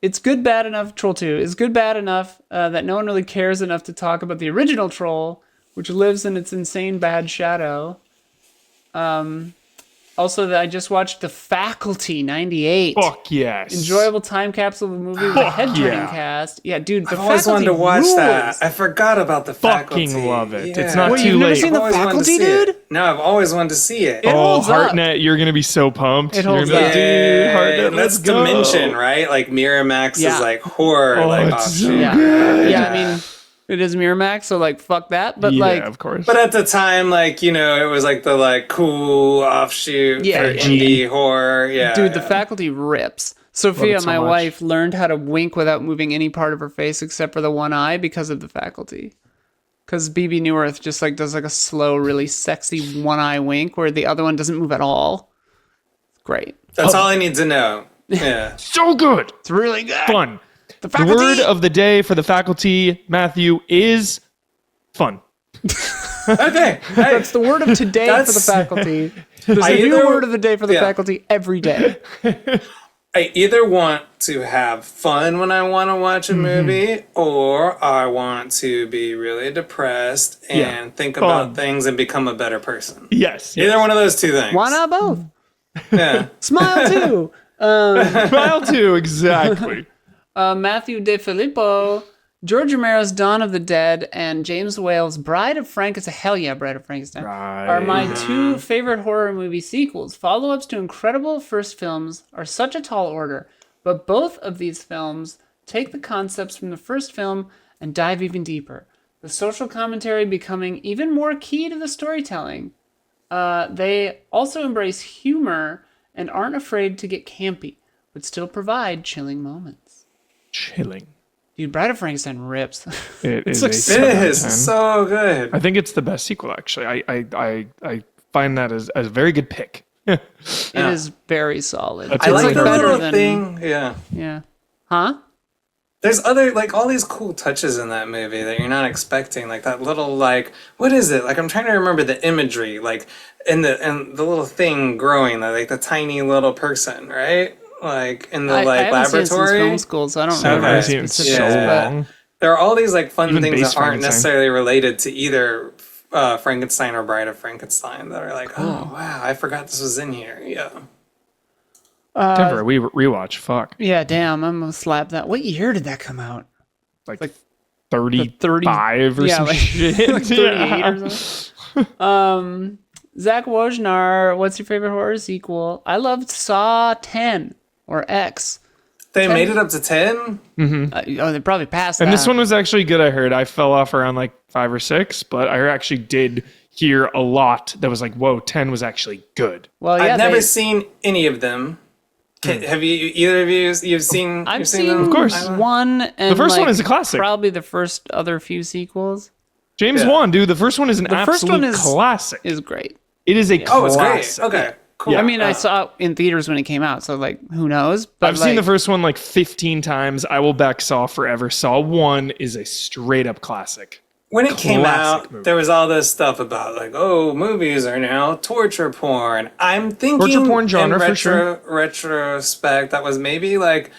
It's good, bad enough. Troll 2 is good, bad enough that no one really cares enough to talk about the original Troll, which lives in its insane bad shadow. Also, I just watched The Faculty '98. Fuck yes. Enjoyable time capsule of a movie with a head-turning cast. Yeah, dude, The I've always Faculty wanted to watch rules. that. I forgot about The Faculty. Fucking love it. Yeah. It's not Wait, too you've never late. seen The I've always wanted to Faculty, see it. dude? No, I've always wanted to see it. It holds up. Hartnett, you're gonna be so pumped. It holds you're gonna up. be like, dude, Hartnett, and let's that's go. Dimension, right? Like Miramax Yeah. is like horror, Oh, like it's so offshoot. Yeah, I mean, it is Miramax, so like, fuck that. But Yeah, like, of course. But at the time, like, you know, it was like the like cool offshoot Yeah, for yeah, indie horror. Yeah, dude, yeah. The Faculty rips. Sophia, so my much. wife, learned how to wink without moving any part of her face except for the one eye because of The Faculty. Because BB Newirth just like does like a slow, really sexy one eye wink where the other one doesn't move at all. Great. That's all I need to know. Yeah. So good. It's really good. Fun. The word of the day for the faculty, Matthew, is fun. Okay. That's the word of today for the faculty. There's a new word of the day for the faculty every day. I either want to have fun when I want to watch a movie, or I want to be really depressed and think about things and become a better person. Yes. Either one of those two things. Why not both? Yeah. Smile too. Smile too, exactly. Matthew De Filippo, George Romero's Dawn of the Dead, and James Whale's Bride of Frankenstein. Hell yeah, Bride of Frankenstein. Are my two favorite horror movie sequels. Follow-ups to incredible first films are such a tall order, but both of these films take the concepts from the first film and dive even deeper. The social commentary becoming even more key to the storytelling. They also embrace humor and aren't afraid to get campy, but still provide chilling moments. Chilling. Dude, Bride of Frankenstein rips. It is. It is so good. I think it's the best sequel, actually. I find that as a very good pick. It is very solid. That's I a like really the good little than thing. Yeah. Yeah. Huh? There's other, like, all these cool touches in that movie that you're not expecting. Like that little, like, what is it? Like, I'm trying to remember the imagery. Like, and the little thing growing, like the tiny little person, right? Like in the I haven't seen it since laboratory. film school, so I don't I remember haven't the seen it in specifics. so but long. There are all these like fun Even things base that aren't Frankenstein. necessarily related to either Frankenstein or Bride of Frankenstein that are like, oh wow, I forgot this was in here. Yeah. Denver, we rewatch. Fuck. yeah, damn, I'm gonna slap that. What year did that come out? Like 35 or yeah, some like, shit. like 38 or something. Zach Wojnar, what's your favorite horror sequel? I loved Saw 10 or X. They made it up to 10? They probably passed that. And this one was actually good, I heard. I fell off around like 5 or 6, but I actually did hear a lot that was like, whoa, 10 was actually good. Well, yeah, I've never seen any of them. Have you, either of you, you've seen I've you've seen them? Of course. one, and The first one like, is a classic. Probably the first other few sequels James Wan, dude, the first one is an The first absolute one is- classic. is great. It is a Oh, it's classic. great. Okay, cool. Yeah. I mean, I saw it in theaters when it came out, so like, who knows? But I've seen the first one like 15 times. I will back Saw forever. Saw 1 is a straight up classic. When it came Classic out, movie. there was all this stuff about like, oh, movies are now torture porn. I'm thinking Torture porn genre, in for sure. retrospect, that was maybe like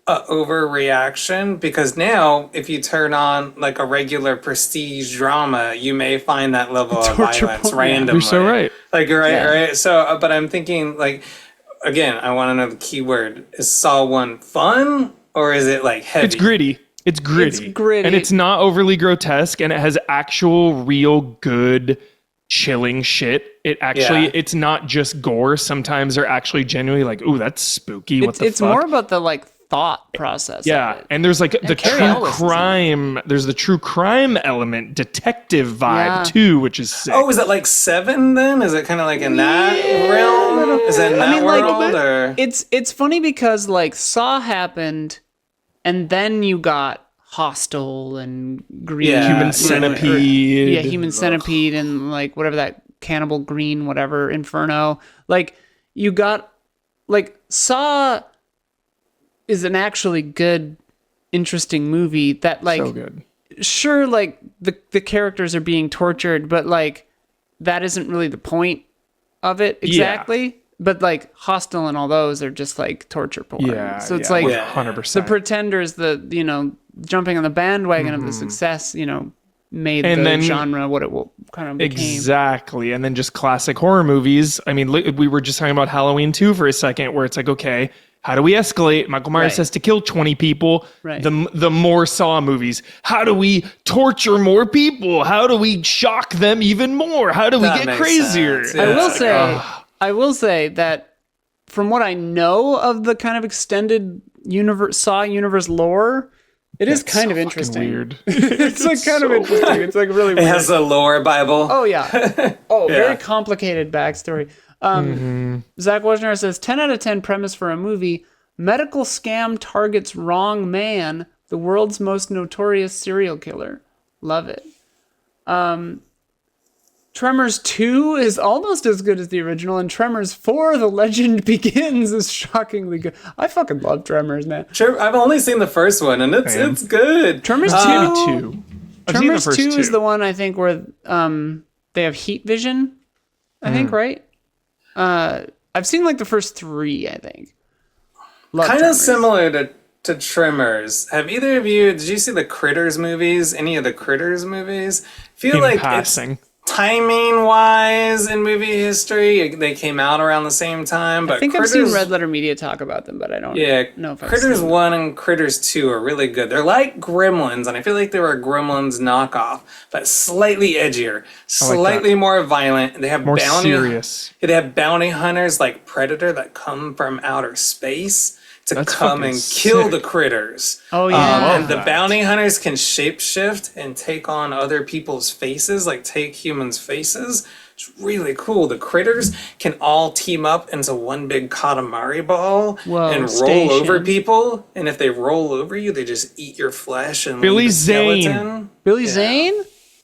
a overreaction, because now if you turn on like a regular prestige drama, you may find that level of Torture violence porn, yeah. randomly. You're so right. Like, right, Yeah. right. So, but I'm thinking like, again, I want to know the key word. Is Saw 1 fun, or is it like heavy? It's gritty. It's gritty. It's gritty. And it's not overly grotesque, and it has actual, real good, chilling shit. It actually, Yeah. it's not just gore. Sometimes they're actually genuinely like, ooh, that's spooky. What the it's fuck? more about the like thought process. Yeah, of it. and there's like the Carrie true Ellis is in it. crime. There's the true crime element, detective vibe Yeah. too, which is sick. Oh, is it like 7 then? Is it kind of like in that realm? Is it in that mean, like, world? Or? It's funny because like Saw happened, and then you got Hostel and Green, Yeah. Human Yeah. Centipede. yeah, Human Centipede, and like whatever that Cannibal Green, whatever Inferno. Like you got like Saw is an actually good, interesting movie that like So good. sure, like the characters are being tortured, but like that isn't really the point of it exactly. But like Hostel and all those are just like torture porn. Yeah. So it's yeah, like 100%. the Pretenders, jumping on the bandwagon of the success, made And the then- genre what it will kind of became. Exactly. And then just classic horror movies. I mean, we were just talking about Halloween 2 for a second, where it's like, okay, how do we escalate? Michael Myers Right. has to kill 20 people. Right. The more Saw movies. How do we torture more people? How do we shock them even more? How do we That get makes crazier? sense. I Yeah. will It's say, I will say that from what I know of the kind of extended Saw universe lore, it is kind of so fucking interesting. weird. It's like kind of interesting. It's like really It weird. has a lore Bible. Oh yeah. Oh, Yeah. very complicated backstory. Zach Wojnar says 10 out of 10 premise for a movie. Medical scam targets wrong man, the world's most notorious serial killer. Love it. Tremors 2 is almost as good as the original, and Tremors 4, The Legend Begins, is shockingly good. I fucking love Tremors, man. I've only seen the first one, and it's good. Tremors 2, Two. I've seen the Tremors first 2 two. is the one I think where they have heat vision. I think, right? I've seen like the first 3, I think. Love Kind of Tremors. similar to Tremors. Have either of you? Did you see the Critters movies? Any of the Critters movies? Feel In like passing. it's timing wise in movie history, they came out around the same time. But I think Critters, I've seen Red Letter Media talk about them, but I don't know if I've Critters seen them. 1 and Critters 2 are really good. They're like Gremlins, and I feel like they were a Gremlins knockoff, but slightly edgier, slightly more violent. They have More serious. They have bounty hunters like Predator that come from outer space to That's come fucking and kill sick. the critters. Oh, yeah. And the that. bounty hunters can shapeshift and take on other people's faces, like take humans' faces. It's really cool. The critters can all team up into one big Katamari ball Whoa, and roll station. over people. And if they roll over you, they just eat your flesh and Billy leave a Zane. skeleton. Billy Zane?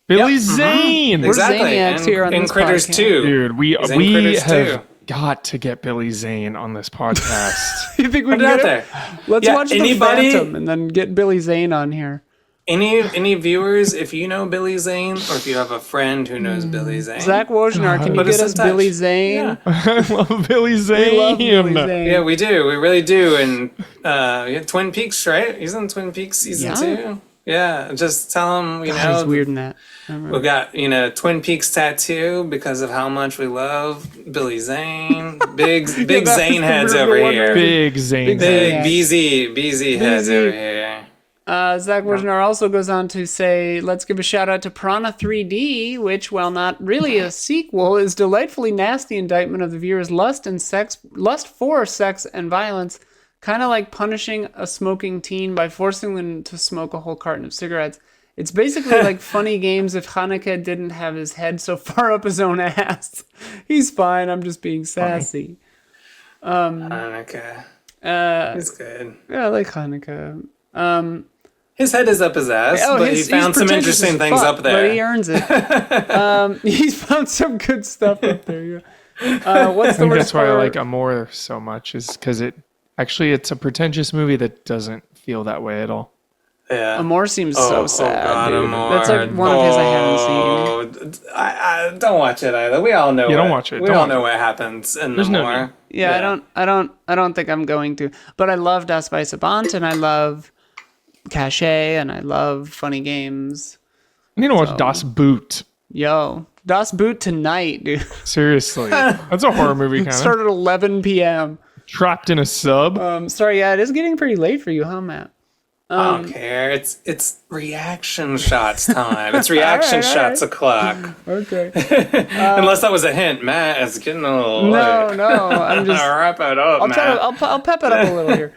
Billy Zane. We're Zaniacs here on in this Critters podcast. 2. Dude, we He's in we Critters have 2. got to get Billy Zane on this podcast. You think we Put can it out get there. it? Let's Yeah, watch anybody- The Phantom and then get Billy Zane on here. Any viewers, if you know Billy Zane, or if you have a friend who knows Billy Zane, Zach Wojnar, can you Put us get in us touch. Billy Zane? Yeah. I love Billy Zane. We love Billy Zane. Yeah, we do. We really do. And yeah, Twin Peaks, right? He's in Twin Peaks season Yeah. 2. Yeah, just tell him, you God, know, he's weird in that. we got, Twin Peaks tattoo because of how much we love Billy Zane. Big that was Zane the heads number over one here. Big Zane. Zane. Big BZ heads over here. Zach Wojnar also goes on to say, let's give a shout out to Piranha 3D, which, while not really a sequel, is delightfully nasty indictment of the viewer's lust for sex and violence, kind of like punishing a smoking teen by forcing them to smoke a whole carton of cigarettes. It's basically like Funny Games if Hanukkah didn't have his head so far up his own ass. He's fine, I'm just being sassy. Hanukkah. He's good. Yeah, I like Hanukkah. His head is up his ass, but he he's found some pretentious interesting as things fuck, up there. But he earns it. He's found some good stuff up there. Yeah. What's I the think worst that's why I part? like Amore so much, is because it's a pretentious movie that doesn't feel that way at all. Yeah. Amore seems so sad. God, dude. Amore. That's like one of his I haven't seen. I don't watch it either. We all know. Yeah, don't watch it. We Don't all watch know it. what happens in There's no Amore. need. Yeah, I don't think I'm going to. But I love Das Weiße Band, and I love Cachet, and I love Funny Games. I need to watch Das Boot. Yo, Das Boot tonight, dude. Seriously. That's a horror movie kind of. Started at 11 p.m. Trapped in a sub. Sorry, yeah, it is getting pretty late for you, huh, Matt? I don't care. It's reaction shots time. It's reaction shots o'clock. Okay. Unless that was a hint, Matt is getting a little. No, late. I'm just. Wrap it up, I'll Matt. try to, I'll pep it up a little here.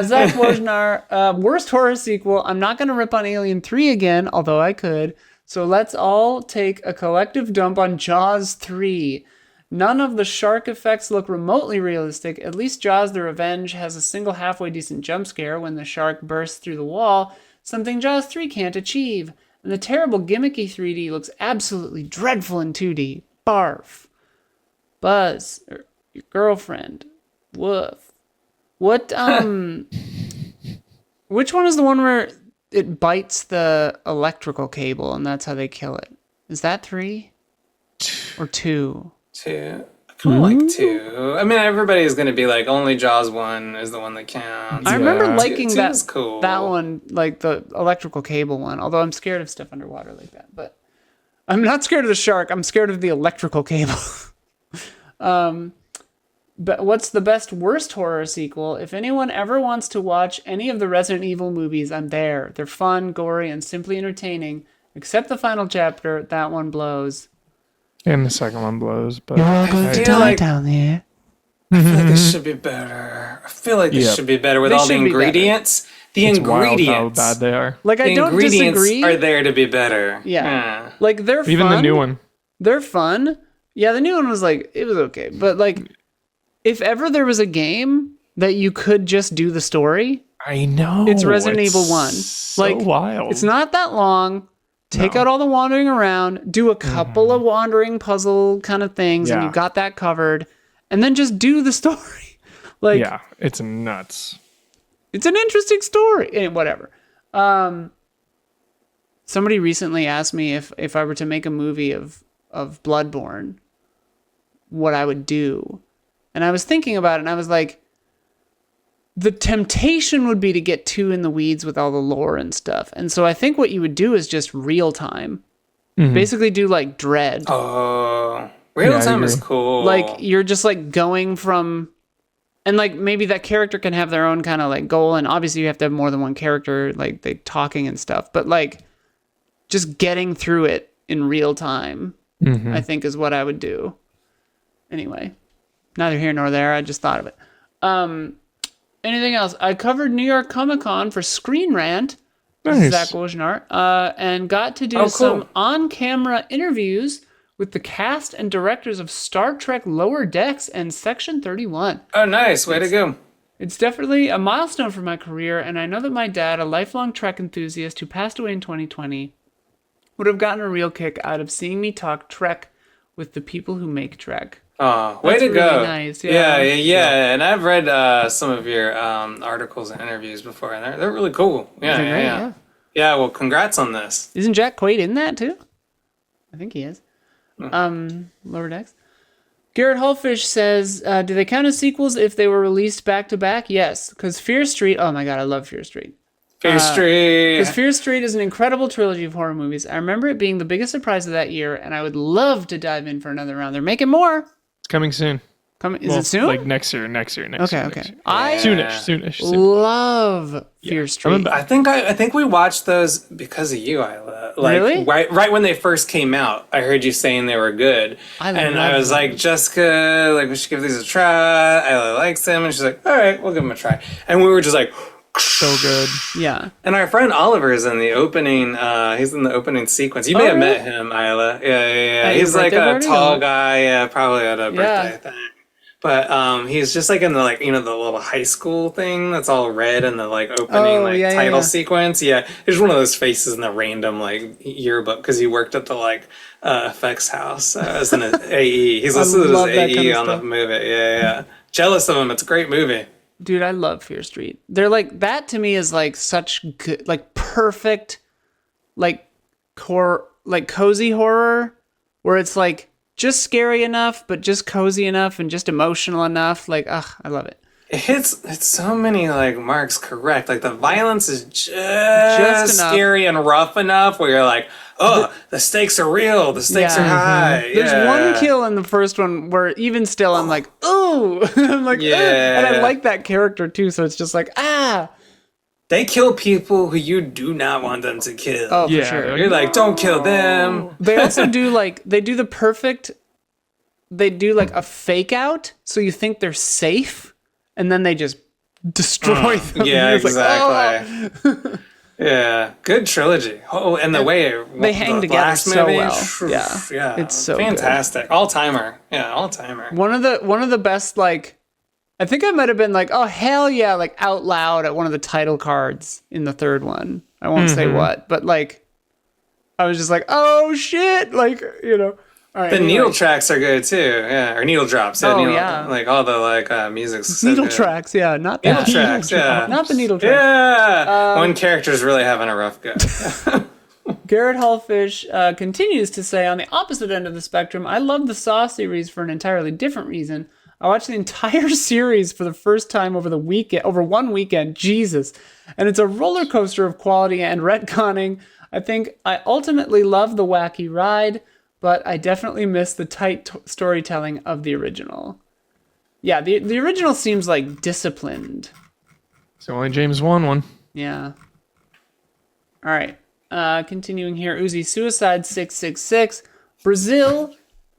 Zach Wojnar, worst horror sequel. I'm not going to rip on Alien 3 again, although I could. So let's all take a collective dump on Jaws 3. None of the shark effects look remotely realistic. At least Jaws the Revenge has a single halfway decent jump scare when the shark bursts through the wall, something Jaws 3 can't achieve. And the terrible gimmicky 3D looks absolutely dreadful in 2D. Barf. Buzz, your girlfriend. Woof. What, which one is the one where it bites the electrical cable and that's how they kill it? Is that 3? Or 2? 2. I kind of like 2. I mean, everybody's going to be like, only Jaws 1 is the one that counts. I remember Yeah. liking Two that, is cool. that one, like the electrical cable one, although I'm scared of stuff underwater like that. But I'm not scared of the shark, I'm scared of the electrical cable. But what's the best worst horror sequel? If anyone ever wants to watch any of the Resident Evil movies, I'm there. They're fun, gory, and simply entertaining. Except the final chapter, that one blows. And the second one blows, but feel like- down there. I feel like this should be better. I feel like this Yep. should be better with They all the should be better. ingredients. The it's wild how ingredients. bad they are. Like, I The don't ingredients disagree. are there to be better. Yeah. Like, they're Even fun. the new one. They're fun. Yeah, the new one was like, it was okay. But like, if ever there was a game that you could just do the story, I know. it's Resident Evil 1. So Like, wild. it's not that long. Take out all the wandering around, do a couple of wandering puzzle kind of things, and you got that covered, and then just do the story. Like, yeah, it's nuts. It's an interesting story. Whatever. Somebody recently asked me if I were to make a movie of Bloodborne, what I would do. And I was thinking about it, and I was like, the temptation would be to get too in the weeds with all the lore and stuff. And so I think what you would do is just real time. Basically do like Dread. Oh, real time is cool. Like you're just like going from, and like maybe that character can have their own kind of like goal. And obviously you have to have more than one character, like they talking and stuff. But like just getting through it in real time, I think is what I would do. Anyway, neither here nor there. I just thought of it. Anything else? I covered New York Comic Con for Screen Rant. Nice. Zach Wojnar, and got to do some on-camera interviews with the cast and directors of Star Trek Lower Decks and Section 31. Oh, nice. Way to go. It's definitely a milestone for my career, and I know that my dad, a lifelong Trek enthusiast who passed away in 2020, would have gotten a real kick out of seeing me talk Trek with the people who make Trek. Oh, way to really go. Nice. Yeah. And I've read some of your articles and interviews before, and they're really cool. Yeah. Well, congrats on this. Isn't Jack Quaid in that too? I think he is. Lower Decks. Garrett Hullfish says, do they count as sequels if they were released back to back? Yes, because Fear Street. Oh my god, I love Fear Street. Fear Street. Because Fear Street is an incredible trilogy of horror movies. I remember it being the biggest surprise of that year, and I would love to dive in for another round. They're making more. It's coming soon. Is it soon? Like next year. Okay. I Soonish. love Fear Street. I think we watched those because of you, Isla. Like, really? Right when they first came out, I heard you saying they were good, and I was like, Jessica, like we should give these a try. Isla likes them, and she's like, all right, we'll give them a try. And we were just like, so good. Yeah. And our friend Oliver is in the opening. He's in the opening sequence. You may have met him, Isla. Yeah. He's like a tall guy. Yeah, probably at a birthday thing. But he's just like in the the little high school thing that's all red in the like opening title sequence. Yeah, there's one of those faces in the random like yearbook because he worked at the like effects house as an AE. He's listed as AE on the movie. Yeah. Jealous of him. It's a great movie. Dude, I love Fear Street. They're like that to me is like such good, like perfect, like cozy horror where it's like just scary enough, but just cozy enough and just emotional enough. Like, I love it. It hits so many like marks correct. Like the violence is just scary and rough enough where you're like, the stakes are real. The stakes are high. There's one kill in the first one where even still I'm like, oh, I'm like, and I like that character too. So it's just like, They kill people who you do not want them to kill. Oh, for sure. You're like, don't kill them. They also do like, they do like a fake out. So you think they're safe and then they just destroy them. Yeah, exactly. Yeah, good trilogy. Oh, and the way they hang together so well. Yeah, it's so fantastic. Good. All timer. Yeah, all timer. One of the best like. I think I might have been like, oh, hell yeah, like out loud at one of the title cards in the third one. I won't say what, but like, I was just like, oh shit, like, All right, the needle tracks are good too, yeah, or needle drops. Yeah, like all the like music's needle tracks, yeah, not the needle tracks, yeah, not the needle tracks. Yeah, one character's really having a rough go. Garrett Hullfish continues to say, on the opposite end of the spectrum, I love the Saw series for an entirely different reason. I watched the entire series for the first time over one weekend, Jesus. And it's a roller coaster of quality and retconning. I think I ultimately love the wacky ride, but I definitely miss the tight storytelling of the original. Yeah, the original seems like disciplined. It's only James Wan one. Yeah. All right. Continuing here, Uzi Suicide 666. Brazil,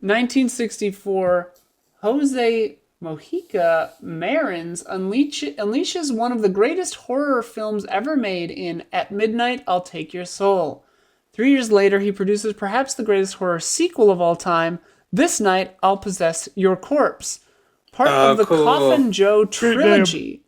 1964. Jose Mojica Marins unleashes one of the greatest horror films ever made in At Midnight, I'll Take Your Soul. 3 years later, he produces perhaps the greatest horror sequel of all time, This Night, I'll Possess Your Corpse. Part of the Coffin Joe trilogy.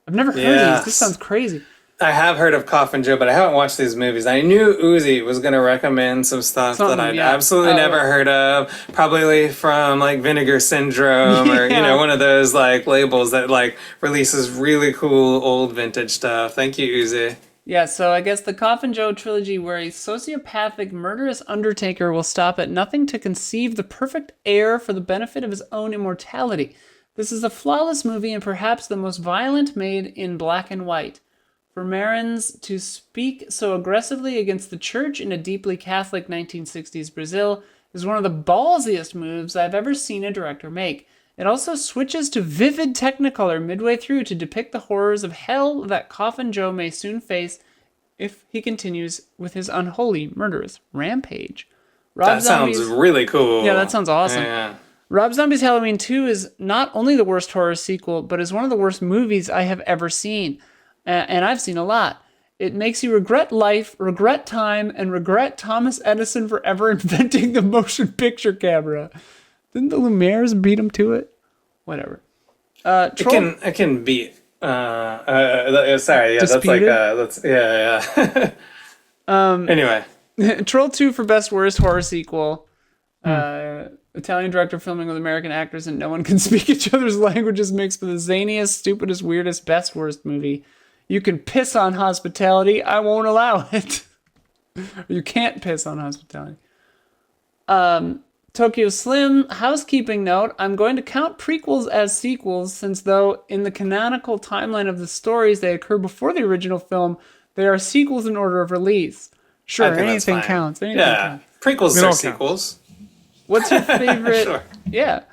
I've never heard of these. This sounds crazy. I have heard of Coffin Joe, but I haven't watched these movies. I knew Uzi was going to recommend some stuff that Something, I'd yeah. absolutely never heard of, probably from like Vinegar Syndrome or, Yeah. one of those like labels that like releases really cool old vintage stuff. Thank you, Uzi. Yeah, so I guess the Coffin Joe trilogy, where a sociopathic, murderous undertaker will stop at nothing to conceive the perfect heir for the benefit of his own immortality. This is a flawless movie and perhaps the most violent made in black and white. For Marins to speak so aggressively against the church in a deeply Catholic 1960s Brazil is one of the ballsiest moves I've ever seen a director make. It also switches to vivid Technicolor midway through to depict the horrors of hell that Coffin Joe may soon face if he continues with his unholy, murderous rampage. That sounds really cool. Yeah, that sounds awesome. Yeah. Rob Zombie's Halloween 2 is not only the worst horror sequel, but is one of the worst movies I have ever seen. And I've seen a lot. It makes you regret life, regret time, and regret Thomas Edison for ever inventing the motion picture camera. Didn't the Lumieres beat him to it? Whatever. It can beat. Sorry, yeah, Disputed? that's yeah. Anyway, Troll 2 for best worst horror sequel. Italian director filming with American actors and no one can speak each other's languages makes for the zaniest, stupidest, weirdest, best worst movie. You can piss on hospitality. I won't allow it. You can't piss on hospitality. Tokyo Slim, housekeeping note, I'm going to count prequels as sequels since though in the canonical timeline of the stories they occur before the original film, they are sequels in order of release. Sure, I think that's anything fine. counts. Anything Yeah, counts. prequels It are all sequels. What's your favorite? Sure. Yeah.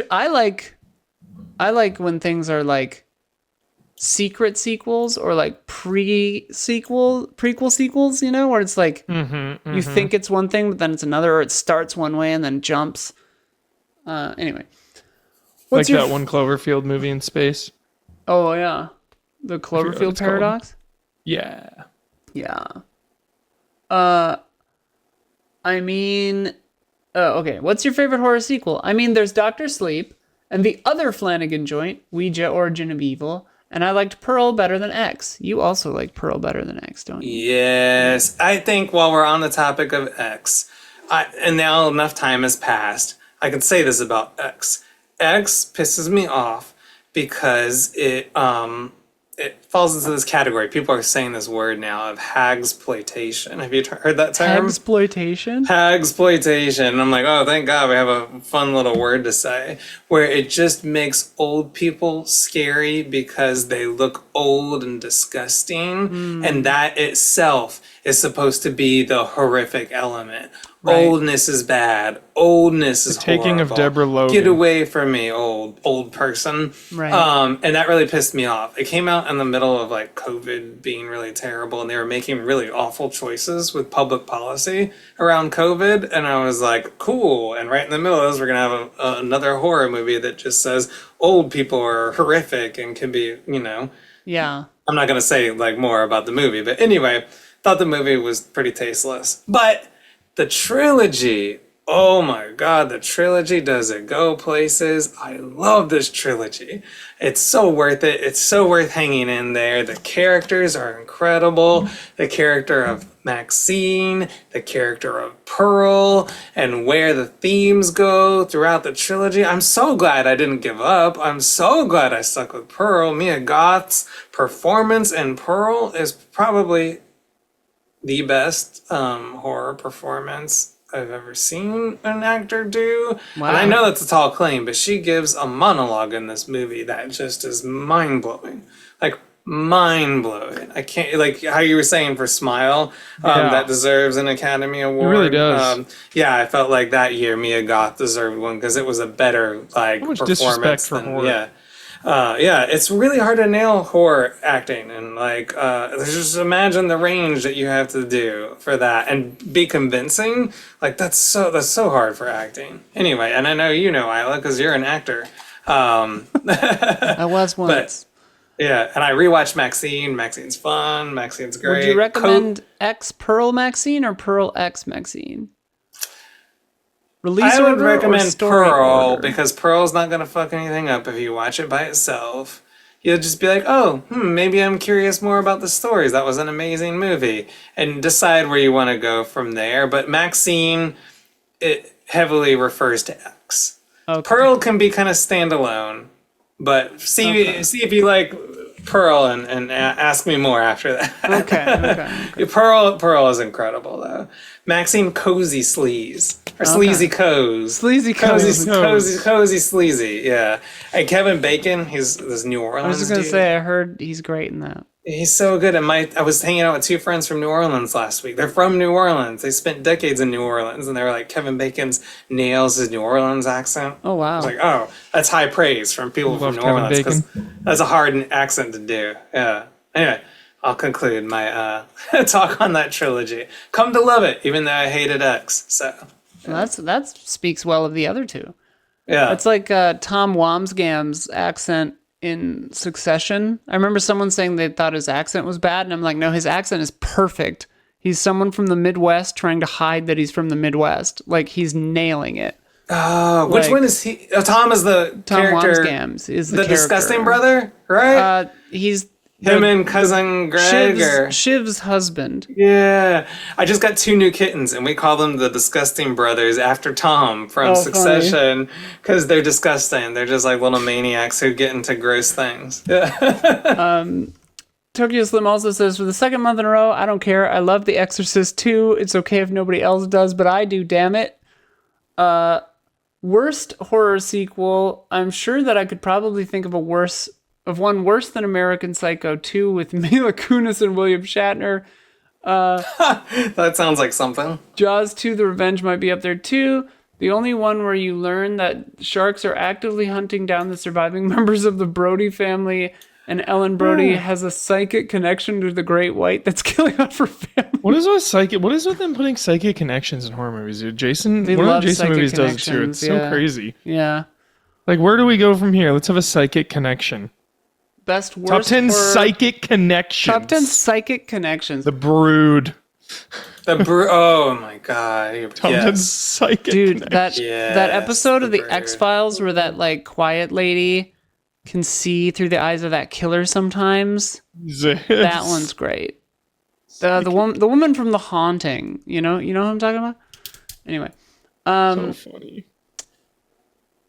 I like when things are like secret sequels or like prequel sequels, where it's like you think it's one thing, but then it's another, or it starts one way and then jumps. Anyway. Like that one Cloverfield movie in space. Oh, yeah. The forgot what Cloverfield it's paradox? Yeah. Yeah. Okay. What's your favorite horror sequel? I mean, there's Doctor Sleep and the other Flanagan joint, Ouija Origin of Evil, and I liked Pearl better than X. You also like Pearl better than X, don't you? Yes, I think while we're on the topic of X, and now enough time has passed, I can say this about X. X pisses me off because it falls into this category. People are saying this word now of hagsploitation. Have you heard that term? Hagsploitation? Hagsploitation. And I'm like, oh, thank God we have a fun little word to say, where it just makes old people scary because they look old and disgusting. And that itself is supposed to be the horrific element. Right. Oldness is bad. Oldness is Taking horrible. of Deborah Logan. Get away from me, old person. Right. And that really pissed me off. It came out in the middle of like COVID being really terrible, and they were making really awful choices with public policy around COVID. And I was like, cool. And right in the middle of this, we're gonna have another horror movie that just says old people are horrific and can be, Yeah. I'm not gonna say like more about the movie, but anyway, thought the movie was pretty tasteless. But the trilogy, oh my God, the trilogy, does it go places? I love this trilogy. It's so worth it. It's so worth hanging in there. The characters are incredible. The character of Maxine, the character of Pearl, and where the themes go throughout the trilogy. I'm so glad I didn't give up. I'm so glad I stuck with Pearl. Mia Goth's performance in Pearl is probably the best horror performance I've ever seen an actor do. Wow. And I know that's a tall claim, but she gives a monologue in this movie that just is mind-blowing. Like, mind-blowing. I can't, like how you were saying for Smile, that deserves an Academy Award. It really does. Yeah, I felt like that year Mia Goth deserved one because it was a better, like, So much performance disrespect for than, horror. yeah. Yeah, it's really hard to nail horror acting, and like, just imagine the range that you have to do for that and be convincing. Like that's so hard for acting. Anyway, and I know you know Isla because you're an actor. I was once. Yeah, and I rewatched Maxine. Maxine's fun. Maxine's great. Would you recommend X Pearl Maxine or Pearl X Maxine? Release I would order or recommend story Pearl order? because Pearl's not gonna fuck anything up if you watch it by itself. you'll just be like, oh, maybe I'm curious more about the stories. That was an amazing movie. And decide where you want to go from there. But Maxine, it heavily refers to X. Okay. Pearl can be kind of standalone, but see if you like Pearl and ask me more after that. Okay. Pearl is incredible though. Maxine Cozy Sleaze or Sleazy Coz. Sleazy Cozy Sleazy. Yeah. And Kevin Bacon, he's this New Orleans. I was just gonna dude. say, I heard he's great in that. He's so good. And I was hanging out with two friends from New Orleans last week. They're from New Orleans. They spent decades in New Orleans, and they were like, Kevin Bacon's nails his New Orleans accent. Oh wow! I was like, oh, that's high praise from people from New Orleans because that's a hard accent to do. Yeah. Anyway, I'll conclude my talk on that trilogy. Come to love it, even though I hated X. So well, that speaks well of the other two. yeah, it's like Tom Wamsgam's accent in Succession. I remember someone saying they thought his accent was bad, and I'm like, no, his accent is perfect. He's someone from the Midwest trying to hide that he's from the Midwest. Like, he's nailing it. Which one is he? Tom is the Tom character. Wamsgams is the character. Disgusting brother, right? He's him and cousin Greg Shiv's husband. Yeah. I just got two new kittens and we call them the Disgusting Brothers after Tom from Succession because they're disgusting. They're just like little maniacs who get into gross things. Yeah. Tokyo Slim also says, for the second month in a row, I don't care. I love The Exorcist 2. It's okay if nobody else does, but I do, damn it. Worst horror sequel. I'm sure that I could probably think of one worse than American Psycho 2 with Mila Kunis and William Shatner. That sounds like something. Jaws 2, The Revenge might be up there too. The only one where you learn that sharks are actively hunting down the surviving members of the Brody family, and Ellen Brody has a psychic connection to the Great White that's killing off her family. What is with them putting psychic connections in horror movies, dude? Jason, they one love of the Jason psychic movies does it too. It's so crazy. Yeah. Like, where do we go from here? Let's have a psychic connection. Best worst Top 10 horror. psychic connections. Top 10 psychic connections. The Brood. Oh my god. Top 10 psychic dude, connections. that episode of the X-Files where that like quiet lady can see through the eyes of that killer sometimes. That one's great. The woman from The Haunting. You know who I'm talking about? Anyway. So funny.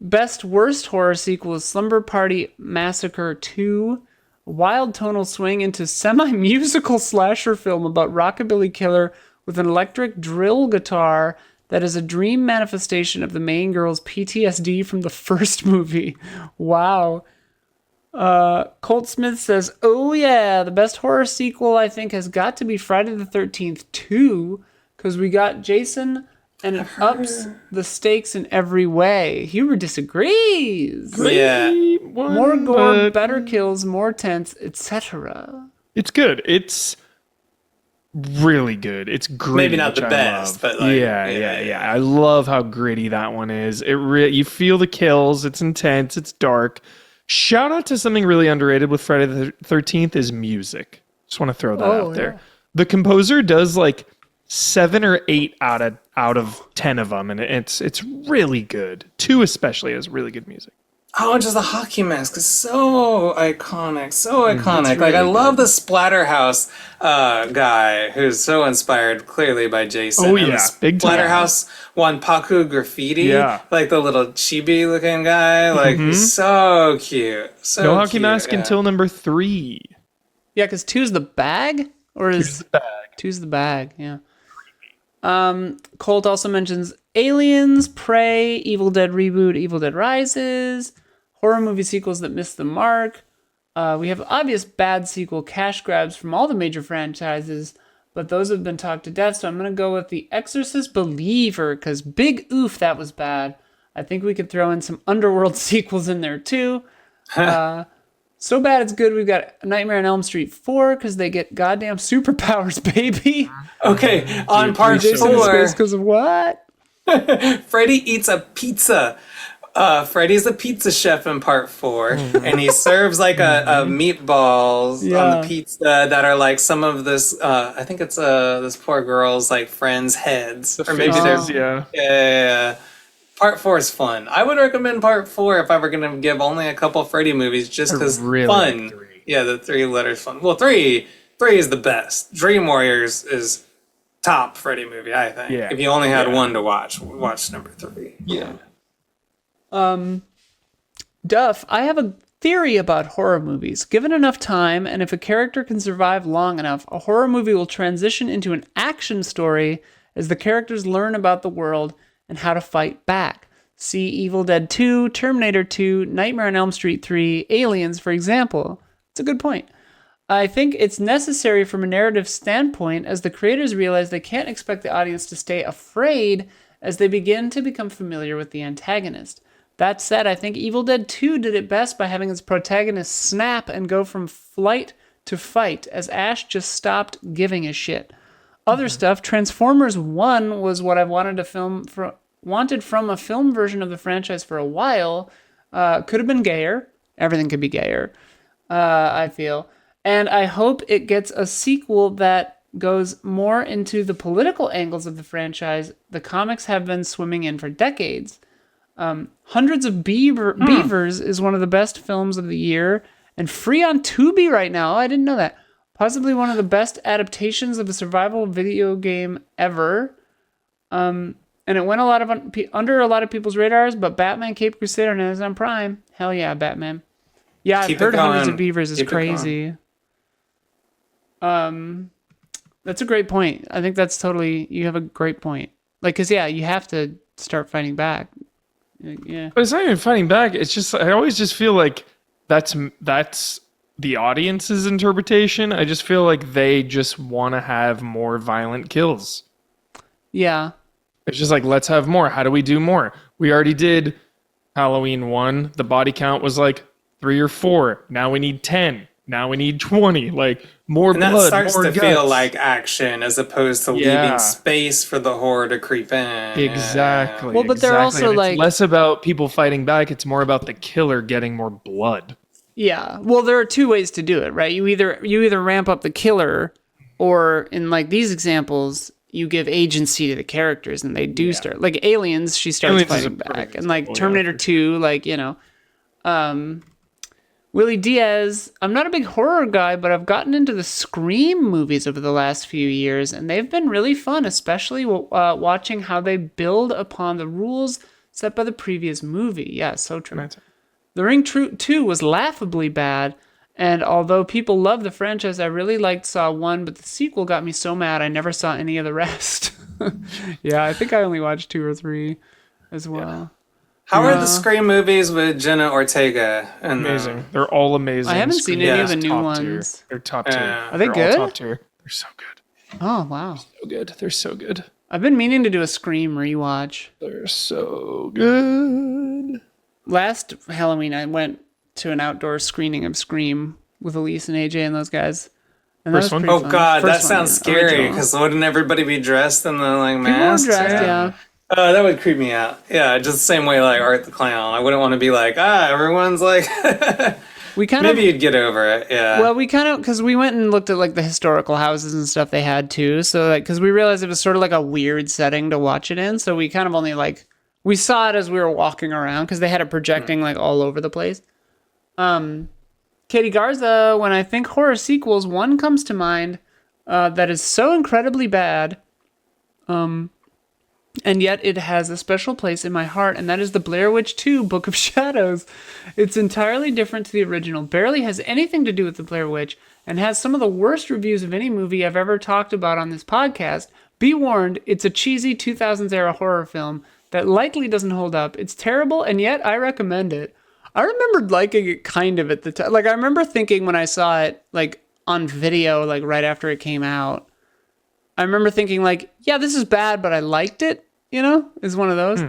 Best worst horror sequel is Slumber Party Massacre 2. A wild tonal swing into semi-musical slasher film about rockabilly killer with an electric drill guitar that is a dream manifestation of the main girl's PTSD from the first movie. Wow. Colt Smith says, oh yeah, the best horror sequel I think has got to be Friday the 13th 2, because we got Jason and it ups the stakes in every way. Huber disagrees. Yeah. More gore, better kills, more tense, etc. It's good. It's really good. It's gritty. Maybe not the best, but like, yeah. I love how gritty that one is. You feel the kills. It's intense. It's dark. Shout out to something really underrated with Friday the 13th is music. Just want to throw that out there. The composer does like 7 or 8 out of 10 of them, and it's really good. 2 especially has really good music. Oh, just the hockey mask is so iconic, Really like, I love the Splatterhouse guy who's so inspired clearly by Jason. Oh, yeah. Big time. Splatterhouse Wanpaku Graffiti. Yeah. Like the little chibi looking guy. Like, he's so cute. So no hockey cute, mask until number 3. Yeah, because 2's the bag? Or is 2's the bag. 2's the bag, yeah. Colt also mentions Aliens, Prey, Evil Dead Reboot, Evil Dead Rises, horror movie sequels that missed the mark. We have obvious bad sequel cash grabs from all the major franchises, but those have been talked to death, so I'm going to go with The Exorcist Believer, because big oof, that was bad. I think we could throw in some Underworld sequels in there too. So bad it's good. We've got Nightmare on Elm Street 4 because they get goddamn superpowers, baby. Okay, on part Jason in 4. space because of what? Freddy eats a pizza. Freddy's a pizza chef in part 4, and he serves like a meatballs on the pizza that are like some of this. I think it's this poor girl's like friends' heads, or maybe they're yeah. Part 4 is fun. I would recommend Part 4 if I were going to give only a couple Freddy movies just because really fun. like 3. Yeah, the 3 letters fun. Well, 3 is the best. Dream Warriors is top Freddy movie, I think. Yeah. If you only had one to watch number 3. Yeah. Duff, I have a theory about horror movies. Given enough time, and if a character can survive long enough, a horror movie will transition into an action story as the characters learn about the world and how to fight back. See Evil Dead 2, Terminator 2, Nightmare on Elm Street 3, Aliens, for example. It's a good point. I think it's necessary from a narrative standpoint as the creators realize they can't expect the audience to stay afraid as they begin to become familiar with the antagonist. That said, I think Evil Dead 2 did it best by having its protagonist snap and go from flight to fight as Ash just stopped giving a shit. Other stuff, Transformers 1 was what I've wanted from a film version of the franchise for a while. Could have been gayer. Everything could be gayer, I feel. And I hope it gets a sequel that goes more into the political angles of the franchise the comics have been swimming in for decades. Hundreds of Beavers is one of the best films of the year and free on Tubi right now. I didn't know that. Possibly one of the best adaptations of a survival video game ever. And it went under a lot of people's radars, but Batman Caped Crusader on Amazon Prime. Hell yeah, Batman. Yeah, I've heard Hundreds of Beavers is crazy. That's a great point. I think you have a great point. Like, cause yeah, you have to start fighting back. Yeah. But it's not even fighting back. It's just, I always just feel like that's the audience's interpretation. I just feel like they just want to have more violent kills. Yeah. It's just like, let's have more. How do we do more? We already did Halloween 1. The body count was like 3 or 4. Now we need 10. Now we need 20. Like, more blood, more that starts to guts. feel like action as opposed to leaving space for the horror to creep in. Exactly. Well, but they're also And like it's less about people fighting back. It's more about the killer getting more blood. Yeah. Well, there are two ways to do it, right? You either ramp up the killer, or in like these examples, you give agency to the characters and they do start. Like Aliens, she starts fighting back, and like Terminator 2, like Willie Diaz. I'm not a big horror guy, but I've gotten into the Scream movies over the last few years, and they've been really fun, especially watching how they build upon the rules set by the previous movie. Yeah, so true. The Ring 2 was laughably bad, and although people love the franchise, I really liked Saw 1, but the sequel got me so mad I never saw any of the rest. Yeah, I think I only watched 2 or 3 as well. Yeah. How are the Scream movies with Jenna Ortega? Amazing. They're all amazing. I haven't seen any of the new ones. They're top tier. Are they good? All top tier. They're so good. Oh, wow. So good. They're so good. I've been meaning to do a Scream rewatch. They're so good. Last Halloween, I went to an outdoor screening of Scream with Elise and AJ and those guys. And First one? Oh God, that sounds scary. Because wouldn't everybody be dressed in the like masks? People were dressed, yeah. That would creep me out. Yeah, just the same way like Art the Clown. I wouldn't want to be like, everyone's like. Maybe you'd get over it. Yeah. Well, because we went and looked at like the historical houses and stuff they had too. So like, because we realized it was sort of like a weird setting to watch it in. So we kind of only like. We saw it as we were walking around because they had it projecting like all over the place. Katie Garza, when I think horror sequels, one comes to mind that is so incredibly bad, and yet it has a special place in my heart, and that is the Blair Witch 2 Book of Shadows. It's entirely different to the original, barely has anything to do with the Blair Witch, and has some of the worst reviews of any movie I've ever talked about on this podcast. Be warned, it's a cheesy 2000s era horror film that likely doesn't hold up. It's terrible, and yet I recommend it. I remembered liking it kind of at the time. Like, I remember thinking when I saw it, like, on video, like, right after it came out, I remember thinking, like, yeah, this is bad, but I liked it, is one of those.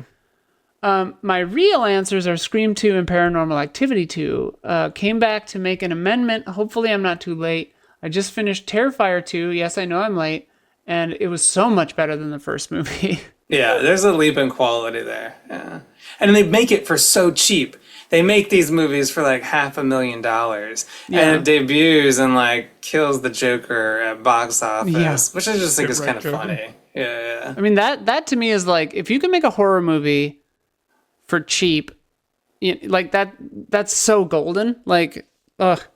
My real answers are Scream 2 and Paranormal Activity 2. Came back to make an amendment. Hopefully I'm not too late. I just finished Terrifier 2. Yes, I know I'm late. And it was so much better than the first movie. Yeah, there's a leap in quality there. Yeah. And they make it for so cheap. They make these movies for like $500,000. Yeah. And it debuts and like kills the Joker at box office, which I just think is kind of funny. Yeah. I mean, that to me is like, if you can make a horror movie for cheap. Like that's so golden. Like,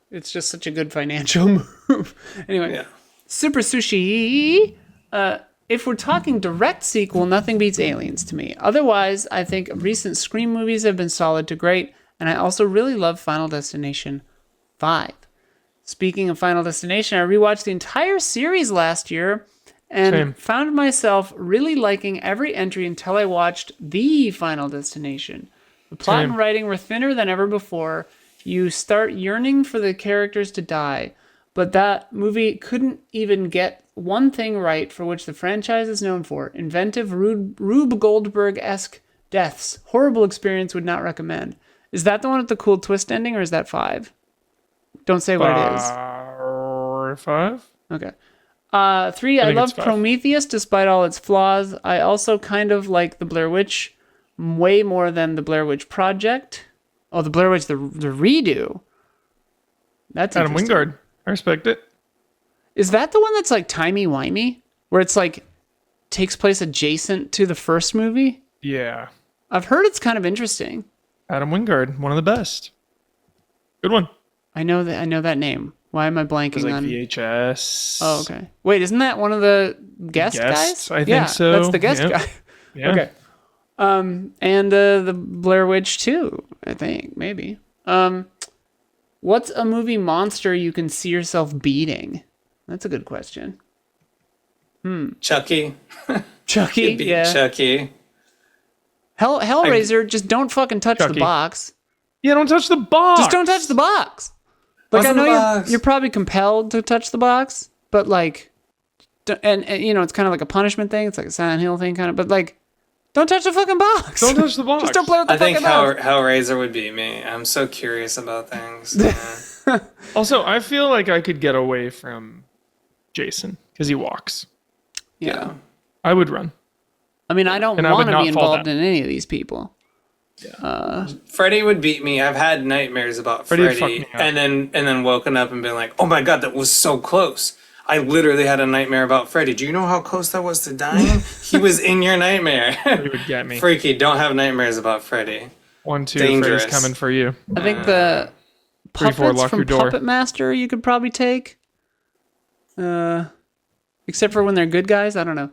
it's just such a good financial move. Anyway, Yeah. Super Sushi. If we're talking direct sequel, nothing beats Aliens to me. Otherwise, I think recent Scream movies have been solid to great, and I also really love Final Destination 5. Speaking of Final Destination, I rewatched the entire series last year and Same. found myself really liking every entry until I watched The Final Destination. The plot Same. and writing were thinner than ever before. You start yearning for the characters to die, but that movie couldn't even get one thing right for which the franchise is known for. Inventive Rube Goldberg-esque deaths. Horrible experience, would not recommend. Is that the one with the cool twist ending, or is that 5? Don't say what it is. 5? Okay. 3, I think love it's 5. Prometheus despite all its flaws. I also kind of like The Blair Witch way more than The Blair Witch Project. Oh, The Blair Witch, the redo. That's Adam interesting. Wingard. I respect it. Is that the one that's like timey-wimey? Where it's like takes place adjacent to the first movie? Yeah. I've heard it's kind of interesting. Adam Wingard, one of the best. Good one. I know that name. Why am I It was blanking like on? VHS. Oh, okay. Wait, isn't that one of the guest Guests, guys? I think so. That's the guest Yep. guy. Yeah. Okay. And the Blair Witch too, I think, maybe. What's a movie monster you can see yourself beating? That's a good question. Chucky. Chucky, Beat yeah. Chucky. Hellraiser, just don't fucking touch the Chucky. box. Yeah, don't touch the box. Just don't touch the box. Like, What's I in the know box? you're probably compelled to touch the box, but like, and you know, it's kind of like a punishment thing. It's like a Silent Hill thing, kind of. But like, don't touch the fucking box. Don't touch the box. Just don't play with the I think fucking box. Hellraiser would beat me. I'm so curious about things. Yeah. Also, I feel like I could get away from Jason because he walks. Yeah. I would run. I mean, I don't And I would want to not be fall involved down. in any of these people. Freddy would beat me. I've had nightmares about Freddy would fuck Freddy, me up. and then woken up and been like, "Oh my god, that was so close." I literally had a nightmare about Freddy. Do you know how close that was to dying? He was in your nightmare. He would get me. Freaky, don't have nightmares about Freddy. 1, 2, Dangerous. Freddy's coming for you. I think the 3, 4, puppets lock from your door. Puppet Master you could probably take. Except for when they're good guys. I don't know.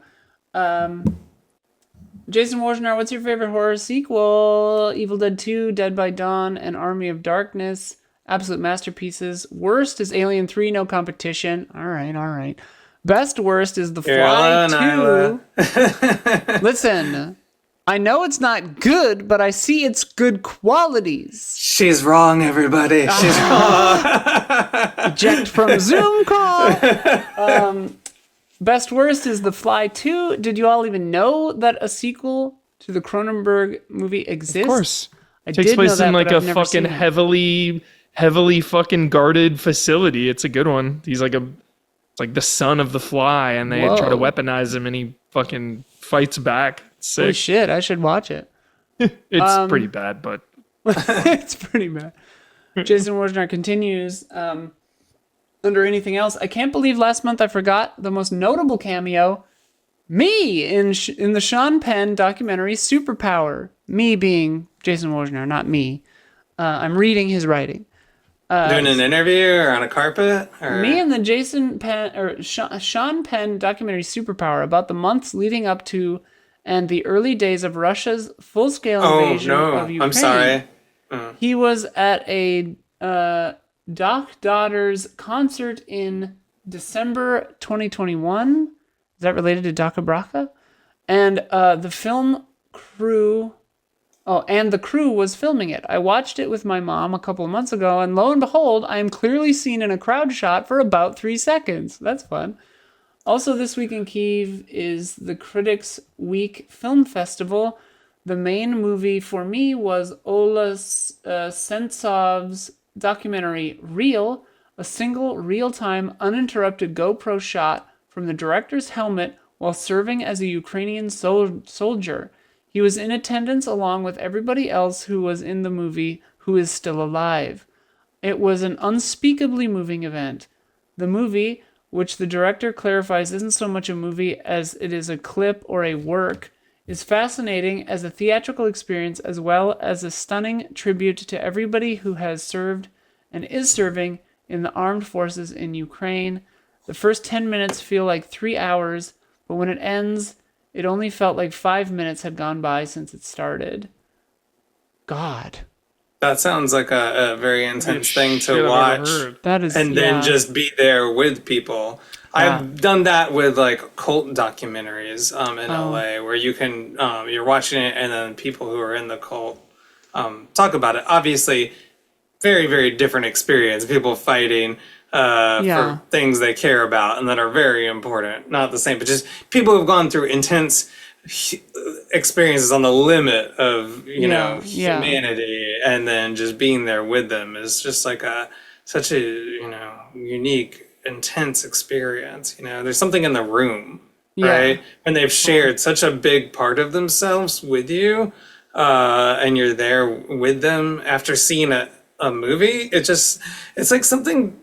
Jason Wojnar, what's your favorite horror sequel? Evil Dead 2, Dead by Dawn, and Army of Darkness. Absolute masterpieces. Worst is Alien 3, no competition. All right. Best worst is The Fly 2. Listen, I know it's not good, but I see its good qualities. She's wrong, everybody. She's wrong. Eject from Zoom call. Best worst is The Fly 2. Did you all even know that a sequel to the Cronenberg movie exists? Of course. I Takes did know place that, in like but a I've never fucking seen it. heavily fucking guarded facility. It's a good one. He's like it's like the son of the Fly, and they try to Whoa. weaponize him, and he fucking fights back. It's Holy sick. shit, I should watch it. It's pretty bad, but It's pretty bad. Jason Wojnar continues. Under anything else, I can't believe last month I forgot the most notable cameo, me in the Sean Penn documentary Superpower. Me being Jason Wojnar, not me. I'm reading his writing. Doing an interview or on a carpet? Or... Me and the Jason Penn or Sean Penn documentary Superpower about the months leading up to and the early days of Russia's full-scale invasion of Ukraine. I'm sorry. He was at a Doc Daughters concert in December 2021. Is that related to Daka Braka? And the film crew... Oh, and the crew was filming it. I watched it with my mom a couple of months ago, and lo and behold, I am clearly seen in a crowd shot for about 3 seconds. That's fun. Also, this week in Kyiv is the Critics' Week Film Festival. The main movie for me was Ola Sentsov's documentary Real, a single real-time uninterrupted GoPro shot from the director's helmet while serving as a Ukrainian soldier. He was in attendance along with everybody else who was in the movie who is still alive. It was an unspeakably moving event. The movie, which the director clarifies isn't so much a movie as it is a clip or a work, is fascinating as a theatrical experience as well as a stunning tribute to everybody who has served and is serving in the armed forces in Ukraine. The first 10 minutes feel like 3 hours, but when it ends, it only felt like 5 minutes had gone by since it started. God. That sounds like a very intense thing Shit to I've ever watch. heard. That is, And then just be there with people. Yeah. I've done that with like cult documentaries in LA, where you can you're watching it and then people who are in the cult talk about it. Obviously, very very different experience. People fighting for things they care about and that are very important. Not the same, but just people who've gone through intense experiences on the limit of humanity, and then just being there with them is just like such a unique, intense experience. There's something in the room, right? And they've shared such a big part of themselves with you, and you're there with them after seeing a movie. It's like something.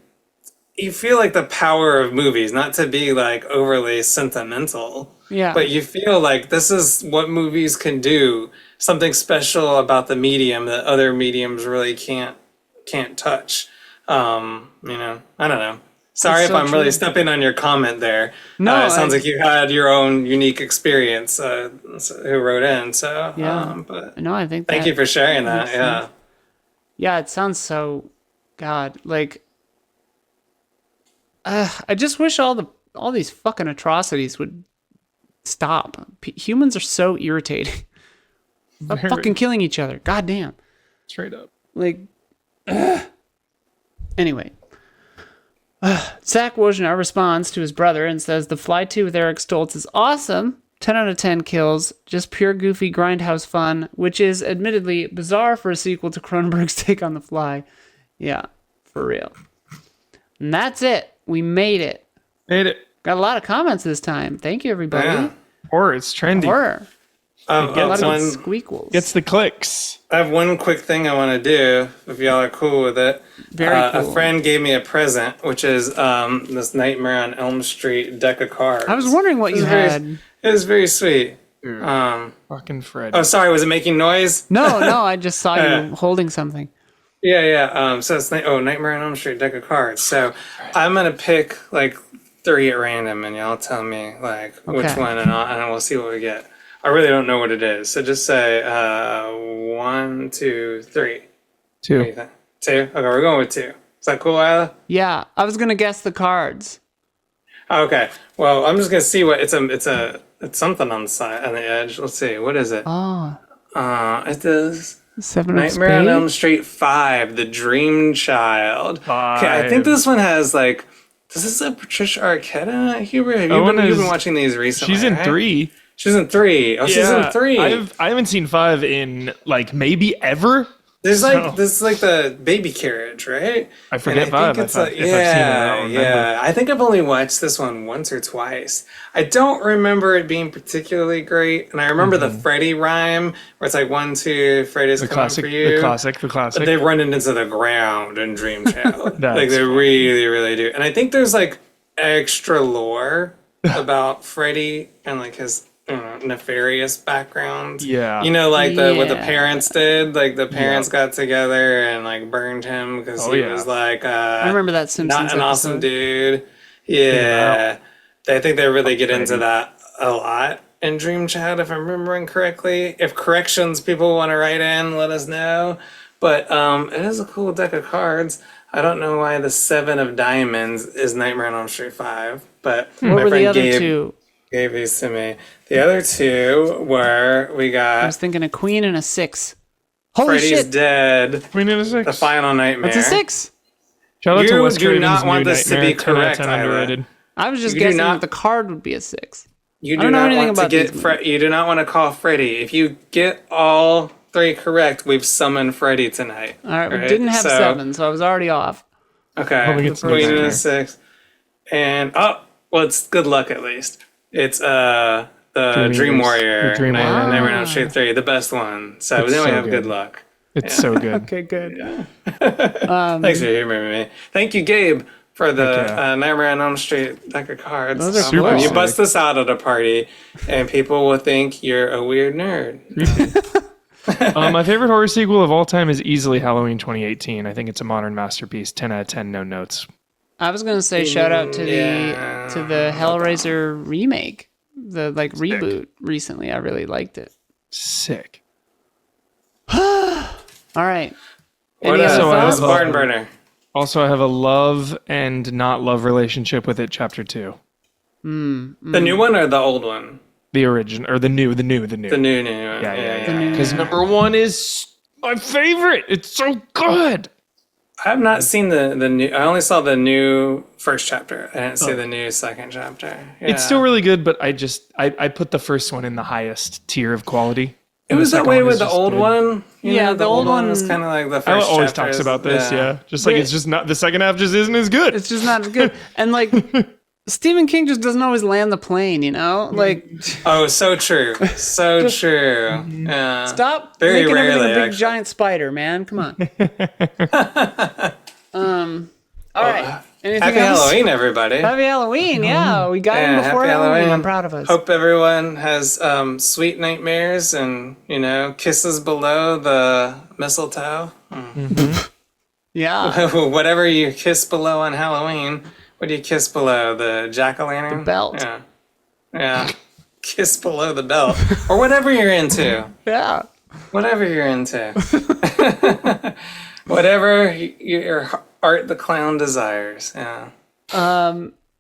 You feel like the power of movies, not to be like overly sentimental, but you feel like this is what movies can do. Something special about the medium that other mediums really can't touch. I don't know. Sorry if I'm really stepping on your comment there. No, it sounds like you had your own unique experience. Who wrote in? So but no, I think. Thank you for sharing that. Yeah. Yeah, it sounds so. God, like. I just wish all these fucking atrocities would stop. Humans are so irritating. Stop fucking killing each other. God damn. Straight up. Like, anyway. Zach Wojnar responds to his brother and says, The Fly 2 with Eric Stoltz is awesome. 10 out of 10 kills. Just pure goofy grindhouse fun, which is admittedly bizarre for a sequel to Cronenberg's take on The Fly. Yeah, for real. And that's it. We made it. Got a lot of comments this time. Thank you, everybody. Yeah. Horror, it's trendy. Horror. A lot of one squeakles. Gets the clicks. I have one quick thing I want to do, if y'all are cool with it. Very cool. A friend gave me a present, which is this Nightmare on Elm Street deck of cards. I was wondering what you had. It was very sweet. Fucking Fred. Oh, sorry, was it making noise? No, I just saw you holding something. Yeah. So it's Nightmare on Elm Street deck of cards. So I'm gonna pick like 3 at random, and y'all tell me like which one, and we'll see what we get. I really don't know what it is, so just say 1, 2, 3. 2. What do you think? 2. Okay, we're going with 2. Is that cool, Isla? Yeah, I was gonna guess the cards. Okay. Well, I'm just gonna see what it's something on the side on the edge. Let's see. What is it? Oh. It is 7 of Nightmare on Elm Spades. Street 5, The Dream Child. Okay, I think this one has like. Does this have Patricia Arquette in it? Hubert, you've been watching these recently. She's in right? 3. She's in 3. Oh, she's in 3. I haven't seen 5 in like maybe ever. There's like this is like the baby carriage, right? I forget And I 5. think it's if I've seen it, I don't remember. I think I've only watched this one once or twice. I don't remember it being particularly great, and I remember the Freddy rhyme where it's like 1, 2, Freddy's coming for you. The classic. But they run it into the ground in Dream Child. Like they really, really do. And I think there's like extra lore about Freddy and like his nefarious background. Yeah. Like what the parents did. Like the parents got together and like burned him because he was like I remember that Simpsons not an awesome episode. dude. Yeah. I think they really get into that a lot in Dream Child, if I'm remembering correctly. If corrections people want to write in, let us know. But it is a cool deck of cards. I don't know why the 7 of Diamonds is Nightmare on Elm Street 5, but What my were friend the other Gabe two? gave these to me. The other 2 were we I got was thinking a queen and a 6. Holy Freddy's shit! Dead, Queen in a 6. The Final Nightmare. That's a 6. Shout out to You Wes do Craven's not want new this to Nightmare, be 10 out of correct, 10 Ira. underrated. I was just You do guessing not- that the card would be a 6. You I do don't know not anything want to about get these you do not want to call Freddy. If you get all 3 correct, we've summoned Freddy tonight. All right, we didn't have 7, so I was already off. Okay, Hoping it's Queen and Nightmare. a 6, and well, it's good luck at least. It's the Dream Warrior, The Dream Warrior. Nightmare on Elm Street 3, the best one. So It's then we so have good. good luck. It's so good. Okay, good. Thanks for humoring me. Thank you, Gabe. for the yeah. Nightmare on Elm Street deck of cards. Those are super You sick. bust this out at a party, and people will think you're a weird nerd. My favorite horror sequel of all time is easily Halloween 2018. I think it's a modern masterpiece. 10 out of 10, no notes. I was gonna say shout out to Yeah. the Hellraiser remake, the reboot recently. I really liked it. Sick. All right. What Any other else? thoughts? Barn Burner. Also, I have a love and not love relationship with it. Chapter 2, The new one or the old one? the origin or the new. The new one. Yeah. Because number 1 is my favorite. It's so good. I have not seen the new. I only saw the new first chapter. I didn't see the new second chapter. Yeah. It's still really good, but I put the first one in the highest tier of quality. It was that second way one with is the just old good. one. Yeah, the old one was kind of like the first. Ella always chapters. talks about this, yeah. Just like it's just not the second half just isn't as good. It's just not as good. And Stephen King just doesn't always land the plane, you know? Oh, so true. So true. Yeah. Stop Very making everything rarely, a big actually. giant spider, man. Come on. All right. Anything Happy else? Halloween, everybody. Happy Halloween. Yeah, we got Yeah, him before happy Halloween. Halloween. I'm proud of us. Hope everyone has sweet nightmares and, kisses below the mistletoe. Yeah. Whatever you kiss below on Halloween. What do you kiss below? The jack-o'-lantern? The belt. Yeah. Yeah. Kiss below the belt. Or whatever you're into. Yeah. Whatever you're into. Whatever your Art the Clown desires. Yeah.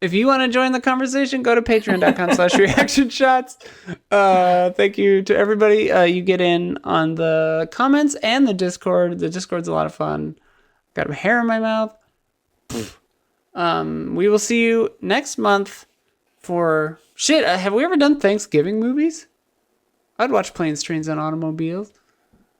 If you want to join the conversation, go to patreon.com/reactionshots. Thank you to everybody. You get in on the comments and the Discord. The Discord's a lot of fun. Got a hair in my mouth. We will see you next month for shit. Have we ever done Thanksgiving movies? I'd watch Planes, Trains, and Automobiles.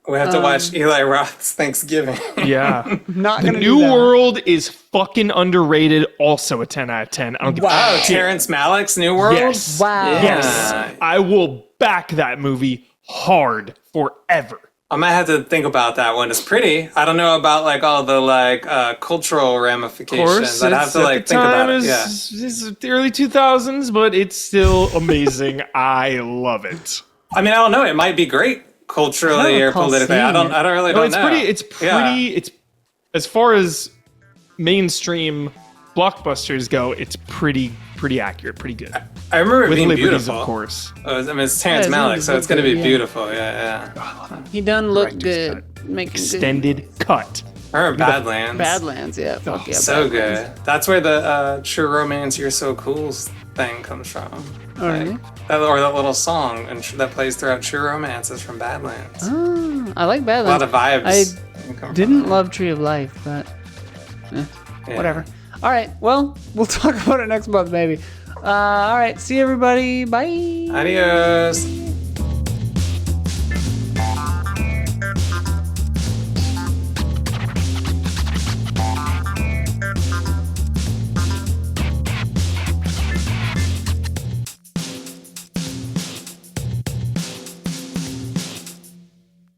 We have to watch Eli Roth's Thanksgiving. Yeah. Not The gonna New do that. World is fucking underrated. Also a 10 out of 10. I don't give Wow, a shit. Terrence Malick's New World? Yes. Wow. Yes. I will back that movie hard forever. I might have to think about that one. It's pretty. I don't know about all the cultural ramifications. Of course, I'd have to think about it. Yeah. It's the early 2000s, but it's still amazing. I love it. I mean, I don't know. It might be great culturally or recall politically. I seeing don't really No, don't it's know. pretty. It's as far as mainstream blockbusters go. It's pretty accurate, pretty good. I remember it With being liberties, beautiful. of course. It's Terrence Yeah, Malick, it's so it's going to be good, yeah. beautiful. Yeah. He done look Director's good. Making Extended cut. I remember Badlands. good. Badlands, yeah. Fuck yeah. So Badlands. good. That's where the True Romance You're So Cool thing comes from. Oh, really? That little song that plays throughout True Romance is from Badlands. Oh, I like A Badlands. lot of vibes. I didn't love Tree of Life, but whatever. All right. Well, we'll talk about it next month, maybe. All right. See you, everybody. Bye. Adios.